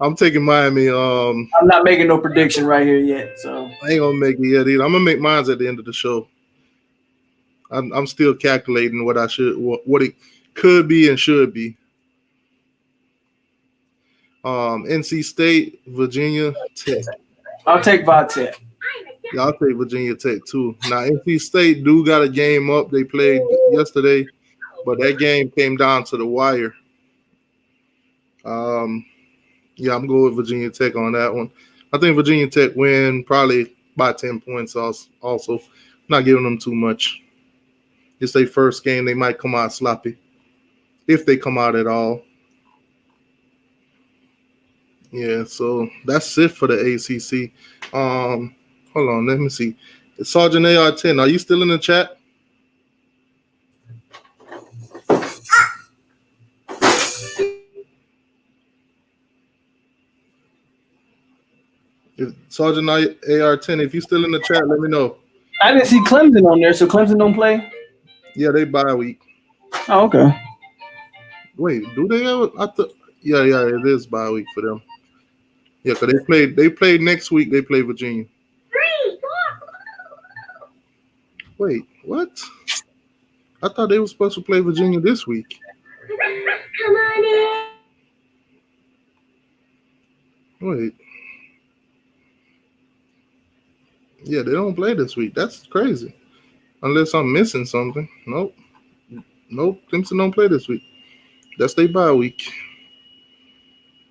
I'm taking Miami. I'm not making no prediction right here yet, so I ain't going to make it yet either. I'm going to make mine at the end of the show. I'm still calculating what it could be and should be. NC State, Virginia Tech. I'll take Tech. Yeah, I'll take Virginia Tech too. Now, NC State do got a game up. They played yesterday, but that game came down to the wire. Yeah, I'm going with Virginia Tech on that one. I think Virginia Tech win probably by 10 points also. Not giving them too much. It's their first game. They might come out sloppy if they come out at all. Yeah, so that's it for the ACC. Hold on, let me see. Sergeant AR10, are you still in the chat? Sergeant AR10, if you're still in the chat, let me know. I didn't see Clemson on there, so Clemson don't play? Yeah, they bye week. Oh, okay. Wait, do they ever? Yeah, it is bye week for them. Yeah, because they played next week. They play Virginia. Wait, what? I thought they were supposed to play Virginia this week. Come on in. Wait. Yeah, they don't play this week. That's crazy. Unless I'm missing something. Nope. Clemson don't play this week. That's their bye week.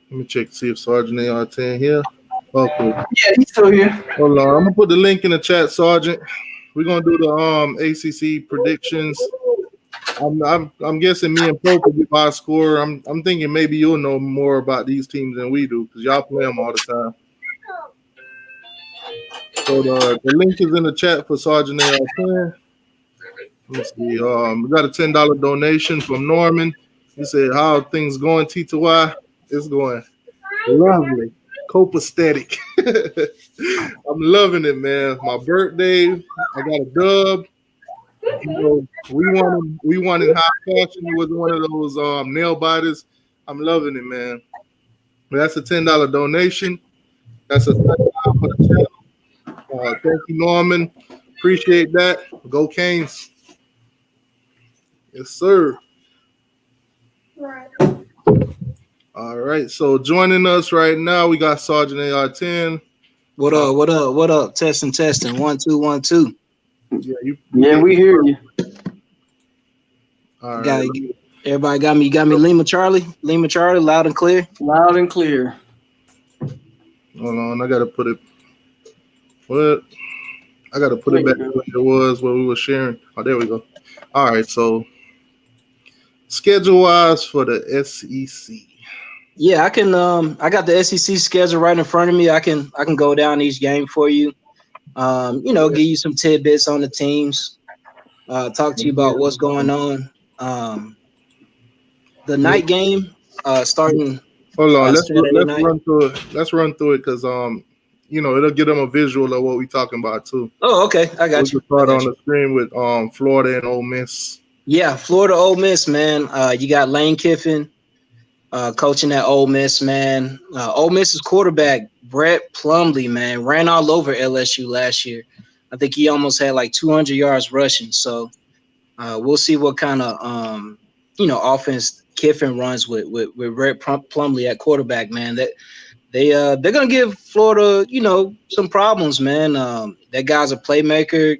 Let me check to see if Sergeant AR10 here. Okay. Yeah, he's still here. Hold on. I'm gonna put the link in the chat, Sergeant. We're gonna do the ACC predictions. I'm guessing me and Polk will get my score. I'm thinking maybe you'll know more about these teams than we do because y'all play them all the time. So the link is in the chat for Sergeant AR10. Let's see. We got a $10 donation from Norman. He said, "How are things going, T2Y?" It's going lovely, copacetic. I'm loving it, man. My birthday, I got a dub. You know, we won in high fashion. It was one of those nail biters. I'm loving it, man. But that's a $10 donation. That's a $10 for the channel. Thank you, Norman. Appreciate that. Go Canes. Yes, sir. All right. So joining us right now, we got Sergeant AR10. What up? What up? What up? Testing. 1 2 1 2. Yeah, we hear you. All right. Everybody got me. You got me. Lima Charlie, loud and clear. Loud and clear. Hold on, I gotta put it. What? I gotta put it back where it was where we were sharing. Oh, there we go. All right. So schedule wise for the SEC. Yeah, I can. I got the SEC schedule right in front of me. I can go down each game for you. Give you some tidbits on the teams. Talk to you about what's going on. The night game starting. Hold on, let's run through it. Let's run through it because it'll give them a visual of what we're talking about too. Oh, okay, I got you. Start on the screen with Florida and Ole Miss. Yeah, Florida, Ole Miss, man. You got Lane Kiffin coaching at Ole Miss, man. Ole Miss's quarterback Brett Plumlee, man, ran all over LSU last year. I think he almost had like 200 yards rushing. So we'll see what kind of offense Kiffin runs with Brett Plumlee at quarterback, man. That they're gonna give Florida, some problems, man. That guy's a playmaker.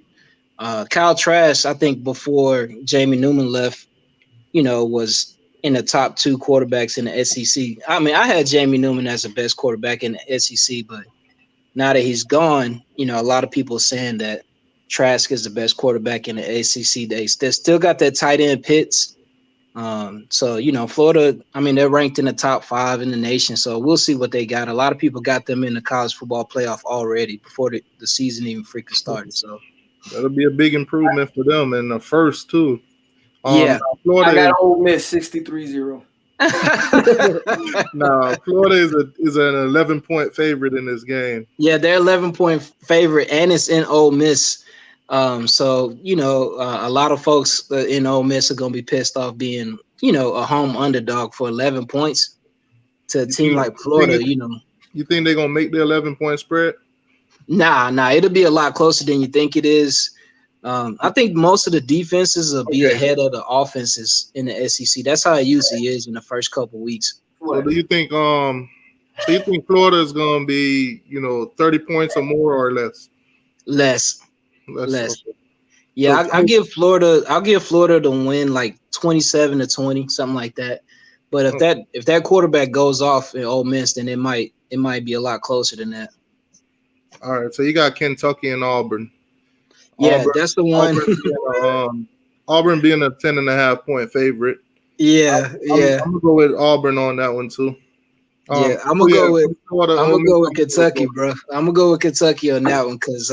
Kyle Trask, I think before Jamie Newman left, was in the top 2 quarterbacks in the SEC. I mean, I had Jamie Newman as the best quarterback in the SEC, but now that he's gone, a lot of people are saying that Trask is the best quarterback in the SEC. They still got that tight end Pitts. So, Florida, I mean, they're ranked in the top 5 in the nation. So we'll see what they got. A lot of people got them in the college football playoff already before the season even freaking started. So that'll be a big improvement for them in the first too. Yeah, Florida. I got Ole Miss 63-0. No, Florida is an 11-point favorite in this game. Yeah, they're 11-point favorite, and it's in Ole Miss. So a lot of folks in Ole Miss are gonna be pissed off being a home underdog for 11 points to a team like Florida. You think they're gonna make the 11-point spread? Nah, it'll be a lot closer than you think it is. I think most of the defenses will be ahead of the offenses in the SEC. That's how it usually is in the first couple of weeks. So do you think Florida is going to be, 30 points or more or less? Less. Okay. Yeah, I'll give Florida to win like 27-20, something like that. But if that quarterback goes off in Ole Miss, then it might be a lot closer than that. All right, so you got Kentucky and Auburn. Yeah, that's the one. Auburn being a 10.5 point favorite. Yeah. I'm gonna go with Auburn on that one too. Yeah, I'm gonna go with Kentucky, bro. I'm gonna go with Kentucky on that one because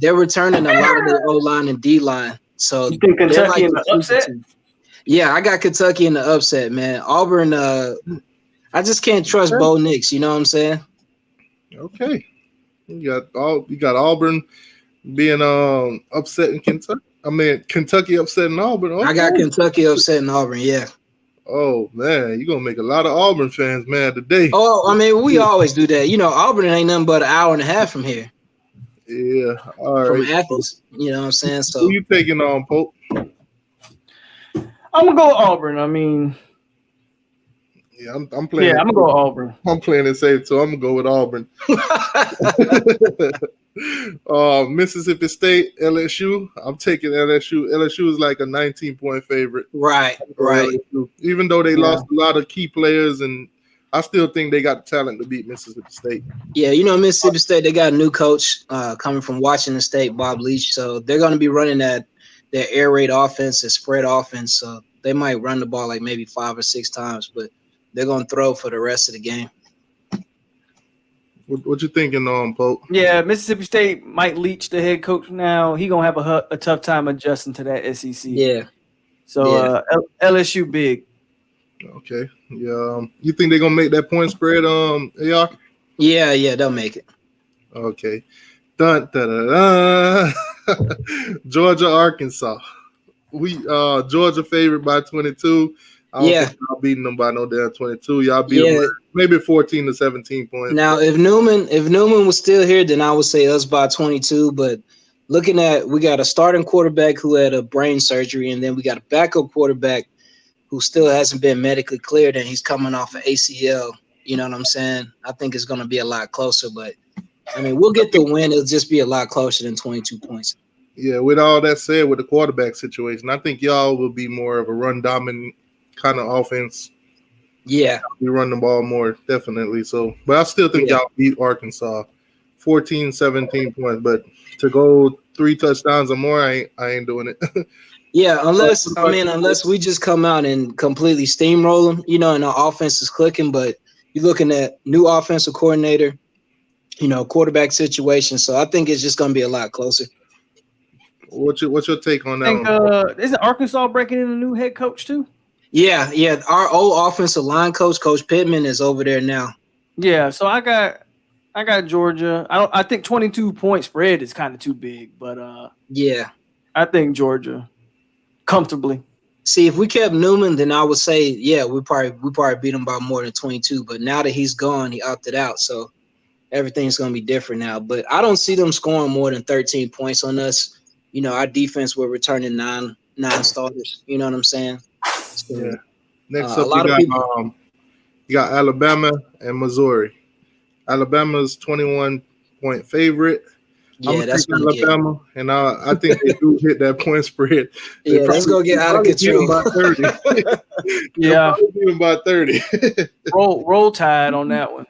they're returning a lot of their O line and D line. So you think Kentucky in the upset? Yeah, I got Kentucky in the upset, man. Auburn, I just can't trust Bo Nix. You know what I'm saying? Okay, you got Auburn being upset in Kentucky. I mean, Kentucky upsetting Auburn. Okay. I got Kentucky upsetting Auburn. Yeah. Oh man, you're gonna make a lot of Auburn fans mad today. Oh, I mean, we always do that. You know, Auburn ain't nothing but an hour and a half from here. Yeah, all right. From Athens, you know what I'm saying? So who you taking on, Polk? I'm gonna go with Auburn. I mean, yeah, I'm playing. Yeah, I'm gonna go with Auburn. I'm playing it safe, so I'm gonna go with Auburn. Mississippi State, LSU. I'm taking LSU. LSU is like a 19-point favorite. Right. LSU. Even though they lost a lot of key players, and I still think they got the talent to beat Mississippi State. Yeah, you know, Mississippi State, they got a new coach coming from Washington State, Bob Leach. So they're going to be running their air raid offense, their spread offense. So they might run the ball like maybe 5 or 6 times, but they're going to throw for the rest of the game. What you thinking on, Polk? Yeah, Mississippi State might Leach the head coach now. He gonna have a tough time adjusting to that SEC. Yeah. So LSU big. Okay. Yeah. You think they're gonna make that point spread? AR? Yeah, they'll make it. Okay. Dun, dun, dun, dun. Georgia, Arkansas. Georgia favored by 22. I don't think y'all beating them by no damn 22. Y'all beat them maybe 14 to 17 points. Now, if Newman was still here, then I would say us by 22. But looking at, we got a starting quarterback who had a brain surgery, and then we got a backup quarterback who still hasn't been medically cleared, and he's coming off an ACL. You know what I'm saying? I think it's going to be a lot closer. But, I mean, we'll get the win. It'll just be a lot closer than 22 points. Yeah, with all that said, with the quarterback situation, I think y'all will be more of a run-dominant kind of offense. Yeah. We run the ball more, definitely. So, but I still think y'all beat Arkansas 14, 17 points. But to go 3 touchdowns or more, I ain't doing it. Yeah, unless we just come out and completely steamroll them, you know, and our offense is clicking. But you're looking at new offensive coordinator, you know, quarterback situation. So I think it's just going to be a lot closer. What's your take on that? Isn't Arkansas breaking in a new head coach too? Yeah. Our old offensive line coach, Coach Pittman, is over there now. Yeah, so I got Georgia. I think 22-point spread is kind of too big, but I think Georgia comfortably. See, if we kept Newman, then I would say, we probably beat him by more than 22. But now that he's gone, he opted out, so everything's gonna be different now. But I don't see them scoring more than 13 points on us. You know, our defense will return in nine starters. You know what I'm saying? So, yeah. Next up, you got Alabama and Missouri. Alabama's 21-point favorite. I'm gonna take Alabama, and I think they do hit that point spread. Yeah, let's go get out of control. By 30. Yeah, even by 30. roll tide on that one.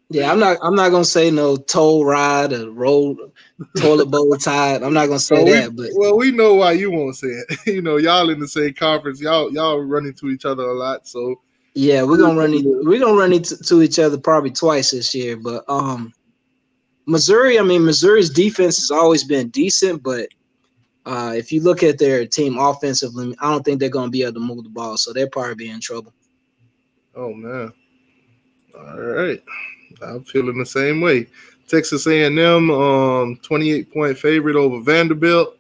Yeah, I'm not gonna say no toll ride or roll toilet bowl tide. I'm not gonna say that. But we know why you won't say it. You know, y'all in the same conference. Y'all run into each other a lot. So yeah, we're gonna run into each other probably twice this year. But Missouri's defense has always been decent, but if you look at their team offensively, I don't think they're going to be able to move the ball, so they'll probably be in trouble. Oh, man. All right. I'm feeling the same way. Texas A&M, 28-point favorite over Vanderbilt.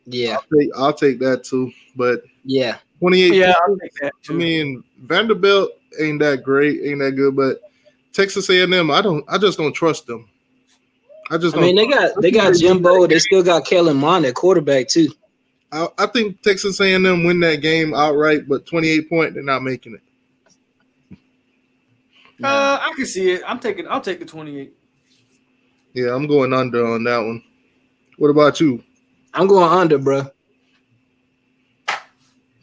Yeah. I'll take that too, but 28. Yeah, I'll take that too. I mean, Vanderbilt ain't that great, ain't that good, but Texas A&M, I just don't trust them. They got Jimbo. They still got Kellen Mond at quarterback too. I think Texas A&M win that game outright, but 28-point, they're not making it. I can see it. I'll take the 28. Yeah, I'm going under on that one. What about you? I'm going under, bro.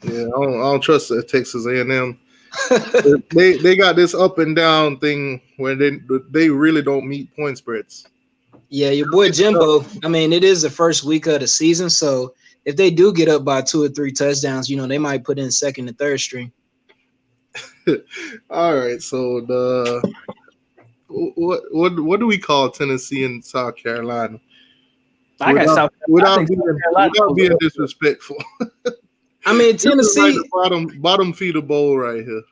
Yeah, I don't trust Texas A&M. They got this up and down thing where they really don't meet point spreads. Yeah, your boy Jimbo. I mean, it is the first week of the season, so if they do get up by 2 or 3 touchdowns, they might put in second and third string. All right, so what do we call Tennessee and South Carolina? I got South Without Carolina. being disrespectful. I mean, Tennessee, like bottom feeder bowl right here.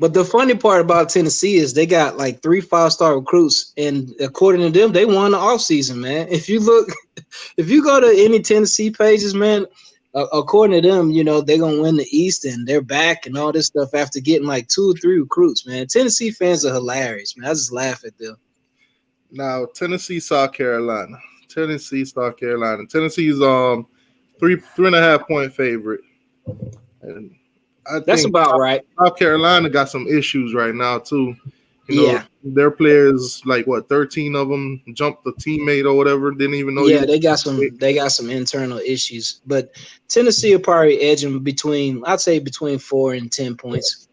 but the funny part about Tennessee is they got like 3 5-star recruits, and according to them, they won the offseason, man. If you go to any Tennessee pages, man, according to them, they're gonna win the East and they're back and all this stuff after getting like 2 or 3 recruits, man. Tennessee fans are hilarious, man. I just laugh at them. Now, Tennessee, South Carolina. Tennessee's 3.5 point favorite. And I That's think about right. South Carolina got some issues right now too. Yeah. Their players, like 13 of them jumped the teammate or whatever. Didn't even know. Yeah, they got some internal issues, but Tennessee will probably edge them between 4 and 10 points.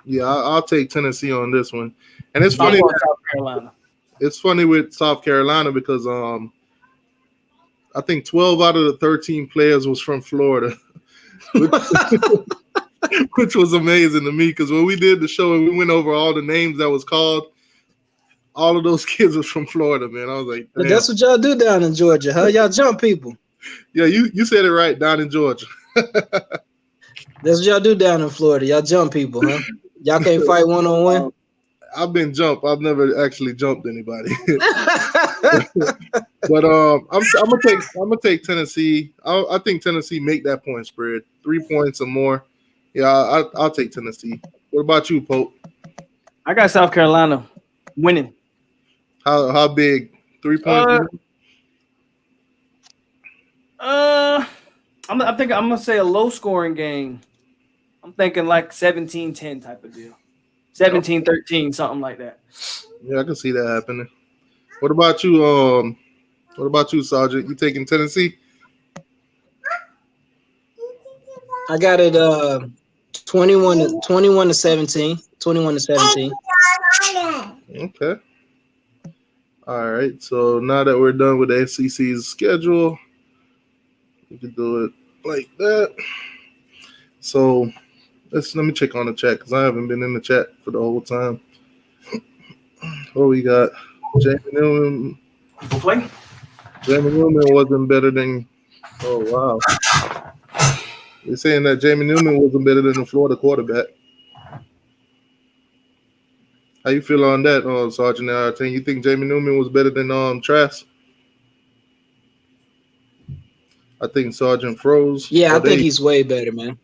Yeah, I'll take Tennessee on this one. And it's funny. South Carolina. It's funny with South Carolina because I think 12 out of the 13 players was from Florida. Which was amazing to me because when we did the show and we went over all the names that was called, all of those kids was from Florida, man. I was like, but that's what y'all do down in Georgia, huh? Y'all jump people. Yeah, you said it right, down in Georgia. That's what y'all do down in Florida. Y'all jump people, huh? Y'all can't fight one-on-one? I've been jumped. I've never actually jumped anybody. But I'm gonna take Tennessee. I think Tennessee make that point spread 3 points or more. Yeah, I'll take Tennessee. What about you, Polk? I got South Carolina winning. How big? 3 points? I think I'm gonna say a low scoring game. I'm thinking like 17-10 type of deal. 17-13, something like that. Yeah, I can see that happening. What about you? What about you, Sergeant? You taking Tennessee? I got it 21 to 17. 21 to 17. Okay. All right. So now that we're done with the SEC's schedule, we can do it like that. So let me check on the chat because I haven't been in the chat for the whole time. What we got? Jamie Newman. Play. Jamie Newman wasn't better than. Oh wow. They're saying that Jamie Newman wasn't better than the Florida quarterback. How you feel on that, Sergeant R10? You think Jamie Newman was better than Trask? I think Sergeant froze. Yeah, I think he's way better, man.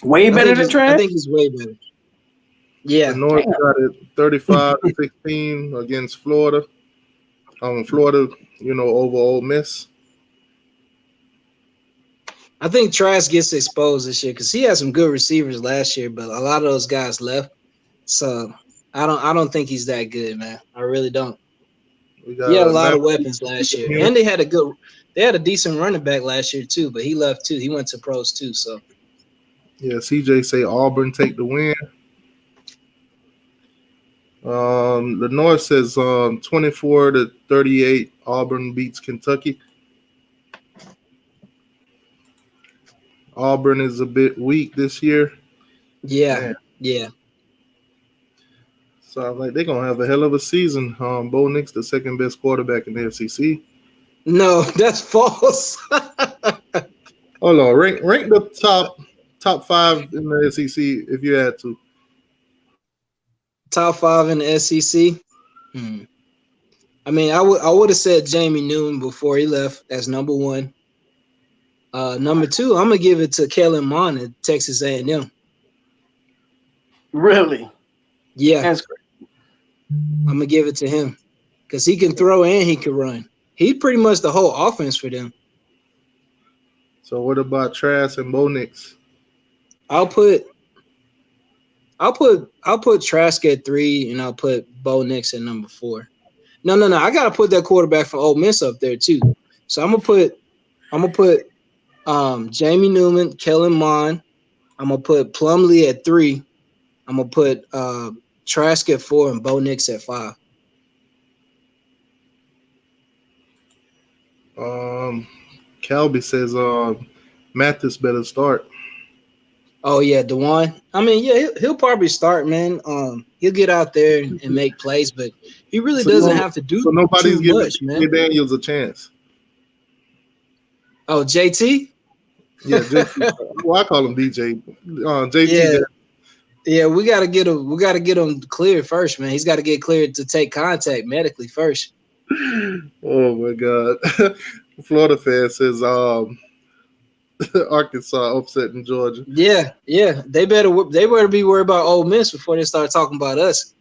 Way better than Trask? I think he's way better. Yeah. The North got it 35-16 against Florida. Florida, over Ole Miss. I think Trask gets exposed this year because he had some good receivers last year, but a lot of those guys left. So I don't think he's that good, man. I really don't. He had a lot of weapons last year, and they had a decent running back last year too. But he left too. He went to pros too. So yeah, CJ say Auburn take the win. The North says 24-38. Auburn beats Kentucky. Auburn is a bit weak this year. Yeah. Sounds like they're gonna have a hell of a season. Bo Nix, the second best quarterback in the SEC. No, that's false. Hold on, rank the top 5 in the SEC if you had to. Top 5 in the SEC. I mean, I would have said Jamie Newman before he left as number 1. Number 2, I'm gonna give it to Kellen Mond at Texas A&M. Really? Yeah, that's great. I'm gonna give it to him because he can throw and he can run. He pretty much the whole offense for them. So what about Trask and Bo Nix? I'll put Trask at 3 and I'll put Bo Nix at number 4. No. I gotta put that quarterback from Ole Miss up there too. So I'm gonna put Jamie Newman, Kellen Mond, I'm gonna put Plumlee at 3. I'm gonna put Trask at 4 and Bo Nix at 5. Calby says Mathis better start. Oh yeah, DeJuan. I mean, yeah, he'll probably start, man. He'll get out there and make plays, but he really doesn't have to do so nobody's too giving much, man. Daniels a chance. Oh, JT? Yeah, JT. Well, I call him DJ. JT. Yeah, we gotta get him cleared first, man. He's got to get cleared to take contact medically first. Oh my God. Florida fan says Arkansas upsetting Georgia. Yeah. They better be worried about Ole Miss before they start talking about us.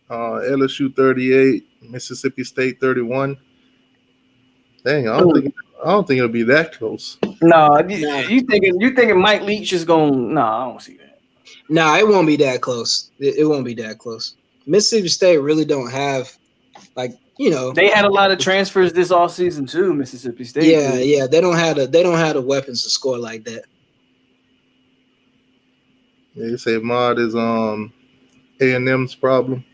LSU 38, Mississippi State 31. Dang, I don't think it'll be that close. No, you thinking Mike Leach is going? No, I don't see that. Nah, it won't be that close. It won't be that close. Mississippi State really don't have, like, they had a lot of transfers this offseason too. Mississippi State. Yeah. They don't have the weapons to score like that. Yeah, you say Mod is A&M's problem.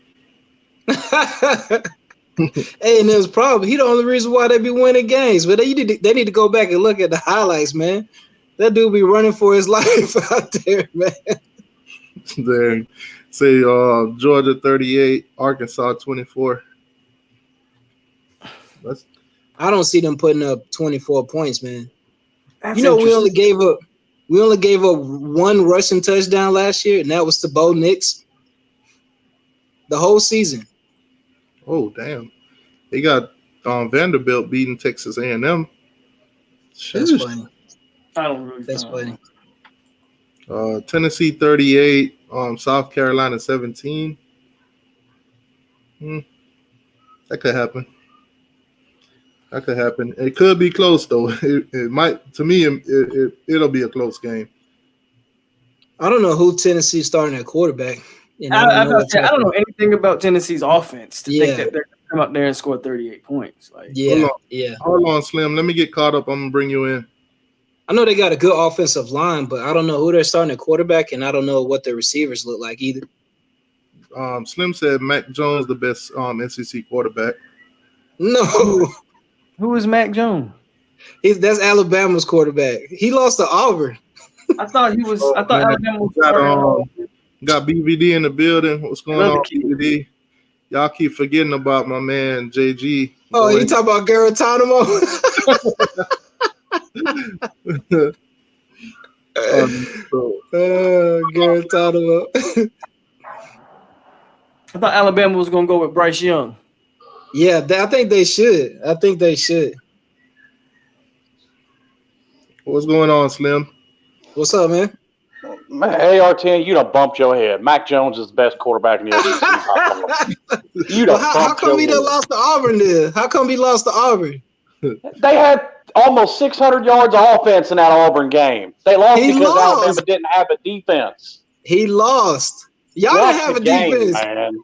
A&M's problem. He the only reason why they be winning games. But they need to go back and look at the highlights, man. That dude be running for his life out there, man. There, say Georgia 38, Arkansas 24. I don't see them putting up 24 points, man. That's we only gave up one rushing touchdown last year, and that was to Bo Nix. The whole season. Oh damn! They got Vanderbilt beating Texas A&M. That's funny. I don't really. That's funny. Tennessee 38, South Carolina 17. That could happen. It could be close though. It might. To me, it'll be a close game. I don't know who Tennessee's starting at quarterback. I don't know anything about Tennessee's offense to think that they're going to come up there and score 38 points. Hold on, Slim. Let me get caught up. I'm gonna bring you in. I know they got a good offensive line, but I don't know who they're starting at quarterback, and I don't know what their receivers look like either. Slim said Mac Jones the best SEC quarterback. No. Who is Mac Jones? That's Alabama's quarterback. He lost to Auburn. I thought Alabama was got BVD in the building. What's going on, BVD? Y'all keep forgetting about my man JG. Oh, you talking about Garotanimo? Garotanimo. I thought Alabama was going to go with Bryce Young. Yeah, I think they should. What's going on, Slim? What's up, man? Man, AR10, you done bumped your head. Mac Jones is the best quarterback in the SEC. How come he done lost to Auburn then? How come he lost to Auburn? They had almost 600 yards of offense in that Auburn game. They lost Alabama didn't have a defense. He lost. Y'all didn't have a defense. Man.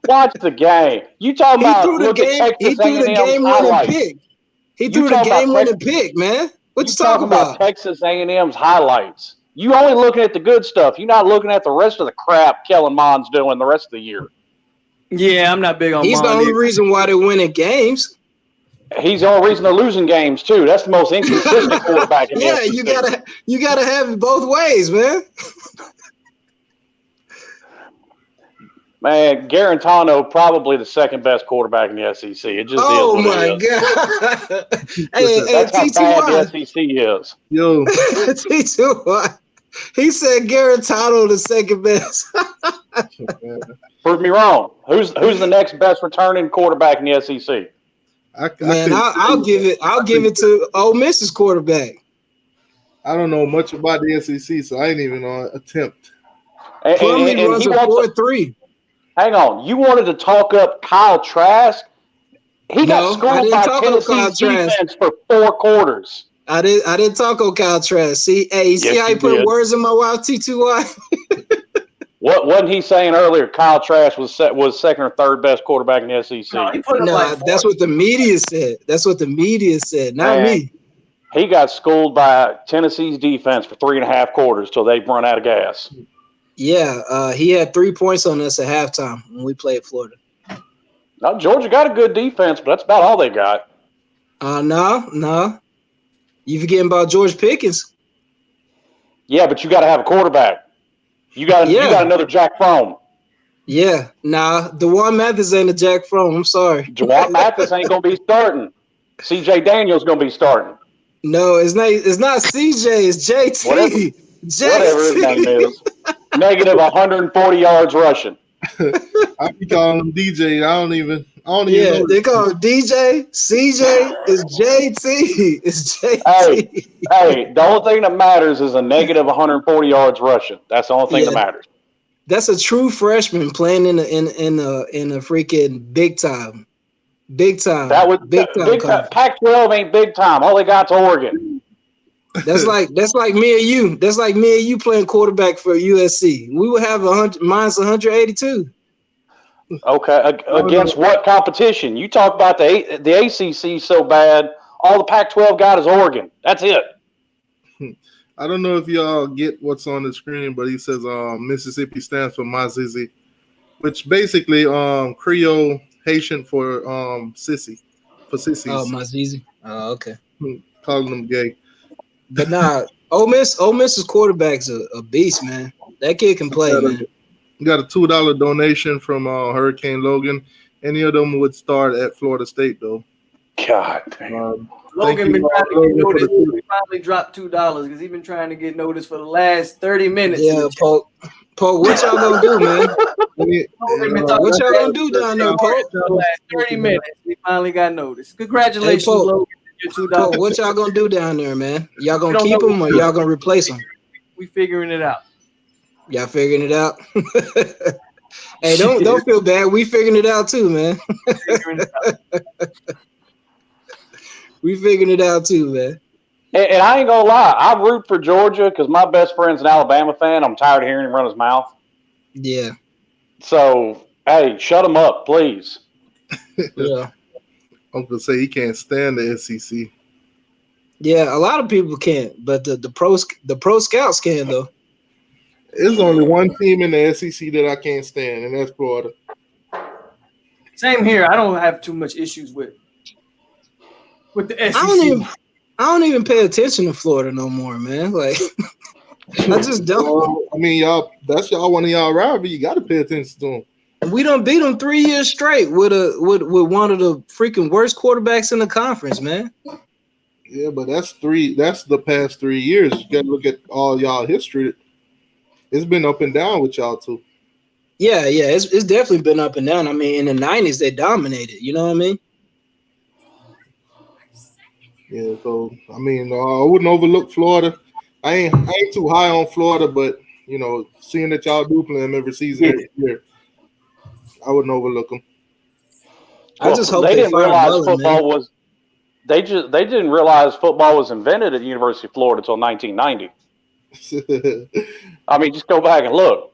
Watch the game. You talking about he threw the game-winning pick. He threw the game-winning pick, man. What you talking about? Texas A&M's highlights. You only looking at the good stuff. You're not looking at the rest of the crap Kellen Mond's doing the rest of the year. Yeah, I'm not big on He's Mond. The only reason why they're winning games. He's the only reason they're losing games too. That's the most inconsistent quarterback in the SEC. you gotta have it both ways, man. Man, Garantano probably the second best quarterback in the SEC. It just is. Oh my god! That's how bad the SEC is. Yo, T2Y. He said Garantano the second best. Prove me wrong. Who's the next best returning quarterback in the SEC? I'll give it to Ole Miss's quarterback. I don't know much about the SEC, so I ain't even attempt. Plumlee runs a 4-3. Hang on. You wanted to talk up Kyle Trask? He got schooled by Tennessee's defense for 4 quarters. I didn't talk on Kyle Trask. See how you put words in my mouth, T2Y? What wasn't he saying earlier? Kyle Trask was second or third best quarterback in the SEC. No, that's what the media said. Not me. He got schooled by Tennessee's defense for 3.5 quarters till they run out of gas. Yeah, he had 3 points on us at halftime when we played Florida. Now, Georgia got a good defense, but that's about all they got. No. You forgetting about George Pickens? Yeah, but you got to have a quarterback. You got another Jack Fromm. Yeah, DeJuan Mathis ain't a Jack Fromm. I'm sorry. DeJuan Mathis ain't gonna be starting. C.J. Daniels gonna be starting. No, it's not. It's not C.J. It's J.T. Whatever his name is. Negative 140 yards rushing. I be calling him DJ. I don't even know. They call him DJ. CJ is JT. It's JT. Hey, the only thing that matters is a negative 140 yards rushing. That's the only thing that matters. That's a true freshman playing in a freaking big time. Big time. That was big time. Pac-12 ain't big time. All they got's Oregon. That's like me and you. That's like me and you playing quarterback for USC. We would have minus 182. Okay, against what competition? You talk about the ACC so bad. All the Pac-12 got is Oregon. That's it. I don't know if y'all get what's on the screen, but he says Mississippi stands for Mazizi, which basically Creole Haitian for sissy, for sissies. Oh, Mazizi. Oh, okay. Calling them gay. But Ole Miss's quarterback's a beast, man. That kid can play, man. Got a $2 donation from Hurricane Logan. Any of them would start at Florida State, though. God damn. Logan been trying to get noticed. He finally dropped $2 because he's been trying to get noticed for the last 30 minutes. Yeah, Polk, what y'all gonna do, man? What y'all gonna do down there, Polk? For the last 30 minutes, he finally got noticed. Congratulations, hey, Polk. Logan. Your $2. Polk, what y'all gonna do down there, man? Y'all gonna keep him or y'all gonna replace him? We figuring it out. Y'all figuring it out? Hey, don't feel bad. We figuring it out too, man. We figuring it out too, man. And I ain't gonna lie, I root for Georgia because my best friend's an Alabama fan. I'm tired of hearing him run his mouth. Yeah. So, hey, shut him up, please. Yeah. Uncle say he can't stand the SEC. Yeah, a lot of people can't, but the pro scouts can though. There's only one team in the SEC that I can't stand, and that's Florida. Same here. I don't have too much issues with the SEC. I don't even pay attention to Florida no more, man. Like I just don't. I mean, that's one of y'all rivalry. You got to pay attention to them. We done beat them 3 years straight with one of the freaking worst quarterbacks in the conference, man. Yeah, but that's the past 3 years. You got to look at all y'all history. It's been up and down with y'all too. Yeah, it's definitely been up and down. I mean, in the 90s they dominated. You know what I mean? Yeah. So I mean, I wouldn't overlook Florida. I ain't too high on Florida, but you know, seeing that y'all do play them every season, every year, I wouldn't overlook them. I just hope they didn't realize football man. was. They didn't realize football was invented at the University of Florida until 1990. I mean, just go back and look.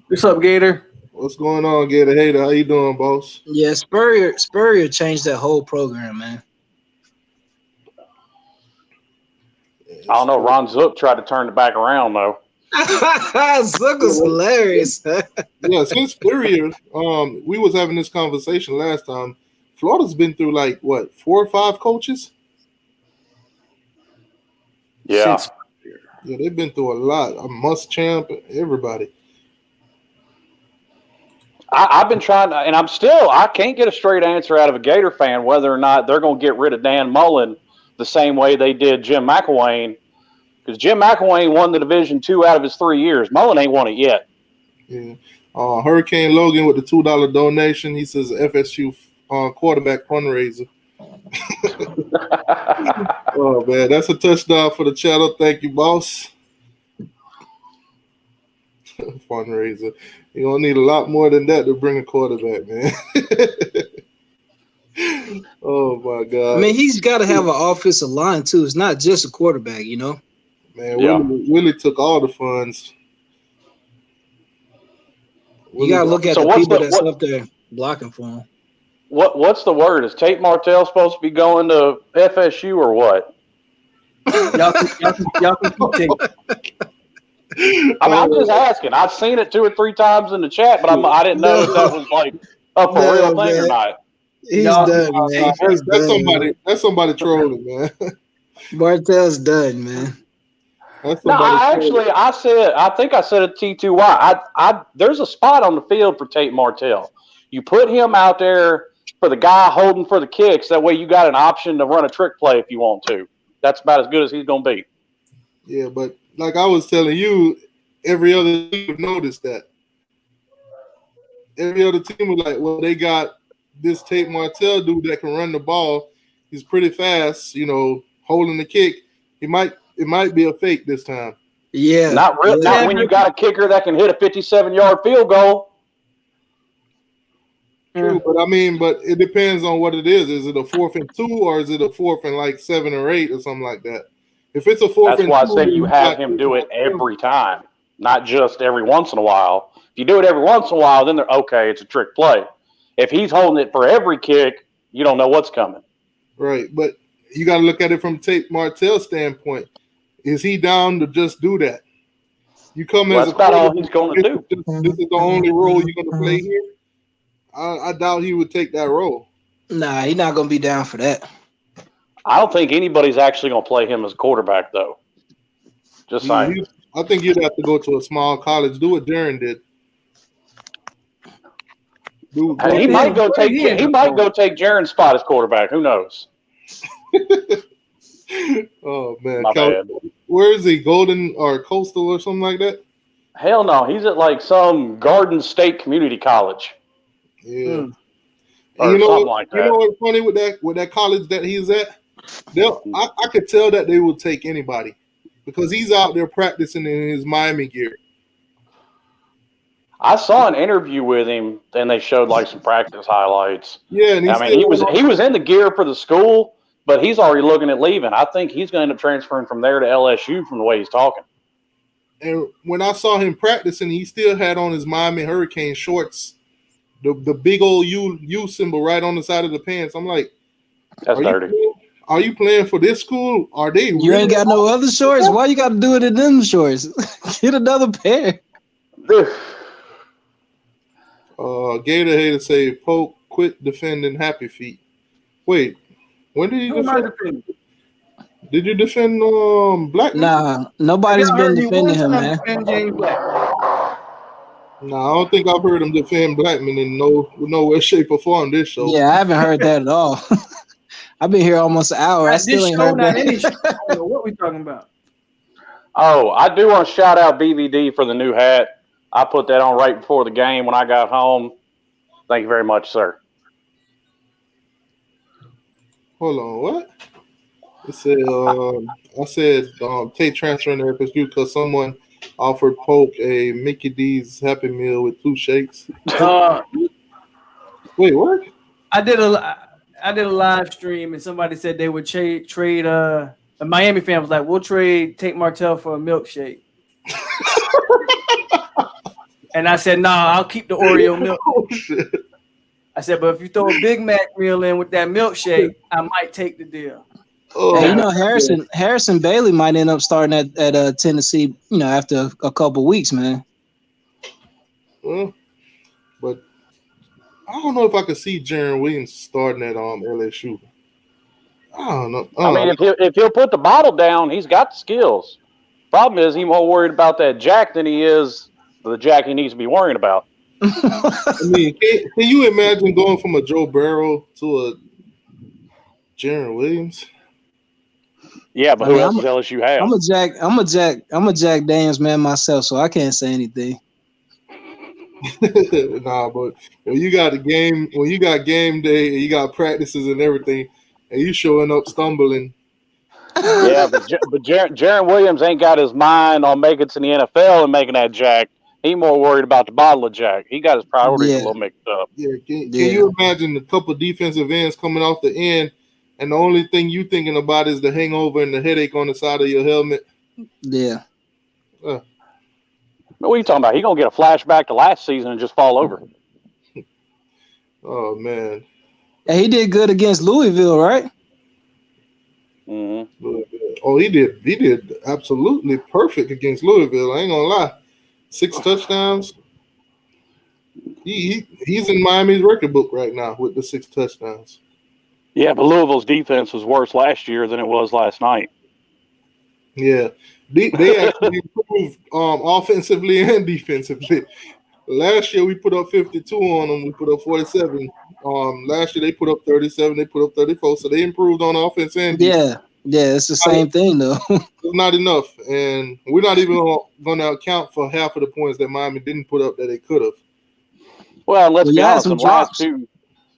What's up, Gator? What's going on, Gator? Hater, how you doing, boss? Yeah, Spurrier changed that whole program, man. I don't know. Ron Zook tried to turn it back around, though. Zook was hilarious. Yeah, since Spurrier, we was having this conversation last time. Florida's been through like what 4 or 5 coaches. Yeah. Yeah, they've been through a lot. A Muschamp, everybody. I've been trying to, and I can't get a straight answer out of a Gator fan whether or not they're going to get rid of Dan Mullen the same way they did Jim McElwain, because Jim McElwain won the Division II out of his 3 years. Mullen ain't won it yet. Yeah. Hurricane Logan with the $2 donation. He says FSU quarterback fundraiser. Oh man, that's a touchdown for the channel. Thank you, boss. Fundraiser. You're gonna need a lot more than that to bring a quarterback, man. Oh my god. I mean, he's got to have an offensive line too. It's not just a quarterback, you know. Man, Willie took all the funds. You gotta look at the people that's up there blocking for him. What's the word? Is Tate Martell supposed to be going to FSU or what? Y'all can keep Tate. I mean, I'm just asking. I've seen it 2 or 3 times in the chat, but I didn't know if that was like a for real thing or not. He's Y'all- done, man. That's somebody trolling, man. Martell's done, man. That's No, somebody trolling. I think I said a T2Y. There's a spot on the field for Tate Martell. You put him out there for the guy holding for the kicks. That way you got an option to run a trick play if you want to. That's about as good as he's going to be. Yeah, but like I was telling you, every other team would notice that. Every other team was like, well, they got this Tate Martell dude that can run the ball. He's pretty fast, holding the kick. It might be a fake this time. Yeah. Not when you got a kicker that can hit a 57-yard field goal. True, but it depends on what it is. Is it a 4th and 2 or is it a 4th and like 7 or 8 or something like that? If it's a 4th and 2, that's why I say you have him do it every time, not just every once in a while. If you do it every once in a while, then it's a trick play. If he's holding it for every kick, you don't know what's coming. Right, but you got to look at it from Tate Martell's standpoint. Is he down to just do that? You come as that's about all he's going to do. This is the only role you're going to play here? I doubt he would take that role. Nah, he's not going to be down for that. I don't think anybody's actually going to play him as quarterback, though. Just saying. I think you'd have to go to a small college. Do what Jaron did. He might go take Jaron's spot as quarterback. Who knows? Oh man, My bad. Where is he? Golden or Coastal or something like that? Hell no, he's at like some Garden State Community College. Yeah, or something like that. You know what's funny with that college that he's at? I could tell that they will take anybody because he's out there practicing in his Miami gear. I saw an interview with him, and they showed like some practice highlights. Yeah, and he was in the gear for the school, but he's already looking at leaving. I think he's going to end up transferring from there to LSU from the way he's talking. And when I saw him practicing, he still had on his Miami Hurricane shorts, the big old U symbol right on the side of the pants. I'm like, that's dirty. Are you playing for this school? Are they? You ain't got no other shorts. Why you got to do it in them shorts? Get another pair. Gator hater say, Polk, quit defending Happy Feet. Wait, when did you defend? Did you defend Black? Nah, nobody's been defending him, man. No, I don't think I've heard him defend Blackman in no way, shape, or form this show. Yeah, I haven't heard that at all. I've been here almost an hour. I still ain't heard that. I don't know what we talking about. Oh, I do want to shout out BVD for the new hat. I put that on right before the game when I got home. Thank you very much, sir. Hold on, what? It said, I said Tate transferring to FSU because someone offered Polk a Mickey D's Happy Meal with 2 shakes. Wait, what? I did a live stream and somebody said they would trade. A Miami fan was like, "We'll trade Tate Martell for a milkshake." And I said, "Nah, I'll keep the Oreo milk." Oh, shit. I said, "But if you throw a Big Mac meal in with that milkshake, I might take the deal." Oh, Hey, Harrison Bailey might end up starting at Tennessee, after a couple weeks, man. Well, but I don't know if I could see Jaron Williams starting at LSU. I don't know. I mean, if he'll put the bottle down, he's got the skills. Problem is, he's more worried about that jack than he is the jack he needs to be worrying about. I mean, can you imagine going from a Joe Burrow to a Jaron Williams? Yeah, but who else does LSU have? I'm a Jack Daniels man myself, so I can't say anything. Nah, but when you got game day and you got practices and everything, and you showing up stumbling. Yeah, but Jaron Williams ain't got his mind on making it to the NFL and making that jack. He more worried about the bottle of jack. He got his priorities a little mixed up. Yeah, can you imagine a couple of defensive ends coming off the end, and the only thing you thinking about is the hangover and the headache on the side of your helmet? Yeah. What are you talking about? He gonna get a flashback to last season and just fall over. Oh man. And he did good against Louisville, right? Mm-hmm. Oh, he did absolutely perfect against Louisville. I ain't gonna lie. 6 touchdowns. He's in Miami's record book right now with the 6 touchdowns. Yeah, but Louisville's defense was worse last year than it was last night. Yeah, they actually improved offensively and defensively. Last year we put up 52 on them. We put up 47. Last year they put up 37. They put up 34. So they improved on offense and defense. Yeah, it's the same thing though. It's not enough, and we're not even going to account for half of the points that Miami didn't put up that they could have. Well, let's be honest. Some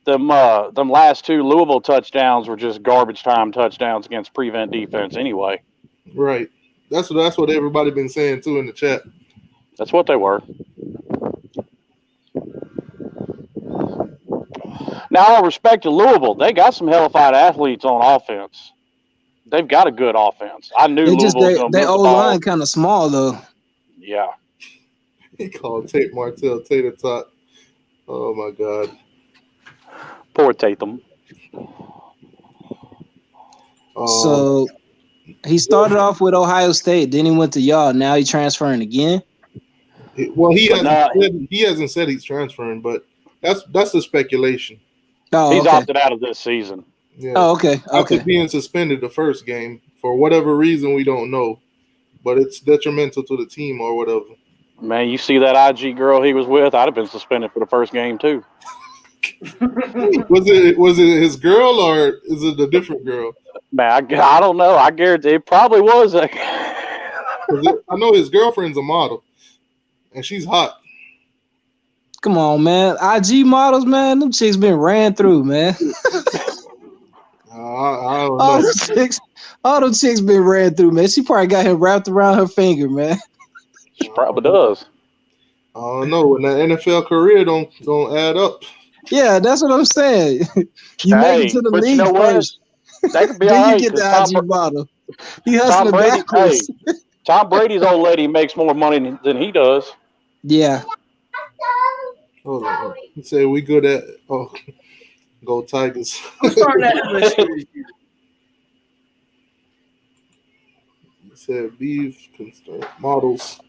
Them last two Louisville touchdowns were just garbage time touchdowns against prevent defense anyway. Right. That's what everybody been saying too in the chat. That's what they were. Now, all respect to Louisville, they got some hellified athletes on offense. They've got a good offense. I knew Louisville was going to move the ball. Their O-line kind of small though. Yeah. He called Tate Martell Tater Tot. Oh my God. Poor Tatum. So he started off with Ohio State, then he went to y'all. Now he's transferring again. Well, he hasn't said he's transferring, but that's the speculation. Oh, he's opted out of this season. Yeah. Oh, okay. After being suspended the first game for whatever reason we don't know, but it's detrimental to the team or whatever. Man, you see that IG girl he was with? I'd have been suspended for the first game too. Was it his girl or is it a different girl? Man, I don't know. I guarantee it probably was. I know his girlfriend's a model, and she's hot. Come on, man. IG models, man. Them chicks been ran through, man. I don't know. All them chicks been ran through, man. She probably got him wrapped around her finger, man. She probably does. I don't know. When the NFL career don't add up. Yeah, that's what I'm saying. You make it to the league first. That could be then all right. You get the IG model. He hustling backwards. Tom Brady's old lady makes more money than he does. Yeah. Hold on. He said we good at go Tigers. I'm starting at LSU this year. He said beef models.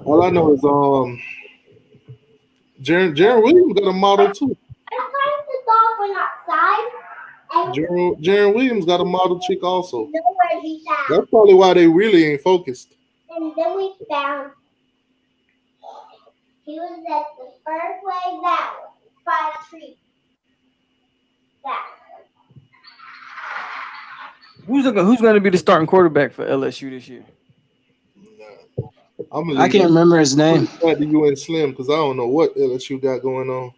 All I know is Jaron Williams got a model too. Jaron Williams got a model chick also. That's probably why they really ain't focused. And then we found he was at the first way that by a tree. Who's going to be the starting quarterback for LSU this year? I can't remember his name. At the UN Slim because I don't know what LSU got going on.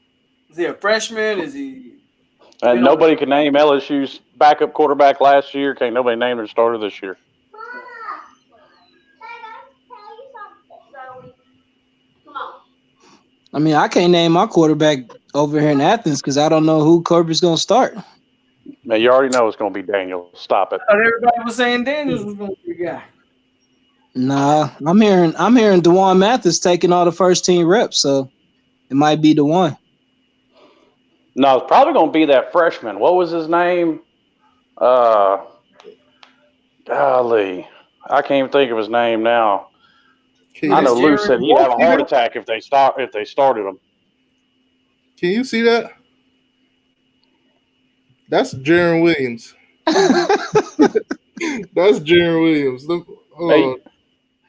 Is he a freshman? Is he? And nobody can name LSU's backup quarterback last year. Can't nobody name their starter this year. I mean, I can't name my quarterback over here in Athens because I don't know who Corby's going to start. Man, you already know it's going to be Daniel. Stop it. I thought everybody was saying Daniels was going to be the guy. Nah, I'm hearing DeJuan Mathis taking all the first team reps, so it might be DeJuan. No, it's probably going to be that freshman. What was his name? Golly, I can't even think of his name now. I know Lou said he'd have a heart attack if they started him. Can you see that? That's Jaron Williams. That's Jaron Williams. Look, hey,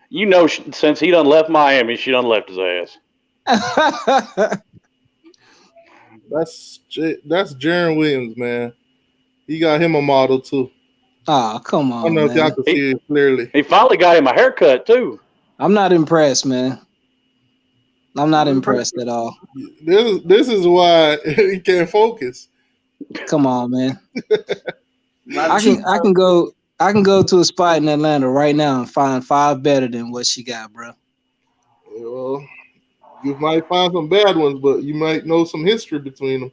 you know, since he done left Miami, she done left his ass. That's Jaron Williams, man. He got him a model too. Oh, come on. I don't know if y'all can see it clearly. He finally got him a haircut too. I'm not impressed, man. I'm not impressed at all. This is why he can't focus. Come on, man. I can go to a spot in Atlanta right now and find 5 better than what she got, bro. Yeah, well, you might find some bad ones, but you might know some history between them.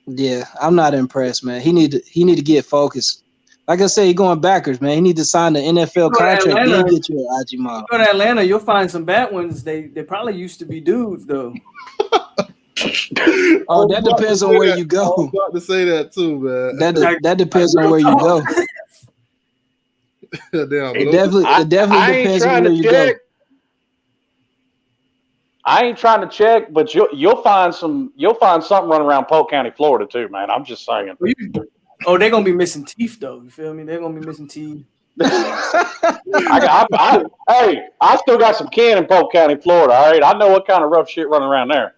Yeah, I'm not impressed, man. He need to get focused. Like I said, he going backwards, man. He need to sign the NFL contract and get you an IG model. Go to Atlanta, you'll find some bad ones. They probably used to be dudes, though. Oh, that depends on where you I go. was about to say that too, man. That depends on where you go. Damn, It definitely depends on where you go. I ain't trying to check, but you'll find something running around Polk County, Florida too, man. I'm just saying. Oh, they're gonna be missing teeth though. You feel me? They're gonna be missing teeth. I still got some kin in Polk County, Florida. All right, I know what kind of rough shit running around there.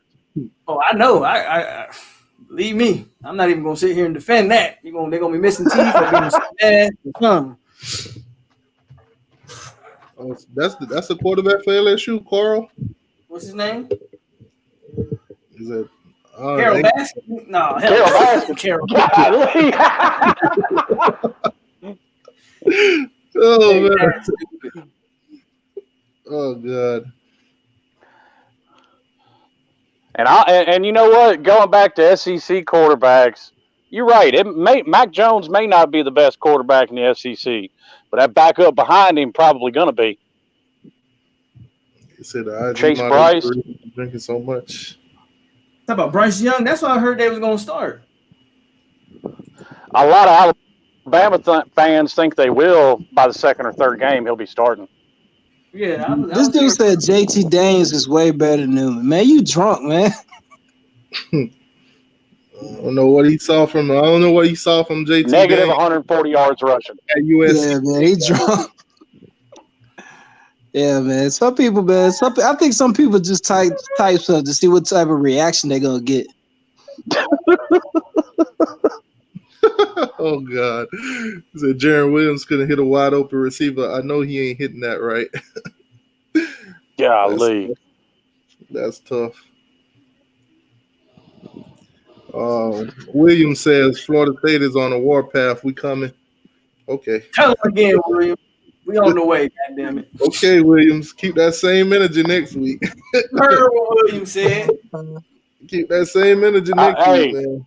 Oh, I know. I believe me. I'm not even gonna sit here and defend that. They're gonna be missing teeth or being bad or something. Oh, that's the quarterback for LSU, Carl. What's his name? Is it Carol Baskin? No, Carol Baskin. Carol. Oh man. Oh god. And you know what? Going back to SEC quarterbacks, you're right. Mac Jones may not be the best quarterback in the SEC, but that backup behind him probably gonna be. He said Chase Bryce drinking so much. Talk about Bryce Young. That's why I heard they was gonna start. A lot of Alabama fans think they will by the second or third game. He'll be starting. Yeah, this dude said JT Daniels is way better than Newman. Man, you drunk, man. I don't know what he saw from JT. Negative 140 yards rushing. At USC. Yeah, man, he drunk. Yeah, man. Some people, man. I think some people just type stuff to see what type of reaction they're gonna get. Oh God! He said Jaron Williams couldn't hit a wide open receiver. I know he ain't hitting that right. Golly, that's tough. Williams says Florida State is on a warpath. We coming. Okay. Tell him again, William. We on the way, goddammit. Okay, Williams. Keep that same energy next week. Heard what William said. Keep that same energy next week, man.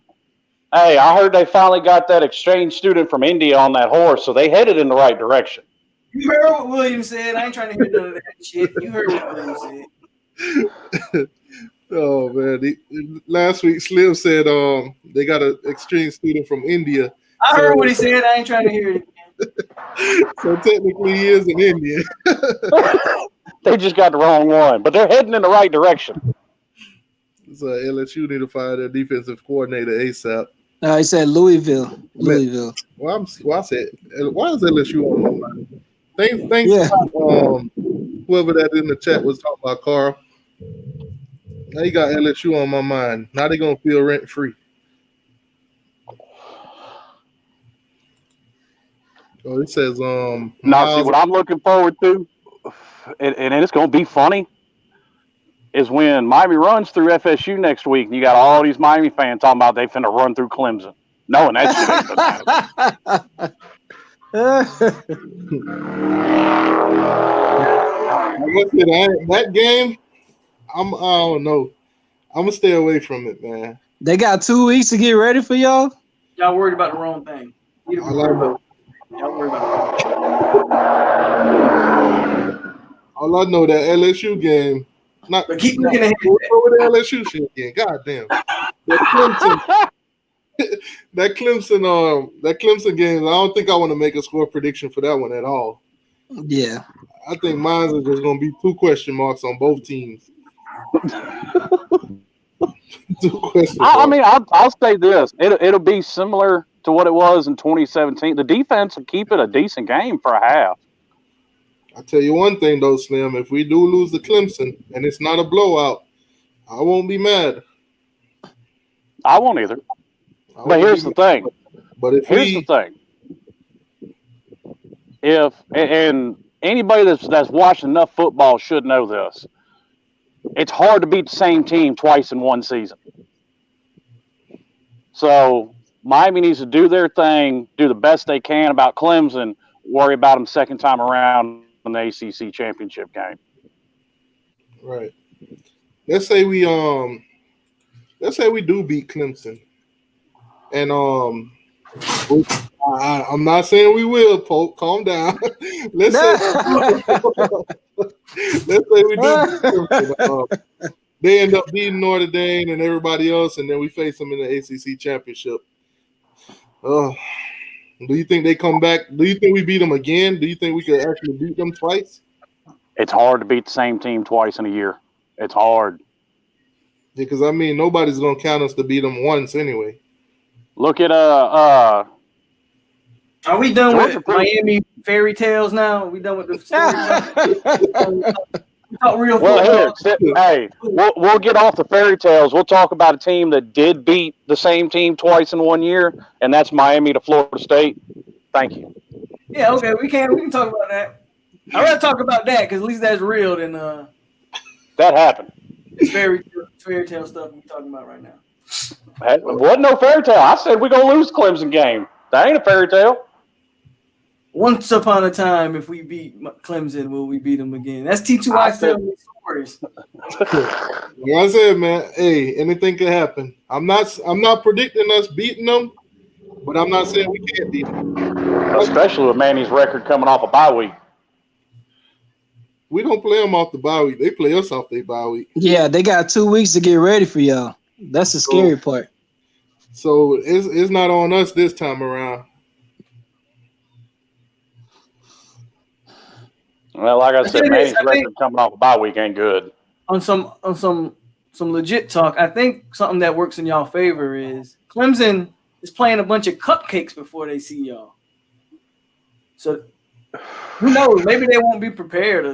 Hey, I heard they finally got that exchange student from India on that horse, so they headed in the right direction. You heard what William said. I ain't trying to hear none of that shit. You heard what William said. Oh man! Last week, Slim said they got an exchange student from India. I heard what he said. I ain't trying to hear it again. So technically, he is an Indian. They just got the wrong one, but they're heading in the right direction. So LSU need to fire their defensive coordinator ASAP. No, he said Louisville. Louisville. Well, I said, why is LSU on my mind? Thanks. Yeah. Whoever that in the chat was talking about, Carl. Now you got LSU on my mind. Now they're gonna feel rent free. Oh, it says Now, see what I'm looking forward to, and it's gonna be funny, is when Miami runs through FSU next week, and you got all these Miami fans talking about they finna run through Clemson, knowing that shit ain't gonna happen. That game, I don't know. I'm gonna stay away from it, man. They got 2 weeks to get ready for y'all. Y'all worried about the wrong thing. Y'all worried about the all I know that LSU game. But keep looking ahead. Over the LSU shit again. Goddamn. That Clemson game. I don't think I want to make a score prediction for that one at all. Yeah. I think mine is just going to be 2 question marks on both teams. 2 question marks. I mean, I'll say this: it'll be similar to what it was in 2017. The defense will keep it a decent game for a half. I'll tell you one thing, though, Slim. If we do lose to Clemson and it's not a blowout, I won't be mad. I won't either. But here's the thing. Here's the thing. And anybody that's watched enough football should know this. It's hard to beat the same team twice in one season. So Miami needs to do their thing, do the best they can about Clemson, worry about them second time around in the ACC championship game. Right. Let's say we do beat Clemson. And I'm not saying we will, Polk. Calm down. Let's say we do beat Clemson. they end up beating Norte Dame and everybody else, and then we face them in the ACC championship. Do you think they come back? Do you think we beat them again? Do you think we could actually beat them twice? It's hard to beat the same team twice in a year. It's hard. Yeah, because I mean, nobody's gonna count us to beat them once anyway. Look at Are we done Georgia with Miami fairy tales now? Are we done with the story? Talk real well, football. here, hey, we'll get off the fairy tales. We'll talk about a team that did beat the same team twice in 1 year, and that's Miami to Florida State. Thank you. Yeah, okay, we can talk about that. I'd rather talk about that because at least that's real than That happened. it's fairy tale stuff we're talking about right now. It wasn't no fairy tale. I said we're gonna lose Clemson game. That ain't a fairy tale. Once upon a time, if we beat Clemson, will we beat them again? That's T2I telling stories. Like I said, man, hey, anything could happen. I'm not predicting us beating them, but I'm not saying we can't beat them. Especially with Manny's record coming off a bye week. We don't play them off the bye week. They play us off their bye week. Yeah, they got 2 weeks to get ready for y'all. That's the scary part. So it's not on us this time around. Well, like I said, Manny's record coming off a bye week ain't good. On some legit talk, I think something that works in y'all favor is Clemson is playing a bunch of cupcakes before they see y'all. So who knows? Maybe they won't be prepared.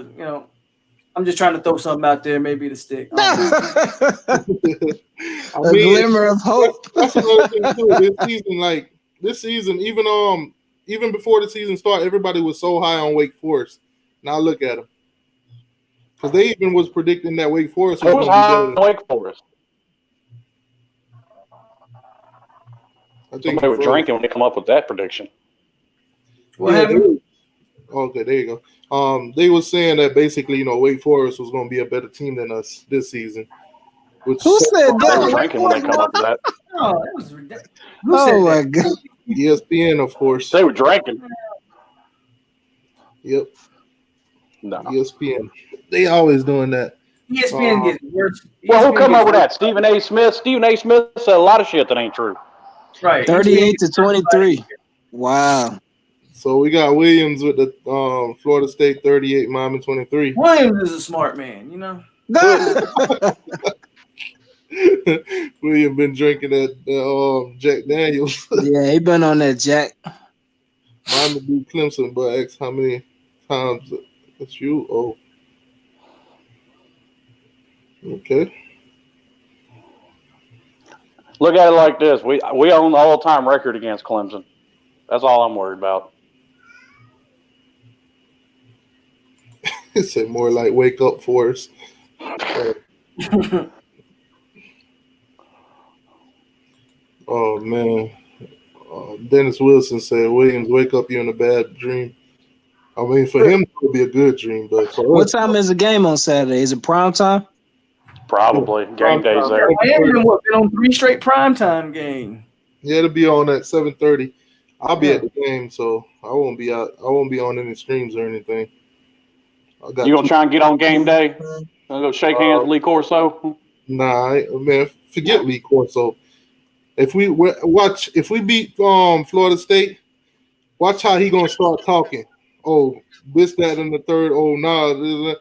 I'm just trying to throw something out there, maybe to stick. A glimmer of hope. That's another thing too. This season, even before the season started, everybody was so high on Wake Forest. Now look at them, because they even was predicting that Wake Forest was Who was high on Wake Forest? I think somebody was drinking when they come up with that prediction. Okay, there you go. They were saying that basically, Wake Forest was going to be a better team than us this season. Who said They were that? drinking when they come up with that. Oh, that was ridiculous. Oh my God! ESPN, of course. They were drinking. Yep. No. ESPN. They always doing that. ESPN gets worse. Well, who come up with that? Stephen A. Smith. Stephen A. Smith said a lot of shit that ain't true. Right. 38-23. Wow. So we got Williams with the Florida State 38, Miami 23. Williams is a smart man, William been drinking that Jack Daniels. Yeah, he been on that Jack. Miami beat Clemson, but X how many times? That's you. Oh, okay. Look at it like this: we own the all-time record against Clemson. That's all I'm worried about. It said more like wake up Forest. Oh man. Dennis Wilson said, Williams, wake up, you're in a bad dream. I mean, for him, it would be a good dream, but for What us, time is the game on Saturday? Is it prime time? Probably game days there. Miami been on 3 straight primetime game. yeah, it'll be on at 7:30. I'll be at the game, so I won't be out. I won't be on any streams or anything. You gonna try and get on game day? Gonna go shake hands with Lee Corso? Nah, man, forget Lee Corso. If we beat Florida State, watch how he gonna start talking. Oh, this, that, and the third. Oh, nah.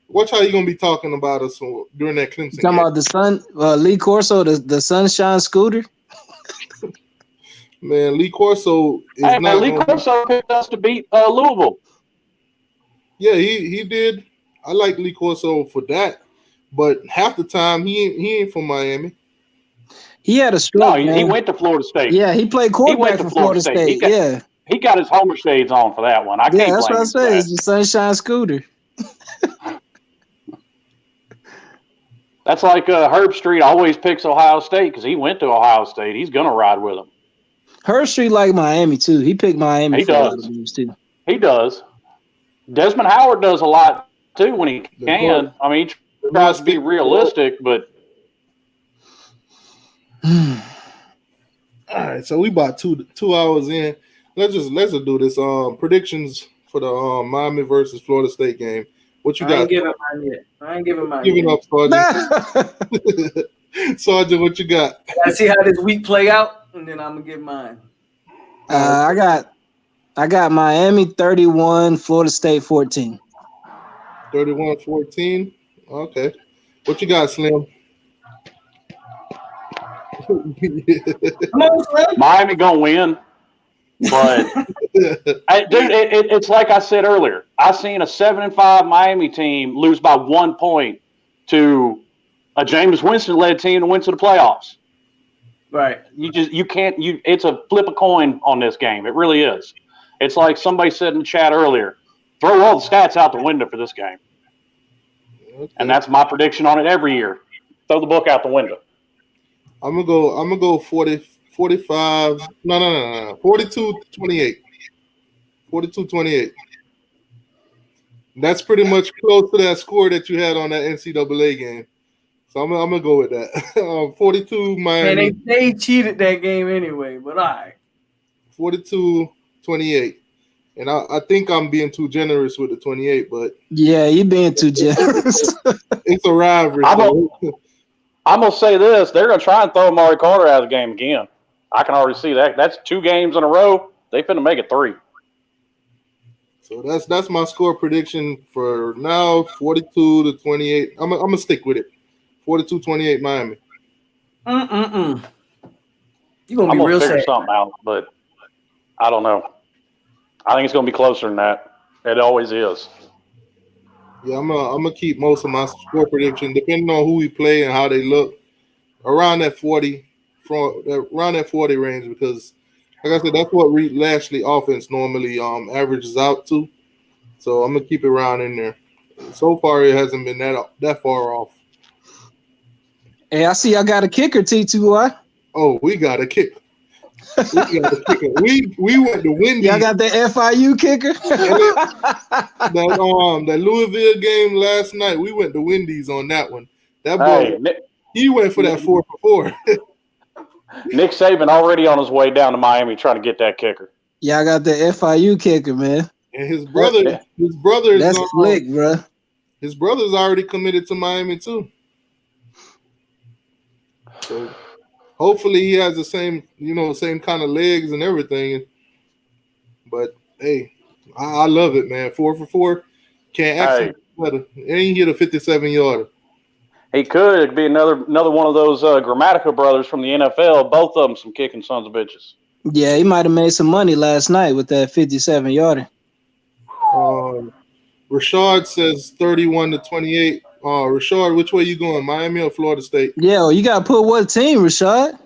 Watch how he gonna be talking about us during that Clemson Talking game. about the sun, Lee Corso, the Sunshine Scooter. Man, Lee Corso is Hey, not. Lee Corso picked us to beat Louisville. Yeah, he did. I like Lee Corso for that, but half the time he ain't from Miami. He had a stroke. No, he went to Florida State. Yeah, he played quarterback for Florida State. He got his Homer shades on for that one. I can't that's blame what I him for say. that. It's the Sunshine Scooter. That's like Herb Street always picks Ohio State because he went to Ohio State. He's gonna ride with them. Herb Street like Miami too. He picked Miami. He for a lot does. of games too. He does. Desmond Howard does a lot too when he can. I mean, he tries to be realistic, but All right, so we about two hours in. Let's just do this. Predictions for the Miami versus Florida State game. What you I got? ain't giving mine yet. I ain't giving mine Giving yet. up, Sergeant. Sergeant, what you got? I see how this week play out, and then I'm gonna give mine. I got Miami 31, Florida State 14. 31-14. Okay. What you got, Slim? Come on, Slim. Miami gonna win, but it's like I said earlier. I seen a 7-5 Miami team lose by 1 point to a Jameis Winston-led team that went to the playoffs. Right. You can't. It's a flip a coin on this game. It really is. It's like somebody said in the chat earlier. Throw all the stats out the window for this game, and that's my prediction on it every year. Throw the book out the window. I'm gonna go 40, 45. No. 42-28. 42-28. That's pretty much close to that score that you had on that NCAA game. So I'm gonna go with that. 42 Miami. And they cheated that game anyway, but all right. 42-28. And I think I'm being too generous with the 28, but Yeah, you being too generous. it's a rivalry. I'm gonna say this: they're gonna try and throw Amari Carter out of the game again. I can already see that. That's 2 games in a row. They finna make it 3. So that's my score prediction for now. 42-28. I'm gonna stick with it. 42-28 Miami. You gonna I'm be gonna real figure sad. something out, but I don't know. I think it's gonna be closer than that. It always is. Yeah, I'm gonna keep most of my score prediction, depending on who we play and how they look, around that 40 range, because like I said, that's what Reed Lashley offense normally averages out to. So I'm gonna keep it around in there. So far, it hasn't been that far off. Hey, I see y'all got a kicker, T2Y. Oh, we got a kicker. We went to Wendy's. Y'all got the FIU kicker? That Louisville game last night, we went to Wendy's on that one. That boy, he went for that 4 for 4. Nick Saban already on his way down to Miami trying to get that kicker. Y'all got the FIU kicker, man. And his brother is That's slick, bro. His brother's already committed to Miami too. So hopefully he has the same kind of legs and everything. But hey, I love it, man. 4 for 4. Can't actually better. And he hit a 57-yarder. He could be another one of those Grammatical brothers from the NFL. Both of them some kicking sons of bitches. Yeah, he might have made some money last night with that 57-yarder. Rashad says 31-28. Rashad, which way you going, Miami or Florida State? Yeah, well, you got to put what team, Rashad? I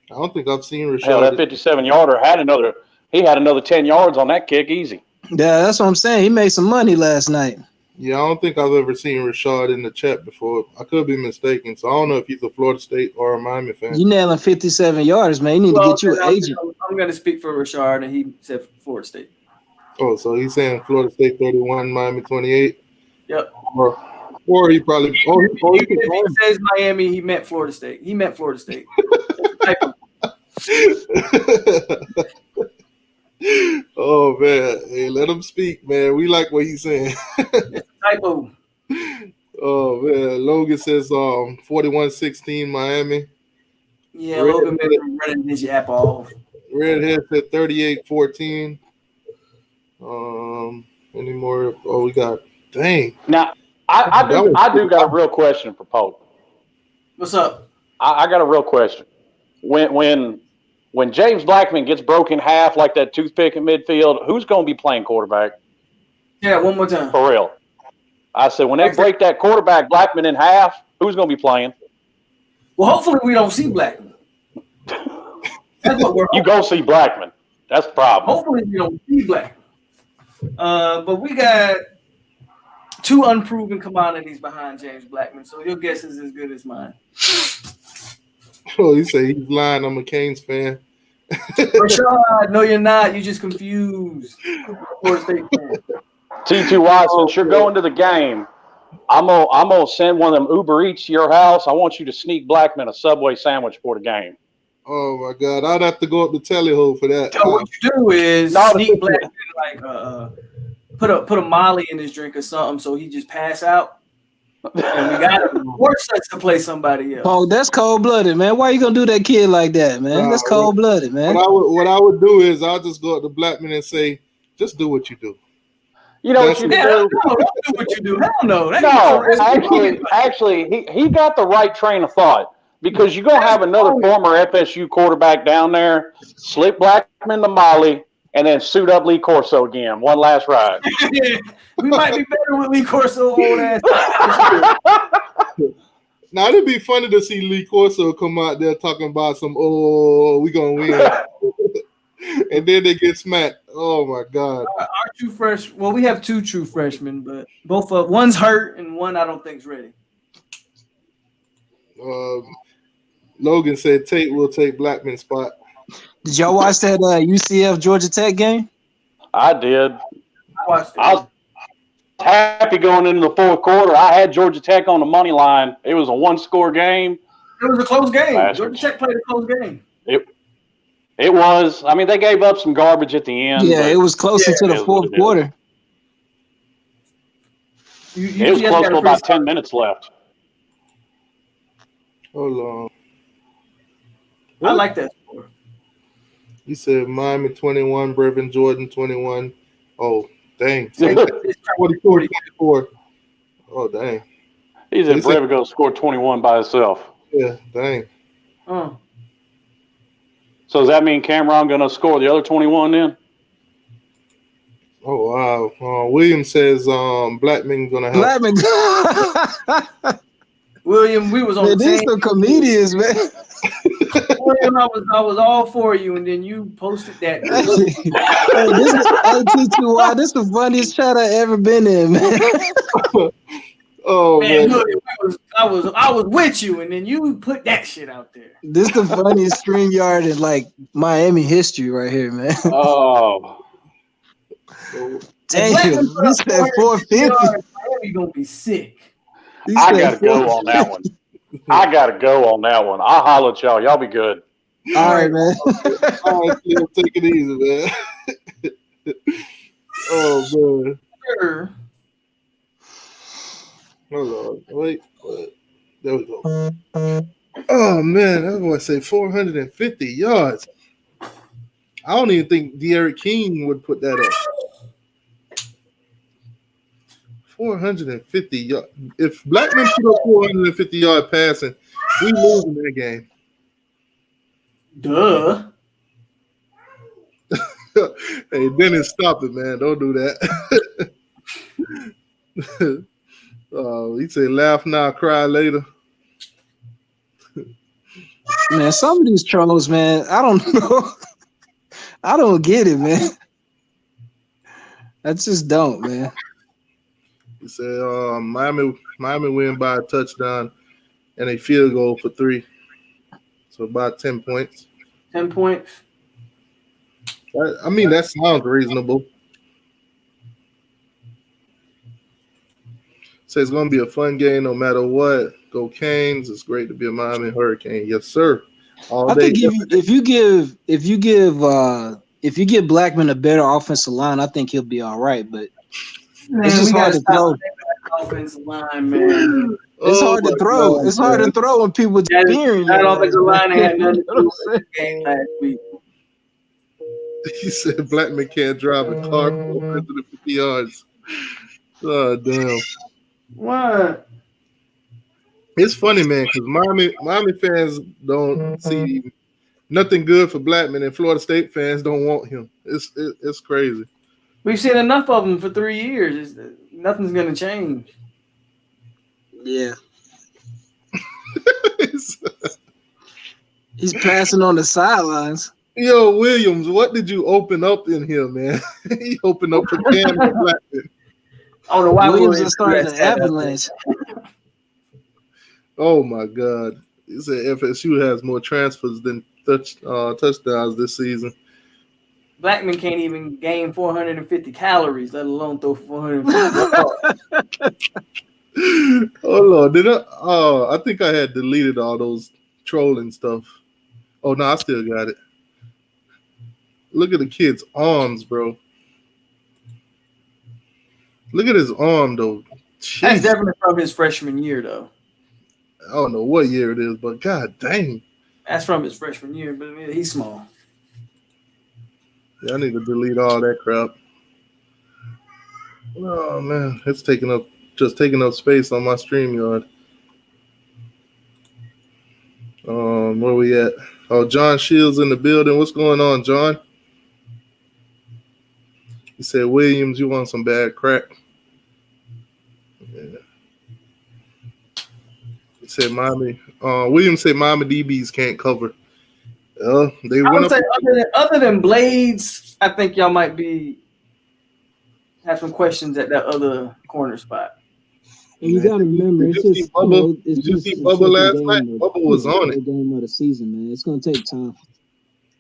don't think I've seen Rashad. Hell, that 57-yarder had another 10 yards on that kick easy. Yeah, that's what I'm saying. He made some money last night. Yeah, I don't think I've ever seen Rashad in the chat before. I could be mistaken, so I don't know if he's a Florida State or a Miami fan. You nailing 57 yards, man. You need to get you an agent. I'm going to speak for Rashard, and he said Florida State. Oh, so he's saying Florida State 31, Miami 28? Yep. Or he probably – if he says Miami, he meant Florida State. He meant Florida State. Oh, man. Hey, let him speak, man. We like what he's saying. Typo. Oh, man. Logan says 41-16 Miami. Yeah, Logan been running his yap off. Redhead said 38-14. Any more? Oh, we got – dang. Now, I do got a real question for Polk. What's up? I got a real question. When James Blackman gets broken in half like that toothpick in midfield, who's going to be playing quarterback? Yeah, one more time. For real. I said, when they break that quarterback Blackman in half, who's going to be playing? Well, hopefully we don't see Blackman. That's what we're You go see Blackman. That's the problem. Hopefully we don't see Blackman. But we got 2 unproven commodities behind James Blackman, so your guess is as good as mine. Oh, you say he's lying. I'm a Canes fan. Rashad, no, you're not. You're just confused. Florida State fan. T2Y, since you're going to the game, I'm gonna send one of them Uber Eats to your house. I want you to sneak Blackman a Subway sandwich for the game. Oh my God, I'd have to go up to Telly Hole for that. So what you do is sneak Blackman like put a Molly in his drink or something, so he just pass out. And we got to force us to play somebody else. Oh, that's cold blooded, man. Why you gonna do that kid like that, man? That's cold blooded, man. What I would do is I'll just go up to Blackman and say, just do what you do. You know what you do? No, don't do what you do. Hell no. Actually, he got the right train of thought because you're going to have another former FSU quarterback down there, slip Blackman to Molly, and then suit up Lee Corso again. One last ride. We might be better with Lee Corso old ass. Now, it'd be funny to see Lee Corso come out there talking about we going to win. And then they get smacked. Oh, my God. Our true freshmen, well, we have two true freshmen, but one's hurt and one I don't think's ready. Logan said Tate will take Blackman's spot. Did y'all watch that UCF Georgia Tech game? I did. I watched it. I was happy going into the fourth quarter. I had Georgia Tech on the money line. It was a one-score game. It was a close game. Georgia Tech played a close game. It was. I mean, they gave up some garbage at the end. Yeah, it was closer to the fourth quarter. It was close to about 10 minutes left. Hold on. I like that score. You said Miami 21, Brevin Jordan 21. Oh, dang. 44. Oh, dang. He said Brevin going to score 21 by himself. Yeah, dang. So does that mean Cameron going to score the other 21 then? Oh, wow. William says Blackman going to have. Blackman. William, we was on the These team. some comedians, man. William, I was all for you, and then you posted that. This is the funniest chat I ever been in, man. Oh man, William, I was with you, and then you put that shit out there. This the funniest string yard in like Miami history right here, man. Oh. Damn, you said 450. Miami gonna be sick. I gotta go on that one. I'll holler at y'all. Y'all be good. All right, man. All right, Phil, take it easy, man. Oh man. Sure. Hold on. Wait. There we go. Oh man, I was going to say 450 yards. I don't even think De'Aaron King would put that up. 450 yards. If Blackman put up 450 yard passing, we lose in that game. Duh. Hey, Dennis, stop it, man. Don't do that. He said, laugh now, cry later. Man, some of these trolls, man, I don't know. I don't get it, man. I just don't, man. He said, Miami win by a touchdown and a field goal for 3. So about 10 points. 10 points. I mean, that sounds reasonable. So it's going to be a fun game no matter what. Go Canes. It's great to be a Miami Hurricane. Yes, sir. All I day. think if you give Blackman a better offensive line, I think he'll be all right. But it's just hard to throw. Offensive line, man. It's hard to throw. It's hard to throw when people cheering. That offensive line had nothing to do with the game last week. He said Blackman can't drive a car for 450 yards. Oh, damn. What? It's funny, man, because Miami fans don't see nothing good for Blackman, and Florida State fans don't want him. It's crazy. We've seen enough of them for 3 years. Nothing's going to change. Yeah. He's passing on the sidelines. Yo, Williams, what did you open up in here, man? He opened up for Cam and Blackman. I don't know why Williams is starting an avalanche. Oh, my God. He said FSU has more transfers than touchdowns this season. Blackman can't even gain 450 calories, let alone throw 450. Hold on. I think I had deleted all those trolling stuff. Oh, no, I still got it. Look at the kid's arms, bro. Look at his arm, though. Jeez. That's definitely from his freshman year, though. I don't know what year it is, but god dang. That's from his freshman year, but he's small. Yeah, I need to delete all that crap. Oh man, it's taking up space on my StreamYard. Where we at? Oh, John Shields in the building. What's going on, John? He said, Williams, you want some bad crack? Yeah. He said, Miami. Williams said, Miami DBs can't cover. They I went would up. say other than Blades, I think y'all might have some questions at that other corner spot. And you got to remember, it's just Bubba? Did you see Bubba last night? Bubba was on it. Game of the season, man. It's going to take time.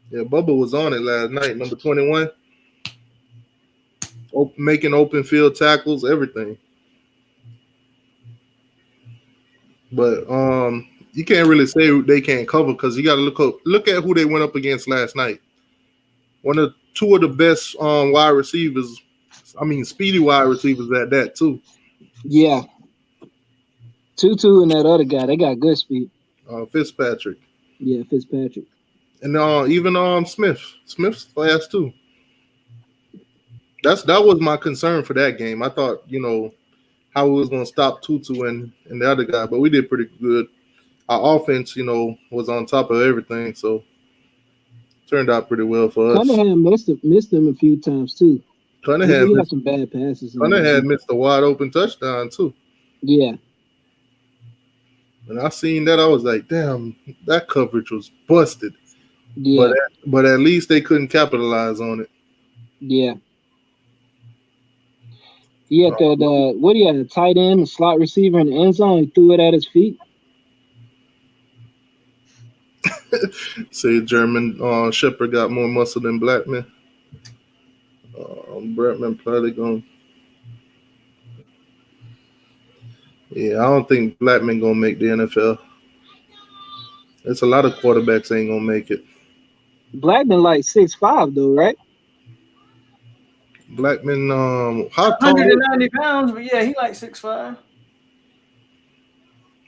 Yeah, Bubba was on it last night. Number 21, making open field tackles, everything. But you can't really say they can't cover because you got to look at who they went up against last night. Two of the best wide receivers. I mean, speedy wide receivers at that too. Yeah. Tutu and that other guy, they got good speed. Fitzpatrick. Yeah, Fitzpatrick. And even Smith. Smith's fast too. That was my concern for that game. I thought, how we was going to stop Tutu and the other guy, but we did pretty good. Our offense, was on top of everything, so turned out pretty well for us. Cunningham missed him a few times too. Cunningham had some bad passes. Cunningham missed a wide open touchdown too. Yeah. And I seen that, I was like, damn, that coverage was busted. Yeah. But at least they couldn't capitalize on it. Yeah. He had that, what he had, a tight end, a slot receiver in the end zone. He threw it at his feet. Say German Shepherd got more muscle than Blackman. Blackman probably going. Yeah, I don't think Blackman gonna make the NFL. There's a lot of quarterbacks ain't gonna make it. Blackman like 6'5" though, right? Blackman, how tall? 190 pounds, but yeah, he like 6'5".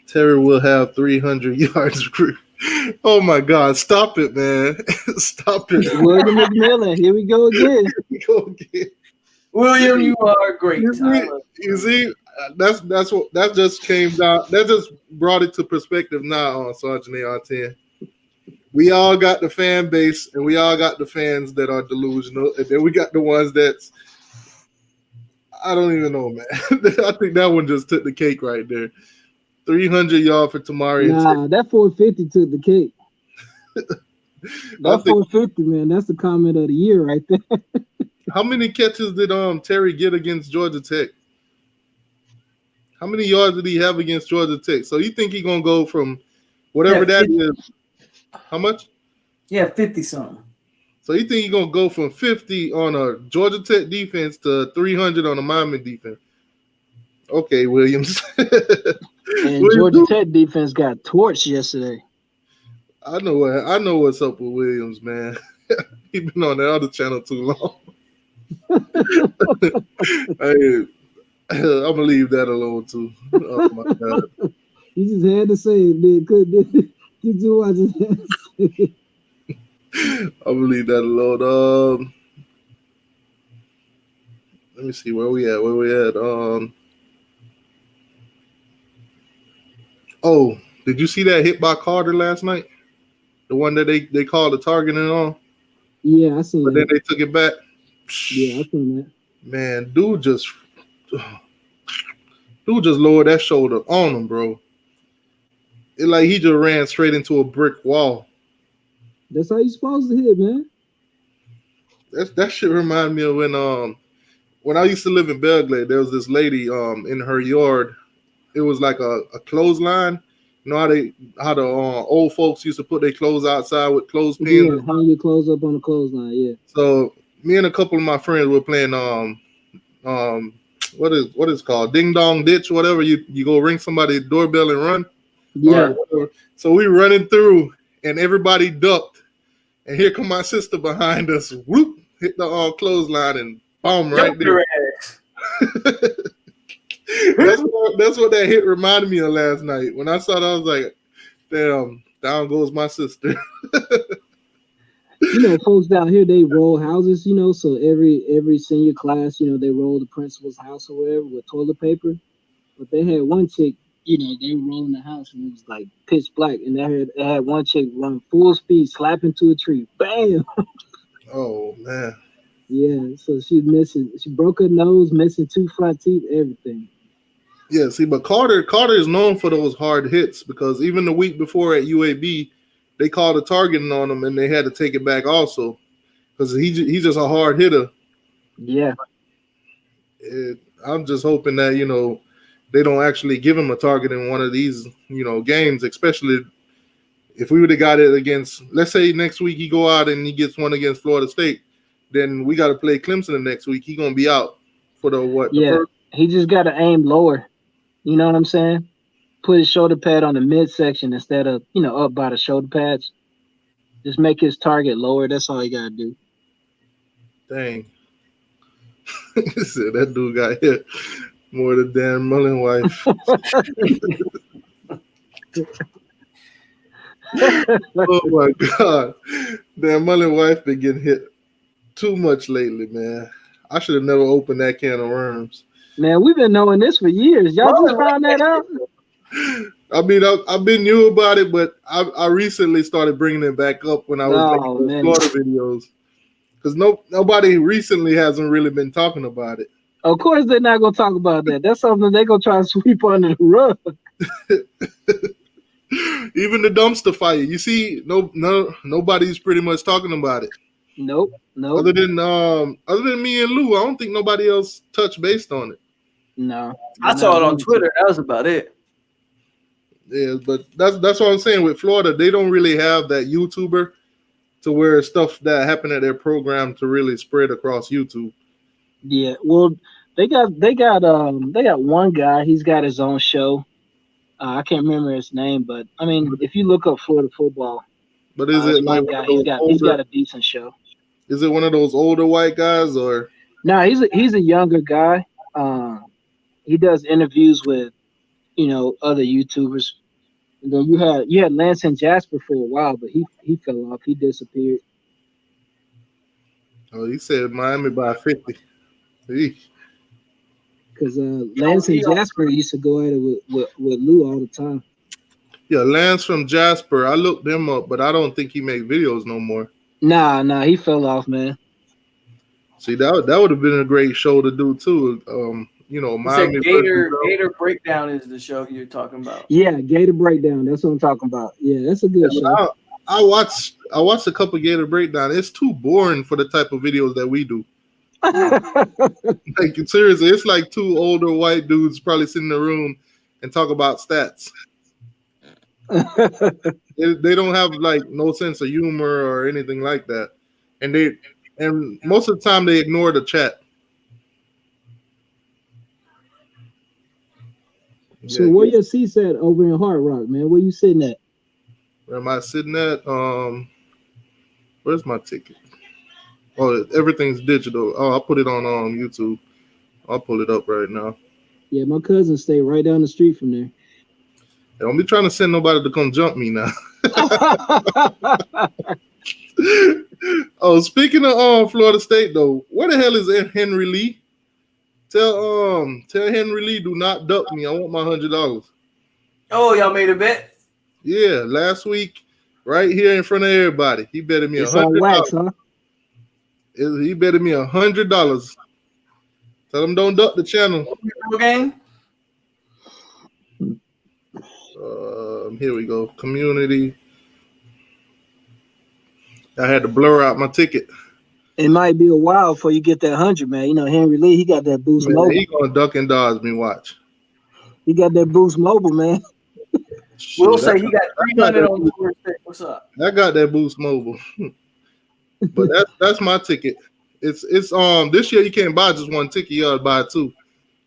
Terry will have 300 yards. Oh my God! Stop it, man! Stop it. William McMillan, here we go again. William, you are great. You see, that just came down. That just brought it to perspective now on Sergeant AR10. We all got the fan base, and we all got the fans that are delusional, and then we got the ones that's I don't even know, man. I think that one just took the cake right there. 300 yards for Tamari. Nah, that 450 took the cake. That 450, man, that's the comment of the year right there. How many catches did Terry get against Georgia Tech? How many yards did he have against Georgia Tech? So you think he's gonna go from whatever that is? How much? Yeah, 50-something. So you think he's gonna go from 50 on a Georgia Tech defense to 300 on a Miami defense? Okay, Williams. And Georgia Tech defense got torched yesterday. I know what's up with Williams, man. He's been on the other channel too long. Hey, I'm gonna leave that alone too. Oh my God! You just had to say it, man. Did you watch it? I'm gonna leave that alone. Let me see where we at. Oh, did you see that hit by Carter last night? The one that they called the targeting on? Yeah, I seen but that. Then they took it back. Yeah, I seen that. Man, dude just lowered that shoulder on him, bro. It like he just ran straight into a brick wall. That's how you supposed to hit, man. That shit remind me of when I used to live in Belgrade. There was this lady in her yard. It was like a clothesline. You know how the old folks used to put their clothes outside with clothespins? Yeah, hang your clothes up on the clothesline, yeah. So me and a couple of my friends were playing what is called ding dong ditch, whatever. You go ring somebody's doorbell and run. Yeah. So we running through and everybody ducked. And here come my sister behind us. Whoop, hit the clothesline and boom, right there. That's what that hit reminded me of last night. When I saw that, I was like, damn, down goes my sister. You know, folks down here, they roll houses, you know, so every senior class, you know, they roll the principal's house or whatever with toilet paper. But they had one chick, you know, they were rolling the house and it was like pitch black. And they had one chick run full speed, slap into a tree. Bam! Oh, man. Yeah, so she broke her nose, missing 2 front teeth, everything. Yeah, see, but Carter is known for those hard hits because even the week before at UAB, they called a targeting on him and they had to take it back also because he's just a hard hitter. Yeah. I'm just hoping that, you know, they don't actually give him a target in one of these, you know, games, especially if we would have got it against, let's say next week he go out and he gets one against Florida State, then we got to play Clemson the next week. He's going to be out for the what? Yeah, the first? he just got to aim lower. You know what I'm saying? Put his shoulder pad on the midsection instead of, you know, up by the shoulder pads. Just make his target lower. That's all you got to do. Dang. He said that dude got hit more than Dan Mullen wife. Oh, my God. Dan Mullen wife been getting hit too much lately, man. I should have never opened that can of worms. Man, we've been knowing this for years. Y'all just found that out? I mean, I've been knew about it, but I recently started bringing it back up when I was making those Florida videos. Because nobody recently hasn't really been talking about it. Of course they're not going to talk about that. That's something they're going to try to sweep under the rug. Even the dumpster fire. You see, nobody's pretty much talking about it. Nope. Other than me and Lou, I don't think nobody else touched based on it. No. I saw it on Twitter. That was about it. Yeah, but that's what I'm saying with Florida. They don't really have that YouTuber to where stuff that happened at their program to really spread across YouTube. Yeah, well, they got one guy. He's got his own show. I can't remember his name, but I mean, if you look up Florida football, but is it like guy, he's got a decent show. Is it one of those older white guys or? No, he's a younger guy. He does interviews with, you know, other YouTubers. And then you had Lance and Jasper for a while, but he fell off. He disappeared. Oh, he said Miami by 50. Because Lance and Jasper used to go at it with Lou all the time. Yeah, Lance from Jasper. I looked them up, but I don't think he make videos no more. Nah, he fell off, man. See, that would have been a great show to do too. You know, Miami Gator Breakdown is the show you're talking about. Yeah, Gator Breakdown. That's what I'm talking about. Yeah, that's a good show. I watched a couple Gator Breakdown. It's too boring for the type of videos that we do. Like seriously, it's like two older white dudes probably sit in the room and talk about stats. They don't have like no sense of humor or anything like that, and most of the time they ignore the chat. So where your seats at over in Hard Rock, man? Where you sitting at? Where am I sitting at? Where's my ticket? Oh, everything's digital. Oh, I'll put it on YouTube. I'll pull it up right now. Yeah, my cousin stay right down the street from there. Don't be trying to send nobody to come jump me now. Oh, speaking of Florida State though, where the hell is Henry Lee? Tell Henry Lee do not duck me. I want my $100. Oh, y'all made a bet? Yeah, last week, right here in front of everybody. He betted me $100. Wax, huh? He betted me $100. Tell him don't duck the channel. Game? Here we go. Community. I had to blur out my ticket. It might be a while before you get that 100, man. You know, Henry Lee, he got that boost mobile. He gonna duck and dodge me. Watch. He got that boost mobile, man. We'll say he got 300 on the first pick. What's up? I got that boost mobile. But that's my ticket. It's this year you can't buy just one ticket, you gotta buy two.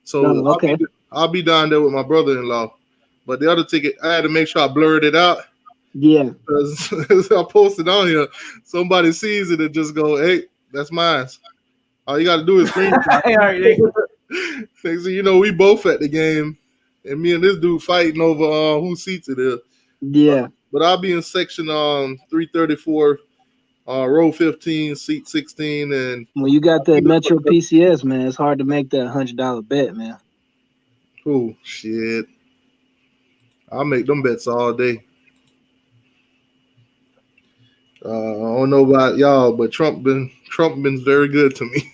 So okay. I'll be down there with my brother-in-law. But the other ticket, I had to make sure I blurred it out. Yeah. Because I posted on here, somebody sees it and just go, hey, that's mine. All you gotta do is screenshot. Next thing you know, we both at the game, and me and this dude fighting over whose seats it is. Yeah. But I'll be in section 334, row 15, seat 16, and When you got that Metro PCS, man, it's hard to make that $100 bet, man. oh shit, I'll make them bets all day. I don't know about y'all, but Trump been very good to me.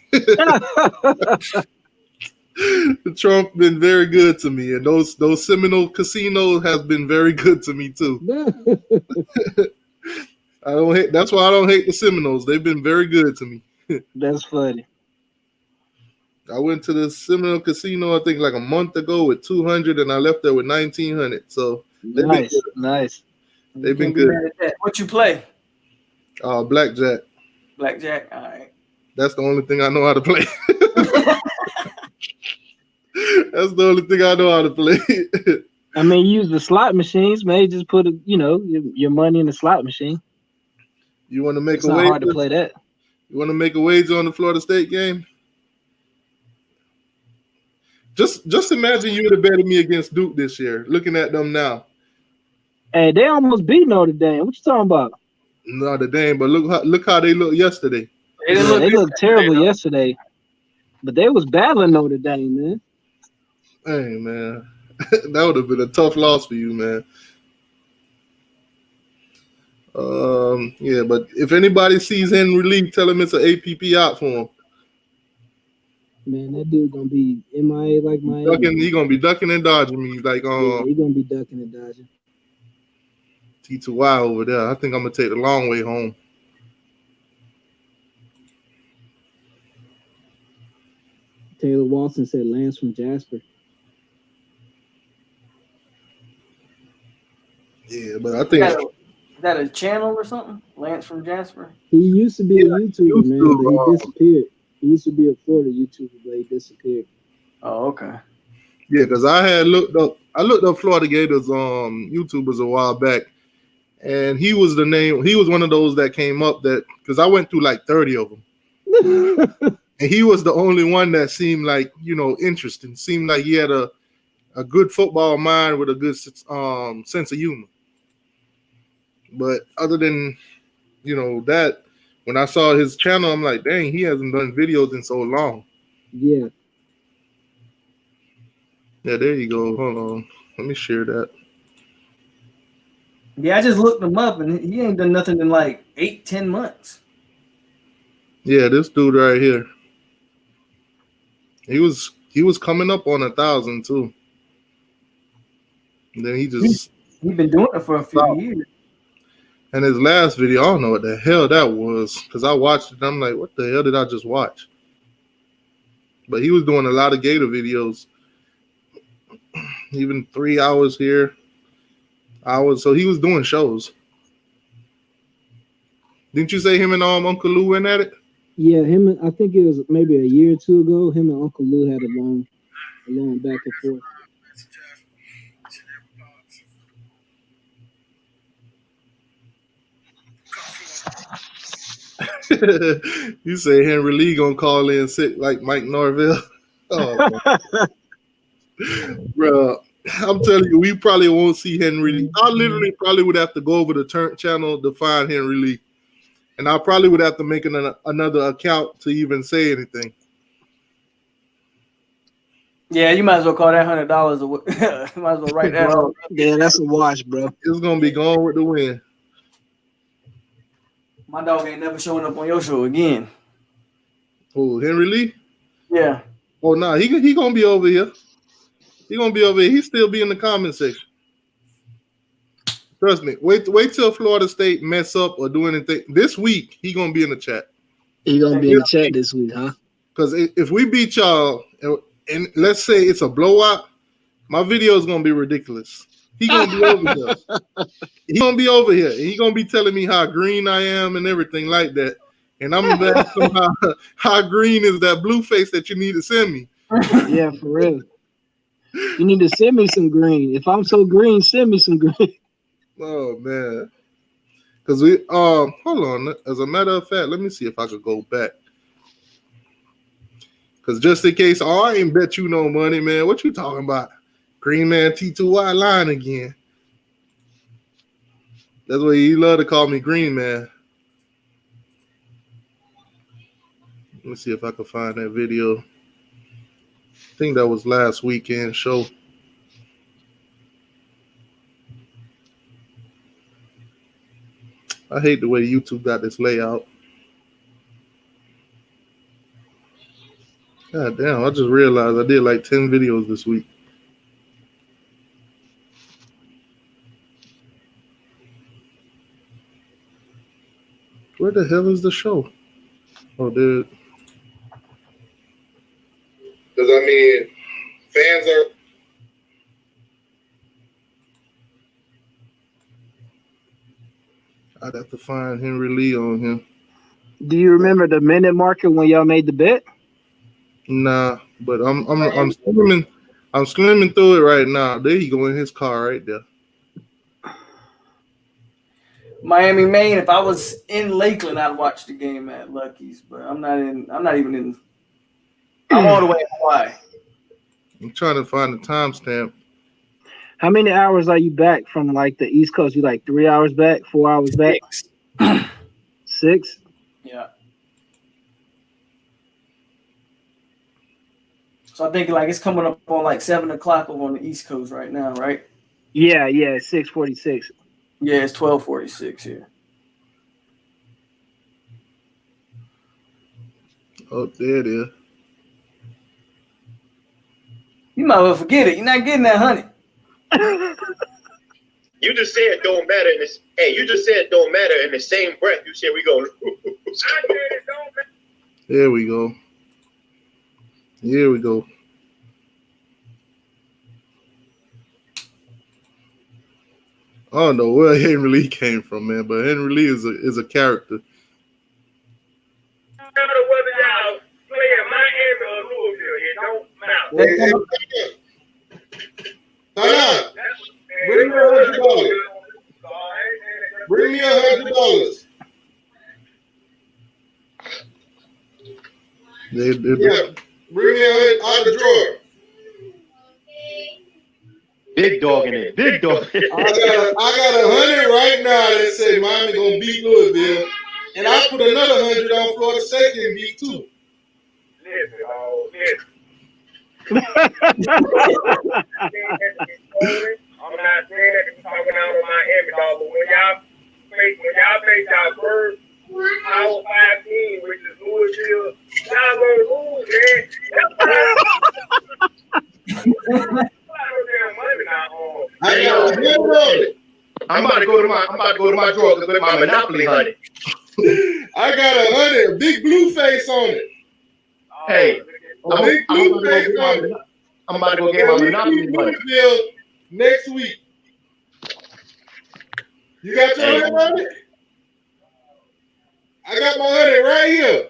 Trump been very good to me, and those Seminole casinos has been very good to me too. That's why I don't hate the Seminoles. They've been very good to me. That's funny. I went to the Seminole casino I think like a month ago with 200, and I left there with 1,900. So nice. They've been good. What you play? Blackjack. Blackjack. All right. That's the only thing I know how to play. That's the only thing I know how to play. I mean, use the slot machines. Maybe just put your money in the slot machine. You want to make It's a not wager? hard to play that. You want to make a wager on the Florida State game? Just imagine you would have betted me against Duke this year. Looking at them now. Hey, they almost beat Notre Dame. What you talking about? Notre Dame, but look how they looked yesterday. They looked terrible yesterday, but they was battling Notre Dame, man. Hey, man, that would have been a tough loss for you, man. Yeah, but if anybody sees Henry Lee, tell him it's an APP out for him. Man, that dude gonna be MIA like Miami. He gonna be ducking and dodging me like he gonna be ducking and dodging. T2Y over there. I think I'm gonna take the long way home. Taylor Walton said Lance from Jasper. Yeah, but I think is that a channel or something? Lance from Jasper. He used to be a YouTuber, man, but he disappeared. He used to be a Florida YouTuber, but he disappeared. Oh, okay. Yeah, because I looked up Florida Gators YouTubers a while back, and he was one of those that came up that because I went through like 30 of them. And he was the only one that seemed like, interesting. Seemed like he had a good football mind with a good sense of humor. But other than, that, when I saw his channel, I'm like, dang, he hasn't done videos in so long. Yeah. Yeah, there you go. Hold on. Let me share that. Yeah, I just looked him up, and he ain't done nothing in like 8-10 months. Yeah, this dude right here. He was coming up on 1,000 too. And then he's been doing it for a few years. And his last video, I don't know what the hell that was, because I watched it and I'm like, what the hell did I just watch? But he was doing a lot of Gator videos. Even 3 hours here. So he was doing shows. Didn't you say him and Uncle Lou went at it? Yeah, I think it was maybe a year or two ago. Him and Uncle Lou had a long back and forth. You say Henry Lee gonna call in sick like Mike Norvell? Oh, bro, I'm telling you, we probably won't see Henry Lee. I literally probably would have to go over the Turn channel to find Henry Lee, and I probably would have to make another account to even say anything. Yeah, you might as well call that $100. Might as well write that out. Yeah, that's a wash, bro. It's gonna be gone with the wind. My dog ain't never showing up on your show again. Oh, Henry Lee? Yeah. Oh, no, he gonna be over here. He gonna be over here. He still be in the comment section. Trust me. Wait till Florida State mess up or do anything. This week, he gonna be in the chat. He gonna be in the chat this week, huh? Because if we beat y'all, and let's say it's a blowout, my video is gonna be ridiculous. He gonna be over here. He gonna be over here. He gonna be telling me how green I am and everything like that. And I'm gonna ask him how green is that blue face that you need to send me. Yeah, for real. You need to send me some green. If I'm so green, send me some green. Oh man. Because we hold on. As a matter of fact, let me see if I could go back. Because just in case, I ain't bet you no money, man. What you talking about? Green man T2Y line again. That's why he love to call me Green Man. Let me see if I can find that video. I think that was last weekend show. I hate the way YouTube got this layout. God damn, I just realized I did like 10 videos this week. Where the hell is the show? Oh, dude. Because, I mean, fans are... I'd have to find Henry Lee on him. Do you remember the minute marker when y'all made the bet? Nah, but I'm swimming through it right now. There you go in his car right there. Miami, Maine. If I was in Lakeland, I'd watch the game at Lucky's, but I'm not even in. I'm all the way in Hawaii. I'm trying to find the timestamp. How many hours are you back from like the East Coast? You like 3 hours back, 4 hours back? 6. 6? Yeah. So I think like it's coming up on like 7 o'clock over on the East Coast right now, right? Yeah, 6:46. Yeah, it's 12:46 here. Oh, there it is. You might well forget it. You're not getting that $100. You just said it don't matter in this. Hey, you just said it don't matter in the same breath. You said we gonna lose. There we go. Here we go. I don't know where Henry Lee came from, man, but Henry Lee is a character. No matter whether y'all play in Miami or Louisville, it don't matter. Bring me $100. Bring me $100. Yeah, bring me out the drawer. Big dog in it. Big dog. I got 100 right now that say Miami gonna beat Louisville, and I put another 100 on Florida State and beat too. Listen. I'm not saying that to talking out on Miami, dog, but when y'all face y'all first Power 5 team, which is Louisville, y'all gonna lose, man. I'm about to go to my drawer to get my Monopoly honey. I got 100, big blue face on it. Hey, I'm about to go get my Monopoly money next week. You got your 100? I got my 100 right here.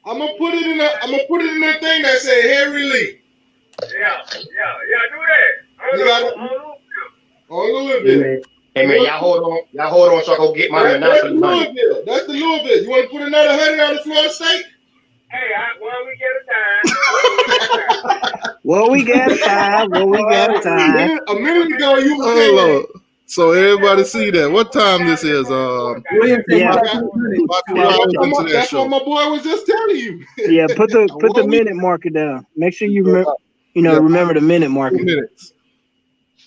I'm gonna put it in that thing that say Henry Lee. Yeah, do that. You got it on Louisville. Hey man, y'all hold on so I go get my Monopoly money. That's the Louisville. You want to put another 100 on the Florida State? Hey, when we get a time. Well, we got time. A minute ago, you were saying. So everybody see that. What time this is? That's what my boy was just telling you. Yeah, put the minute marker down. Make sure you remember the minute marker. 2 minutes.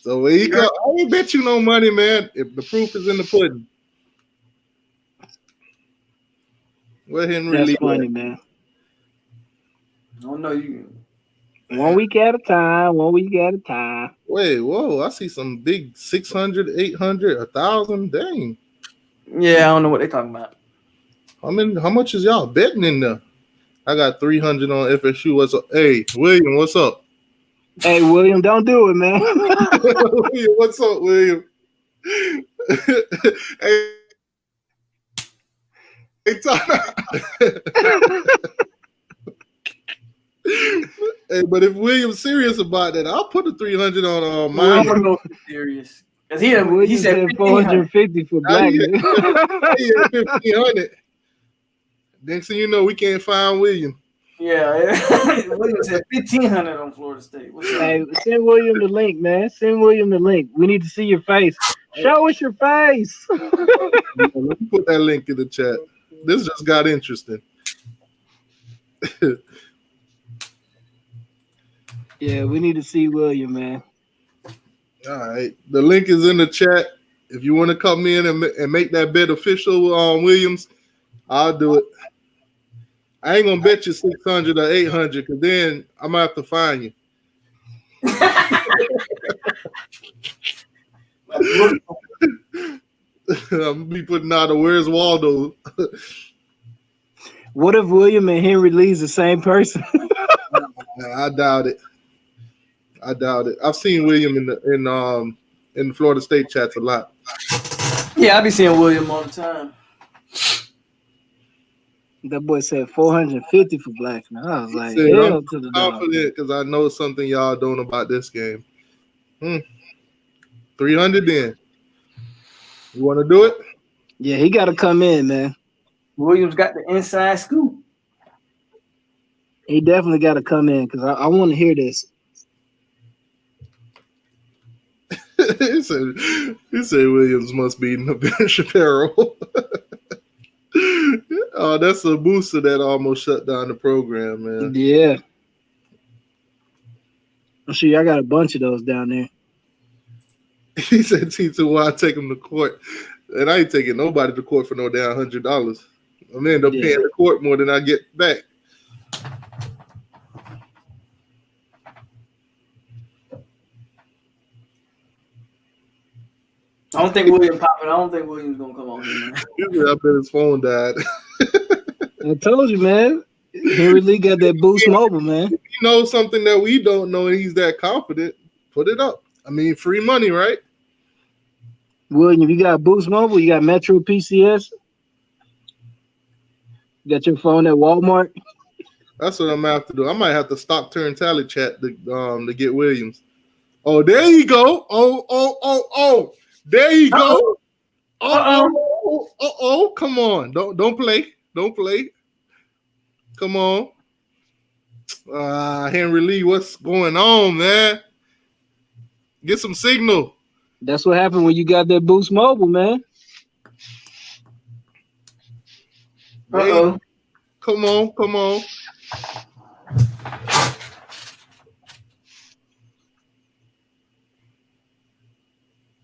So where you go? I ain't bet you no money, man. If the proof is in the pudding. Where Henry That's Lee? funny, man. I don't know you. 1 week at a time. 1 week at a time. Wait, whoa! I see some big 600, 800, 1,000. Dang. Yeah, I don't know what they're talking about. How much is y'all betting in there? I got 300 on FSU. What's up? Hey, William, what's up? Hey, William, don't do it, man. William, what's up, William? Hey, hey, but if William's serious about that, I'll put the 300 on I mine. don't know if he's serious. Because he said 450 for black. He had 1,500. Next thing you know, we can't find William. Yeah, William said 1,500 on Florida State. What's up? Hey, send William the link, man. Send William the link. We need to see your face. Show us your face. Let me put that link in the chat. This just got interesting. Yeah, we need to see William, man. All right. The link is in the chat. If you want to come in and make that bet official on Williams, I'll do it. I ain't gonna bet you 600 or 800 because then I'm gonna have to fine you. I'm gonna be putting out a Where's Waldo. What if William and Henry Lee's the same person? I doubt it. I've seen William in the Florida State chats a lot. Yeah, I be seeing William all the time. That boy said 450 for Blackman. I was like, I'm hell to the dog. confident because I know something y'all don't about this game. 300 then. You want to do it? Yeah, he got to come in, man. Williams got the inside scoop. He definitely got to come in because I want to hear this. he said Williams must be Ben Shapiro. Oh, that's a booster that almost shut down the program, man. Yeah. I'm sure y'all got a bunch of those down there. He said, T2, why I take him to court? And I ain't taking nobody to court for no damn $100. I'm end up paying the court more than I get back. I don't think Williams popping. I don't think Williams gonna come on here, man. I bet his phone died. I told you, man. Henry Lee got that Boost Mobile, man. If you know something that we don't know and he's that confident, put it up. I mean, free money, right? William, you got Boost Mobile, you got Metro PCS, you got your phone at Walmart. That's what I'm gonna have to do. I might have to stop turn tally chat to get Williams. Oh, there you go. Oh. There you go. Oh. Come on. Don't play. Don't play. Come on. Henry Lee, what's going on, man? Get some signal. That's what happened when you got that Boost Mobile, man. Uh-oh. Come on.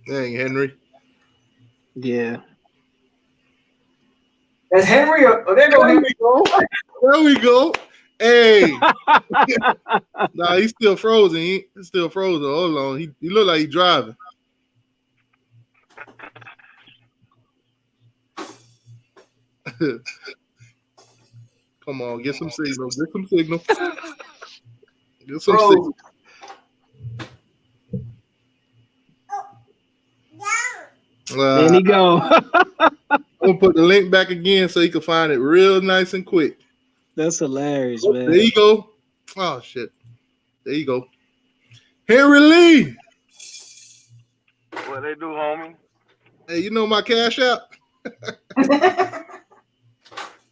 Dang, Henry. Yeah. That's Henry. There go Henry. There we go. Hey. Nah, he's still frozen. He's still frozen. Hold on. He look like he's driving. Come on, get some signal. Get some signal. There he go. I'm gonna put the link back again so you can find it real nice and quick. That's hilarious, man. There you go. Oh shit. There you go. Henry Lee. What they do, homie? Hey, you know my Cash App?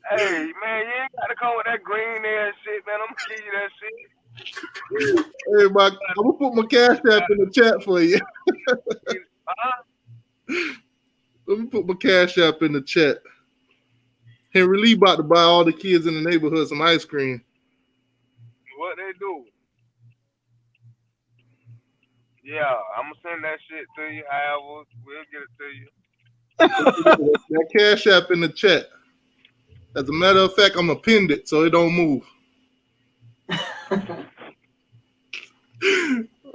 Hey, man, you ain't got to come with that green ass shit, man. I'm going to give you that shit. Hey, I'm going to put my Cash App in the chat for you. Let me put my Cash App in the chat. Henry Lee about to buy all the kids in the neighborhood some ice cream. What they do? Yeah, I'm going to send that shit to you. However, we'll get it to you. That Cash App in the chat. As a matter of fact, I'm going to pin it so it don't move.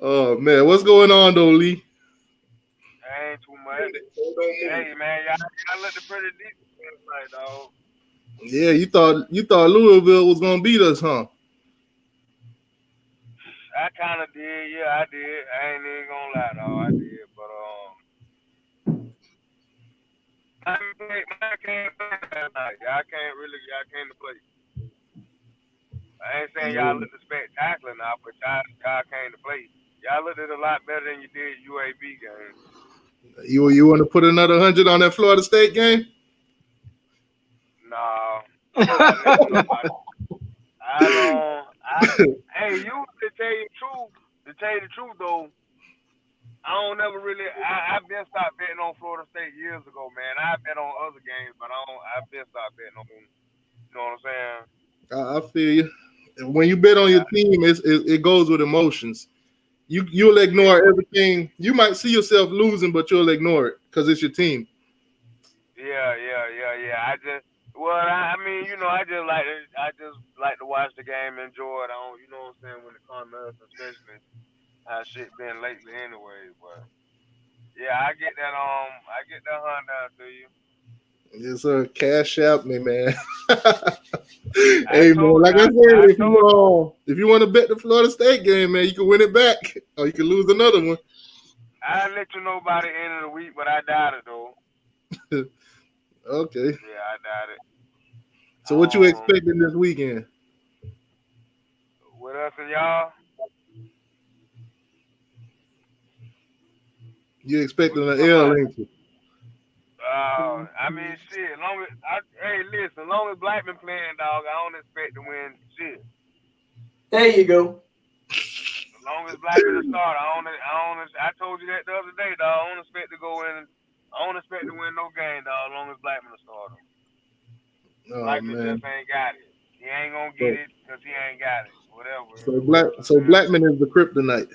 Oh, man. What's going on, though, Lee? Ain't too much. Hey, man, y'all looked pretty decent tonight, dog. Yeah, you thought Louisville was going to beat us, huh? I kind of did. Yeah, I did. I ain't even going to lie, dog. I did. But, I can't play that night. Y'all came to play. I ain't saying y'all looked spectacular now, but y'all came to play. Y'all looked a lot better than you did UAB game. You want to put another 100 on that Florida State game? No. Hey, you to tell you the truth though, I don't never really. I've been stopped betting on Florida State years ago, man. I bet on other games, but I've been stopped betting on them. You know what I'm saying? I feel you. And when you bet on your team, it goes with emotions. You'll ignore everything. You might see yourself losing, but you'll ignore it because it's your team. Yeah. I mean, I just like to watch the game, and enjoy it. I don't, you know what I'm saying, when it comes to us, especially how shit been lately, anyway. But yeah, I get that Honda to you. It's a cash out me, man. Hey man, like I said, if you want to bet the Florida State game, man, you can win it back or you can lose another one. I'll let you know by the end of the week, but I doubt it though. Okay. Yeah, I doubt it. So what you expecting this weekend? With us and y'all? You expecting an L, ain't you? I mean, shit. As long as Blackman playing, dog, I don't expect to win shit. There you go. As long as Blackman start, I told you that the other day, dog. I don't expect to go in. I don't expect to win no game, dog. As long as Blackman start. Blackman just ain't got it. He ain't gonna get it because he ain't got it. Whatever. So Blackman is the kryptonite.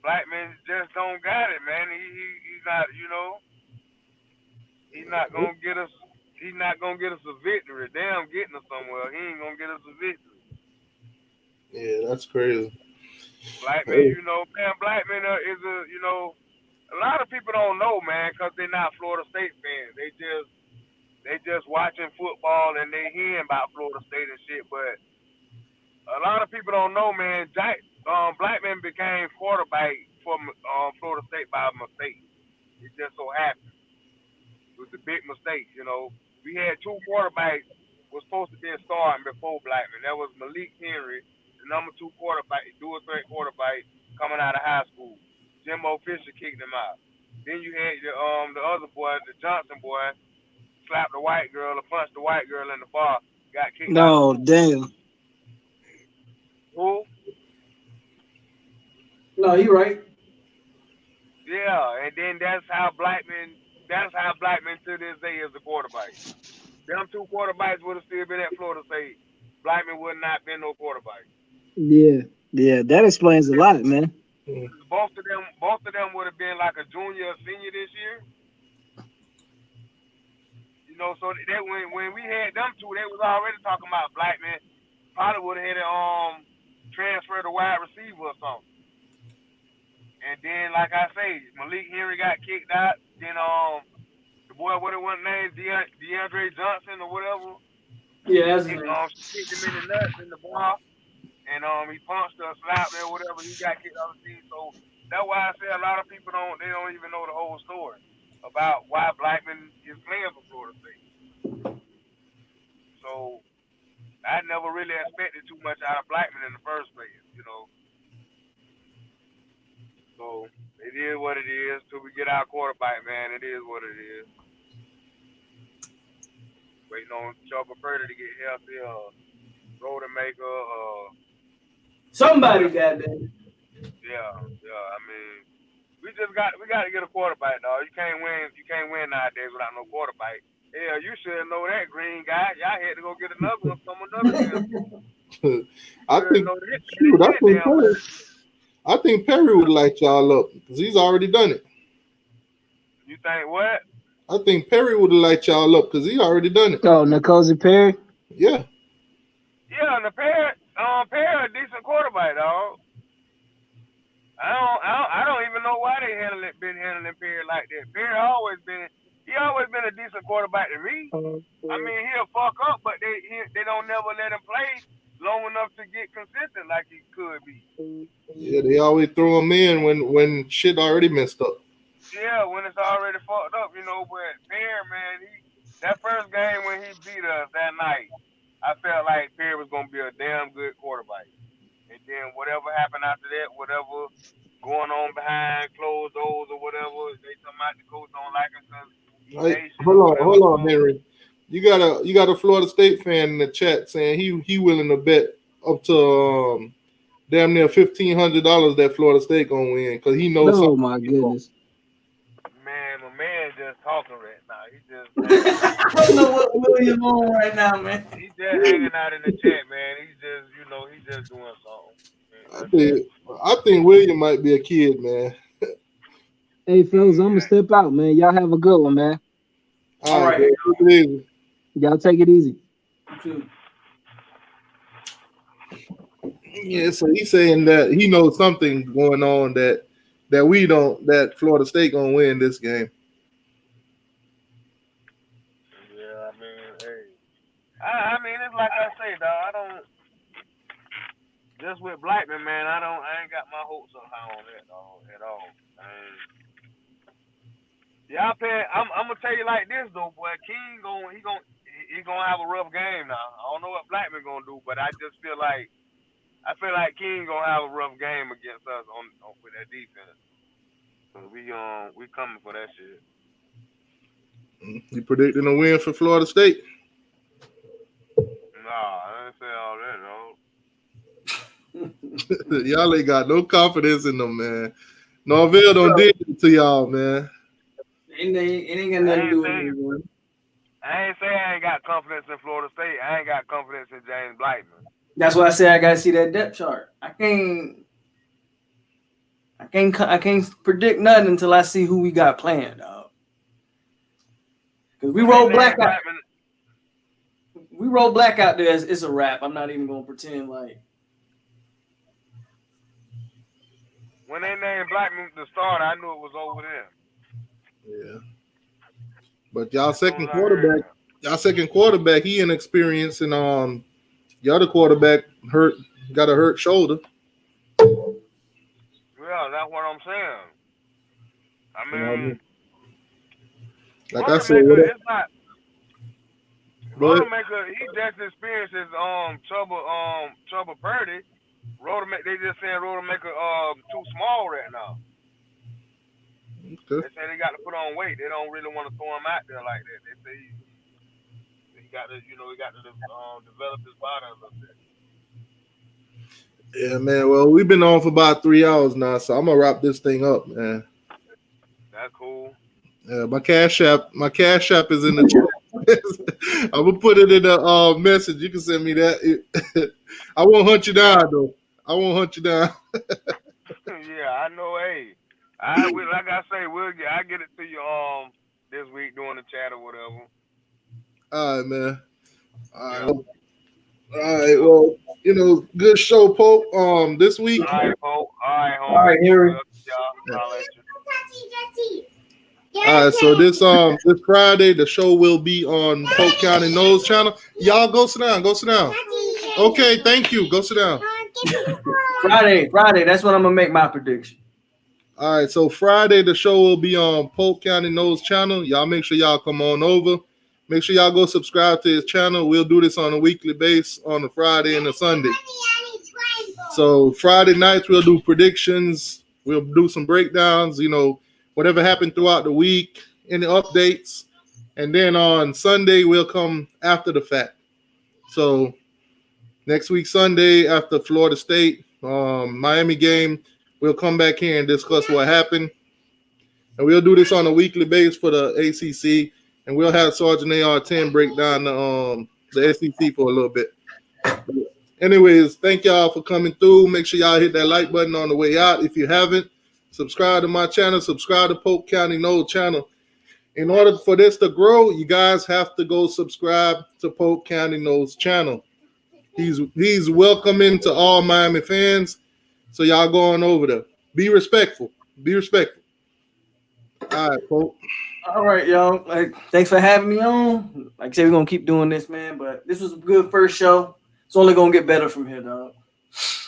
Blackman just don't got it, man. He's not, he's not gonna get us. He's not gonna get us a victory. Damn, getting us somewhere. He ain't gonna get us a victory. Yeah, that's crazy. Blackman, Blackman is a lot of people don't know, man, because they're not Florida State fans. They just watching football and they hearing about Florida State and shit. But a lot of people don't know, man. Blackman became quarterback for Florida State by mistake. It just so happened. It was a big mistake, We had two quarterbacks was supposed to be starting before Blackman. That was Malik Henry, the number 2 quarterback, dual threat quarterback coming out of high school. Jimbo Fisher kicked him out. Then you had the other boy, the Johnson boy, slapped the white girl or punched the white girl in the bar, got kicked out. No, damn. Who? No, you right. Yeah, and then that's how Blackman to this day is the quarterback. Them 2 quarterbacks would have still been at Florida State. Blackman would not been no quarterback. Yeah, that explains a lot, man. Both of them would have been like a junior or senior this year. So that when we had them 2, they was already talking about Blackman probably would have had a transfer to wide receiver or something. And then, like I say, Malik Henry got kicked out. Then the boy, what it was named, DeAndre Johnson or whatever. Yeah, he kicked him in the nuts in the bar, and he punched or slapped or whatever. He got kicked out of the team. So that's why I say a lot of people don't even know the whole story about why Blackman is playing for Florida State. So I never really expected too much out of Blackman in the first place, So it is what it is. Till we get our quarterback, man, it is what it is. Waiting on Chuck Purdy to get healthy, Rodemaker, somebody got that. Yeah. I mean, we got to get a quarterback, dog. You can't win nowadays without no quarterback. Hell, you should know that, green guy. Y'all had to go get another one from another damn. I think Perry would light y'all up because he's already done it. You think what? I think Perry would light y'all up because he already done it. Oh, N'Kosi Perry? Yeah. Yeah, and Perry a decent quarterback, dog. I don't even know why they been handling Perry like that. Perry always been a decent quarterback to me. I mean, he'll fuck up, but they don't never let him play long enough to get consistent like he could be. Yeah, they always throw him in when shit already messed up. Yeah, when it's already fucked up, but Perry, man, that first game when he beat us that night, I felt like Perry was gonna be a damn good quarterback. And then whatever happened after that, whatever going on behind closed doors or whatever, they talking about the coach don't like him because hold on, Henry. You got a Florida State fan in the chat saying he willing to bet up to damn near $1,500 that Florida State gonna win because he knows Oh something. my goodness. Man, my man just talking right now. He just I don't know what William on right now, man. he just hanging out in the chat, man. He's just he's just doing something. I think William might be a kid, man. Hey, fellas, I'm gonna step out, man. Y'all have a good one, man. All right. Man, take it easy. Y'all take it easy. Yeah, so he's saying that he knows something going on that we don't. That Florida State gonna win this game. Yeah, I mean, hey, I mean, it's like I say, dog. I don't just with Blackman, man. I ain't got my hopes up high on that, dog, at all. Y'all pay. I'm gonna tell you like this though, boy. King he gonna have a rough game now. I don't know what Blackman gonna do, but I feel like King gonna have a rough game against us on with that defense. So we coming for that shit. You predicting a win for Florida State? Nah, I ain't say all that, dog. Y'all ain't got no confidence in them, man. Norville don't did it to y'all, man. It ain't got nothing to do with me. I ain't say I ain't got confidence in Florida State. I ain't got confidence in James Blackman. That's why I say I gotta see that depth chart. I can't predict nothing until I see who we got playing, dog. Because we roll black out. We roll black out there. It's a wrap. I'm not even gonna pretend like. When they named Blackman to start, I knew it was over there. Yeah. But y'all second quarterback, he inexperienced, and the other quarterback got a hurt shoulder. Yeah, that's what I'm saying. I mean, like I said, it's not. Rodemaker, he just experienced his trouble Purdy. They just saying Rodemaker too small right now. Okay. They say they got to put on weight. They don't really want to throw him out there like that. They say he got to develop his body a little bit. Yeah, man. Well, we've been on for about 3 hours now, so I'm gonna wrap this thing up, man. That's cool. Yeah, my cash app is in the chat. I'm gonna put it in the message. You can send me that. I won't hunt you down though. I won't hunt you down. Yeah, I know. Hey, like I say, I get it to you this week during the chat or whatever. All right, man. All right. Well, good show, Polk. This week. All right, Polk. All right, Harry. All right, so this Friday the show will be on Polk County Nose channel. Y'all go sit down. Okay, thank you. Go sit down. Friday. That's when I'm gonna make my prediction. All right, so Friday the show will be on Polk County Nose channel. Y'all make sure y'all come on over. Make sure y'all go subscribe to his channel. We'll do this on a weekly basis on a Friday and a Sunday. So Friday nights we'll do predictions. We'll do some breakdowns. Whatever happened throughout the week, any updates, and then on Sunday we'll come after the fact. So next week Sunday after Florida State Miami game, we'll come back here and discuss what happened, and we'll do this on a weekly basis for the ACC, and we'll have Sergeant AR-10 break down the SEC for a little bit. Anyways, thank y'all for coming through. Make sure y'all hit that like button on the way out if you haven't. Subscribe to my channel. Subscribe to Polk County Node channel. In order for this to grow, you guys have to go subscribe to Polk County Node's channel. He's welcoming to all Miami fans, so y'all go on over there. Be respectful. All right, Polk. All right, y'all. Thanks for having me on. Like I said, we're gonna keep doing this, man. But this was a good first show. It's only gonna get better from here, dog.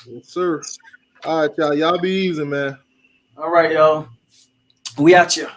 Yes, sir. All right, y'all. Y'all be easy, man. All right, y'all. We out here.